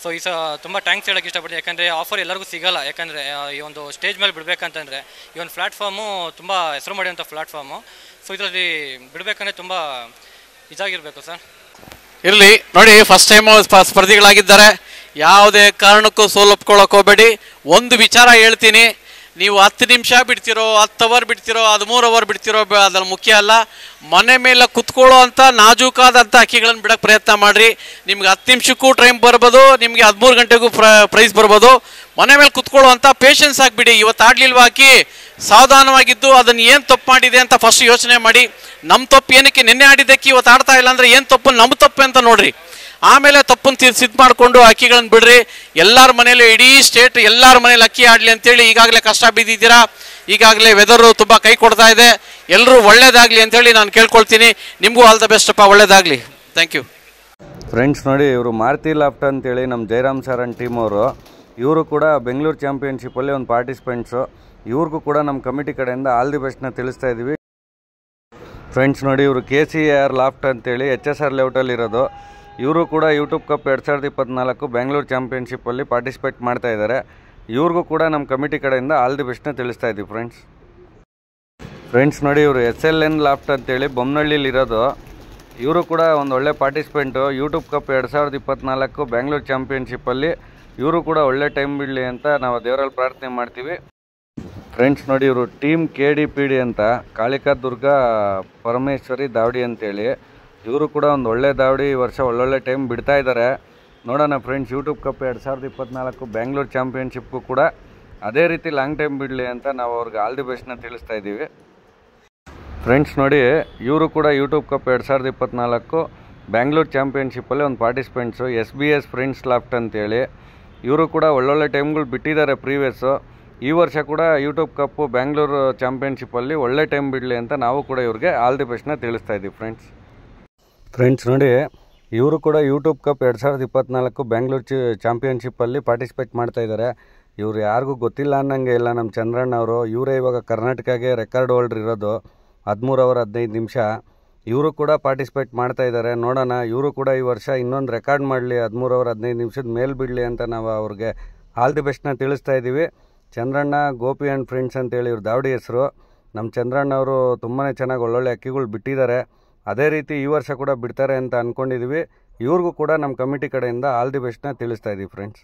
ಸೊ ಈ ತುಂಬ ಥ್ಯಾಂಕ್ಸ್ ಹೇಳೋಕ್ಕೆ ಇಷ್ಟಪಡ್ತೀನಿ. ಯಾಕಂದರೆ ಆಫರ್ ಎಲ್ಲರಿಗೂ ಸಿಗೋಲ್ಲ. ಯಾಕಂದರೆ ಈ ಒಂದು ಸ್ಟೇಜ್ ಮೇಲೆ ಬಿಡಬೇಕಂತಂದರೆ ಈ ಒಂದು ಪ್ಲ್ಯಾಟ್ಫಾರ್ಮು ತುಂಬ ಹೆಸರು ಮಾಡಿರೋಂಥ ಪ್ಲ್ಯಾಟ್ಫಾರ್ಮು. ಸೊ ಇದರಲ್ಲಿ ಬಿಡಬೇಕಂದ್ರೆ ತುಂಬ ಇದಾಗಿರಬೇಕು ಸರ್. ಇರಲಿ ನೋಡಿ, ಫಸ್ಟ್ ಟೈಮು ಸ್ಪರ್ಧಿಗಳಾಗಿದ್ದಾರೆ. ಯಾವುದೇ ಕಾರಣಕ್ಕೂ ಸೋಲೊಪ್ಕೊಳ್ಳೋಕೆ ಹೋಗಬೇಡಿ. ಒಂದು ವಿಚಾರ ಹೇಳ್ತೀನಿ, ನೀವು 10 ನಿಮಿಷ ಬಿಡ್ತಿರೋ, 10 ಅವರ್ ಬಿಡ್ತಿರೋ, 13 ಅವರ್ ಬಿಡ್ತಿರೋ, ಅದ್ರಲ್ಲಿ ಮುಖ್ಯ ಅಲ್ಲ. ಮನೆ ಮೇಲೆ ಕುತ್ಕೊಳ್ಳೋ ಅಂಥ ನಾಜೂಕಾದಂಥ ಅಕ್ಕಿಗಳನ್ನು ಬಿಡೋಕ್ಕೆ ಪ್ರಯತ್ನ ಮಾಡಿರಿ. ನಿಮ್ಗೆ 10 ನಿಮಿಷಕ್ಕೂ ಟೈಮ್ ಬರ್ಬೋದು, ನಿಮಗೆ 13 ಗಂಟೆಗೂ ಪ್ರೈಸ್ ಬರ್ಬೋದು. ಮನೆ ಮೇಲೆ ಕುತ್ಕೊಳ್ಳೋ ಅಂಥ ಪೇಷನ್ಸ್ ಆಗಿಬಿಡಿ. ಇವತ್ತು ಆಡಲಿಲ್ವಾ ಅಕ್ಕಿ, ಸಾವಧಾನವಾಗಿದ್ದು ಅದನ್ನು ಏನು ತಪ್ಪು ಮಾಡಿದೆ ಅಂತ ಫಸ್ಟ್ ಯೋಚನೆ ಮಾಡಿ. ನಮ್ಮ ತಪ್ಪು ಏನಕ್ಕೆ, ನಿನ್ನೆ ಆಡಿದ್ದಕ್ಕೆ ಇವತ್ತು ಆಡ್ತಾ ಇಲ್ಲ ಅಂದರೆ ಏನು ತಪ್ಪು, ನಮ್ಮ ತಪ್ಪು ಅಂತ ನೋಡ್ರಿ. ಆಮೇಲೆ ತಪ್ಪನ್ನು ಸಿದ್ಧ ಮಾಡಿಕೊಂಡು ಅಕ್ಕಿಗಳನ್ನು ಬಿಡ್ರಿ. ಎಲ್ಲರ ಮನೇಲಿ, ಇಡೀ ಸ್ಟೇಟ್ ಎಲ್ಲರ ಮನೇಲಿ ಅಕ್ಕಿ ಆಡಲಿ ಅಂತೇಳಿ ಈಗಾಗಲೇ ಕಷ್ಟ ಬಿದ್ದಿದ್ದೀರಾ. ಈಗಾಗಲೇ ವೆದರು ತುಂಬ ಕೈ ಕೊಡ್ತಾ ಇದೆ. ಎಲ್ಲರೂ ಒಳ್ಳೇದಾಗಲಿ ಅಂತೇಳಿ ನಾನು ಕೇಳ್ಕೊಳ್ತೀನಿ. ನಿಮಗೂ ಆಲ್ ದ ಬೆಸ್ಟ್ ಅಪ್ಪ, ಒಳ್ಳೇದಾಗಲಿ. Thank you friends. ನೋಡಿ, ಇವರು ಮಾರುತಿ ಲಾಫ್ಟ್ ಅಂತೇಳಿ ನಮ್ಮ ಜಯರಾಮ್ ಸರ್ ಅಂಡ್ ಟೀಮ್ ಅವರು. ಇವರು ಕೂಡ ಬೆಂಗಳೂರು ಚಾಂಪಿಯನ್ಶಿಪ್ಪಲ್ಲಿ ಒಂದು ಪಾರ್ಟಿಸಿಪೆಂಟ್ಸು. ಇವ್ರಿಗೂ ಕೂಡ ನಮ್ಮ ಕಮಿಟಿ ಕಡೆಯಿಂದ ಆಲ್ ದಿ ಬೆಸ್ಟ್ನ ತಿಳಿಸ್ತಾ ಇದ್ದೀವಿ. ಫ್ರೆಂಡ್ಸ್ ನೋಡಿ, ಇವರು KCAR ಲಾಫ್ಟ್ ಅಂತೇಳಿ HSR ಲೇಔಟಲ್ಲಿ ಇರೋದು. ಇವರು ಕೂಡ ಯೂಟ್ಯೂಬ್ ಕಪ್ 2024 ಬೆಂಗಳೂರು ಚಾಂಪಿಯನ್ಶಿಪ್ಪಲ್ಲಿ ಪಾರ್ಟಿಸಿಪೇಟ್ ಮಾಡ್ತಾ ಇದ್ದಾರೆ. ಇವ್ರಿಗೂ ಕೂಡ ನಮ್ಮ ಕಮಿಟಿ ಕಡೆಯಿಂದ ಆಲ್ ದಿ ಬೆಸ್ಟ್ನ ತಿಳಿಸ್ತಾ ಇದ್ದೀವಿ ಫ್ರೆಂಡ್ಸ್. ನೋಡಿ, ಇವರು SLN ಲಾಫ್ಟ್ ಅಂತೇಳಿ ಬೊಮ್ಮನಹಳ್ಳಿಲಿರೋದು. ಇವರು ಕೂಡ ಒಂದು ಒಳ್ಳೆ ಪಾರ್ಟಿಸಿಪೆಂಟು. ಯೂಟ್ಯೂಬ್ ಕಪ್ 2024 ಬೆಂಗಳೂರು ಚಾಂಪಿಯನ್ಶಿಪ್ಪಲ್ಲಿ ಇವರು ಕೂಡ ಒಳ್ಳೆ ಟೈಮ್ ಬಿಡಲಿ ಅಂತ ನಾವು ದೇವರಲ್ಲಿ ಪ್ರಾರ್ಥನೆ ಮಾಡ್ತೀವಿ. ಫ್ರೆಂಡ್ಸ್ ನೋಡಿ, ಇವರು ಟೀಮ್ KDPD ಅಂತ, ಕಾಳಿಕಾ ದುರ್ಗಾ ಪರಮೇಶ್ವರಿ ದಾವಡಿ ಅಂತೇಳಿ. ಇವರು ಕೂಡ ಒಂದು ಒಳ್ಳೆ ದಾವಡಿ ಈ ವರ್ಷ ಒಳ್ಳೊಳ್ಳೆ ಟೈಮ್ ಬಿಡ್ತಾ ಇದ್ದಾರೆ. ನೋಡೋಣ ಫ್ರೆಂಡ್ಸ್, ಯೂಟ್ಯೂಬ್ ಕಪ್ 2024 ಬೆಂಗಳೂರು ಚಾಂಪಿಯನ್ಶಿಪ್ಪು ಕೂಡ ಅದೇ ರೀತಿ ಲಾಂಗ್ ಟೈಮ್ ಬಿಡಲಿ ಅಂತ ನಾವು ಅವ್ರಿಗೆ ಆಲ್ ದಿ ಬೆಸ್ಟ್ನ ತಿಳಿಸ್ತಾ ಇದ್ದೀವಿ. ಫ್ರೆಂಡ್ಸ್ ನೋಡಿ, ಇವರು ಕೂಡ ಯೂಟ್ಯೂಬ್ ಕಪ್ 2024 ಬೆಂಗಳೂರು ಚಾಂಪಿಯನ್ಶಿಪ್ಪಲ್ಲಿ ಒಂದು ಪಾರ್ಟಿಸಿಪೆಂಟ್ಸು. SBS ಫ್ರೆಂಡ್ಸ್ ಲಾಫ್ಟ್ ಅಂತೇಳಿ. ಇವರು ಕೂಡ ಒಳ್ಳೊಳ್ಳೆ ಟೈಮ್ಗಳು ಬಿಟ್ಟಿದ್ದಾರೆ ಪ್ರೀವಿಯಸ್ಸು. ಈ ವರ್ಷ ಕೂಡ ಯೂಟ್ಯೂಬ್ ಕಪ್ಪು ಬೆಂಗಳೂರು ಚಾಂಪಿಯನ್ಶಿಪ್ಪಲ್ಲಿ ಒಳ್ಳೆ ಟೈಮ್ ಬಿಡಲಿ ಅಂತ ನಾವು ಕೂಡ ಇವ್ರಿಗೆ ಆಲ್ ದಿ ಬೆಸ್ಟ್ನ ತಿಳಿಸ್ತಾ ಇದ್ದೀವಿ ಫ್ರೆಂಡ್ಸ್ ನೋಡಿ, ಇವರು ಕೂಡ ಯೂಟ್ಯೂಬ್ ಕಪ್ 2024 ಬೆಂಗಳೂರು ಚಾಂಪಿಯನ್ಶಿಪ್ಪಲ್ಲಿ ಪಾರ್ಟಿಸಿಪೇಟ್ ಮಾಡ್ತಾ ಇದ್ದಾರೆ. ಇವರು ಯಾರಿಗೂ ಗೊತ್ತಿಲ್ಲ ಅನ್ನಂಗೆ ಇಲ್ಲ, ನಮ್ಮ ಚಂದ್ರಣ್ಣ ಅವರು. ಇವರೇ ಇವಾಗ ಕರ್ನಾಟಕಗೆ ರೆಕಾರ್ಡ್ ಹೋಲ್ಡರ್ ಇರೋದು, 13 ಅವರ್ 15 ನಿಮಿಷ. ಇವರು ಕೂಡ ಪಾರ್ಟಿಸಿಪೇಟ್ ಮಾಡ್ತಾ ಇದ್ದಾರೆ. ನೋಡೋಣ, ಇವರು ಕೂಡ ಈ ವರ್ಷ ಇನ್ನೊಂದು ರೆಕಾರ್ಡ್ ಮಾಡಲಿ, 13 ಅವರ್ 15 ನಿಮಿಷದ ಮೇಲೆ ಬಿಡಲಿ ಅಂತ ನಾವು ಅವ್ರಿಗೆ ಆಲ್ ದಿ ಬೆಸ್ಟ್ನ ತಿಳಿಸ್ತಾ ಇದ್ದೀವಿ. ಚಂದ್ರಣ್ಣ ಗೋಪಿ ಆ್ಯಂಡ್ ಫ್ರೆಂಡ್ಸ್ ಅಂತೇಳಿ ಇವ್ರ ದಾವಡಿ ಹೆಸರು. ನಮ್ಮ ಚಂದ್ರಣ್ಣ ಅವರು ತುಂಬಾ ಚೆನ್ನಾಗಿ ಒಳ್ಳೊಳ್ಳೆ ಅಕ್ಕಿಗಳು ಬಿಟ್ಟಿದ್ದಾರೆ. ಅದೇ ರೀತಿ ಈ ವರ್ಷ ಕೂಡ ಬಿಡ್ತಾರೆ ಅಂತ ಅಂದ್ಕೊಂಡಿದ್ದೀವಿ. ಇವ್ರಿಗೂ ಕೂಡ ನಮ್ಮ ಕಮಿಟಿ ಕಡೆಯಿಂದ ಆಲ್ ದಿ ಬೆಸ್ಟ್ನ ತಿಳಿಸ್ತಾ ಇದ್ದೀವಿ ಫ್ರೆಂಡ್ಸ್.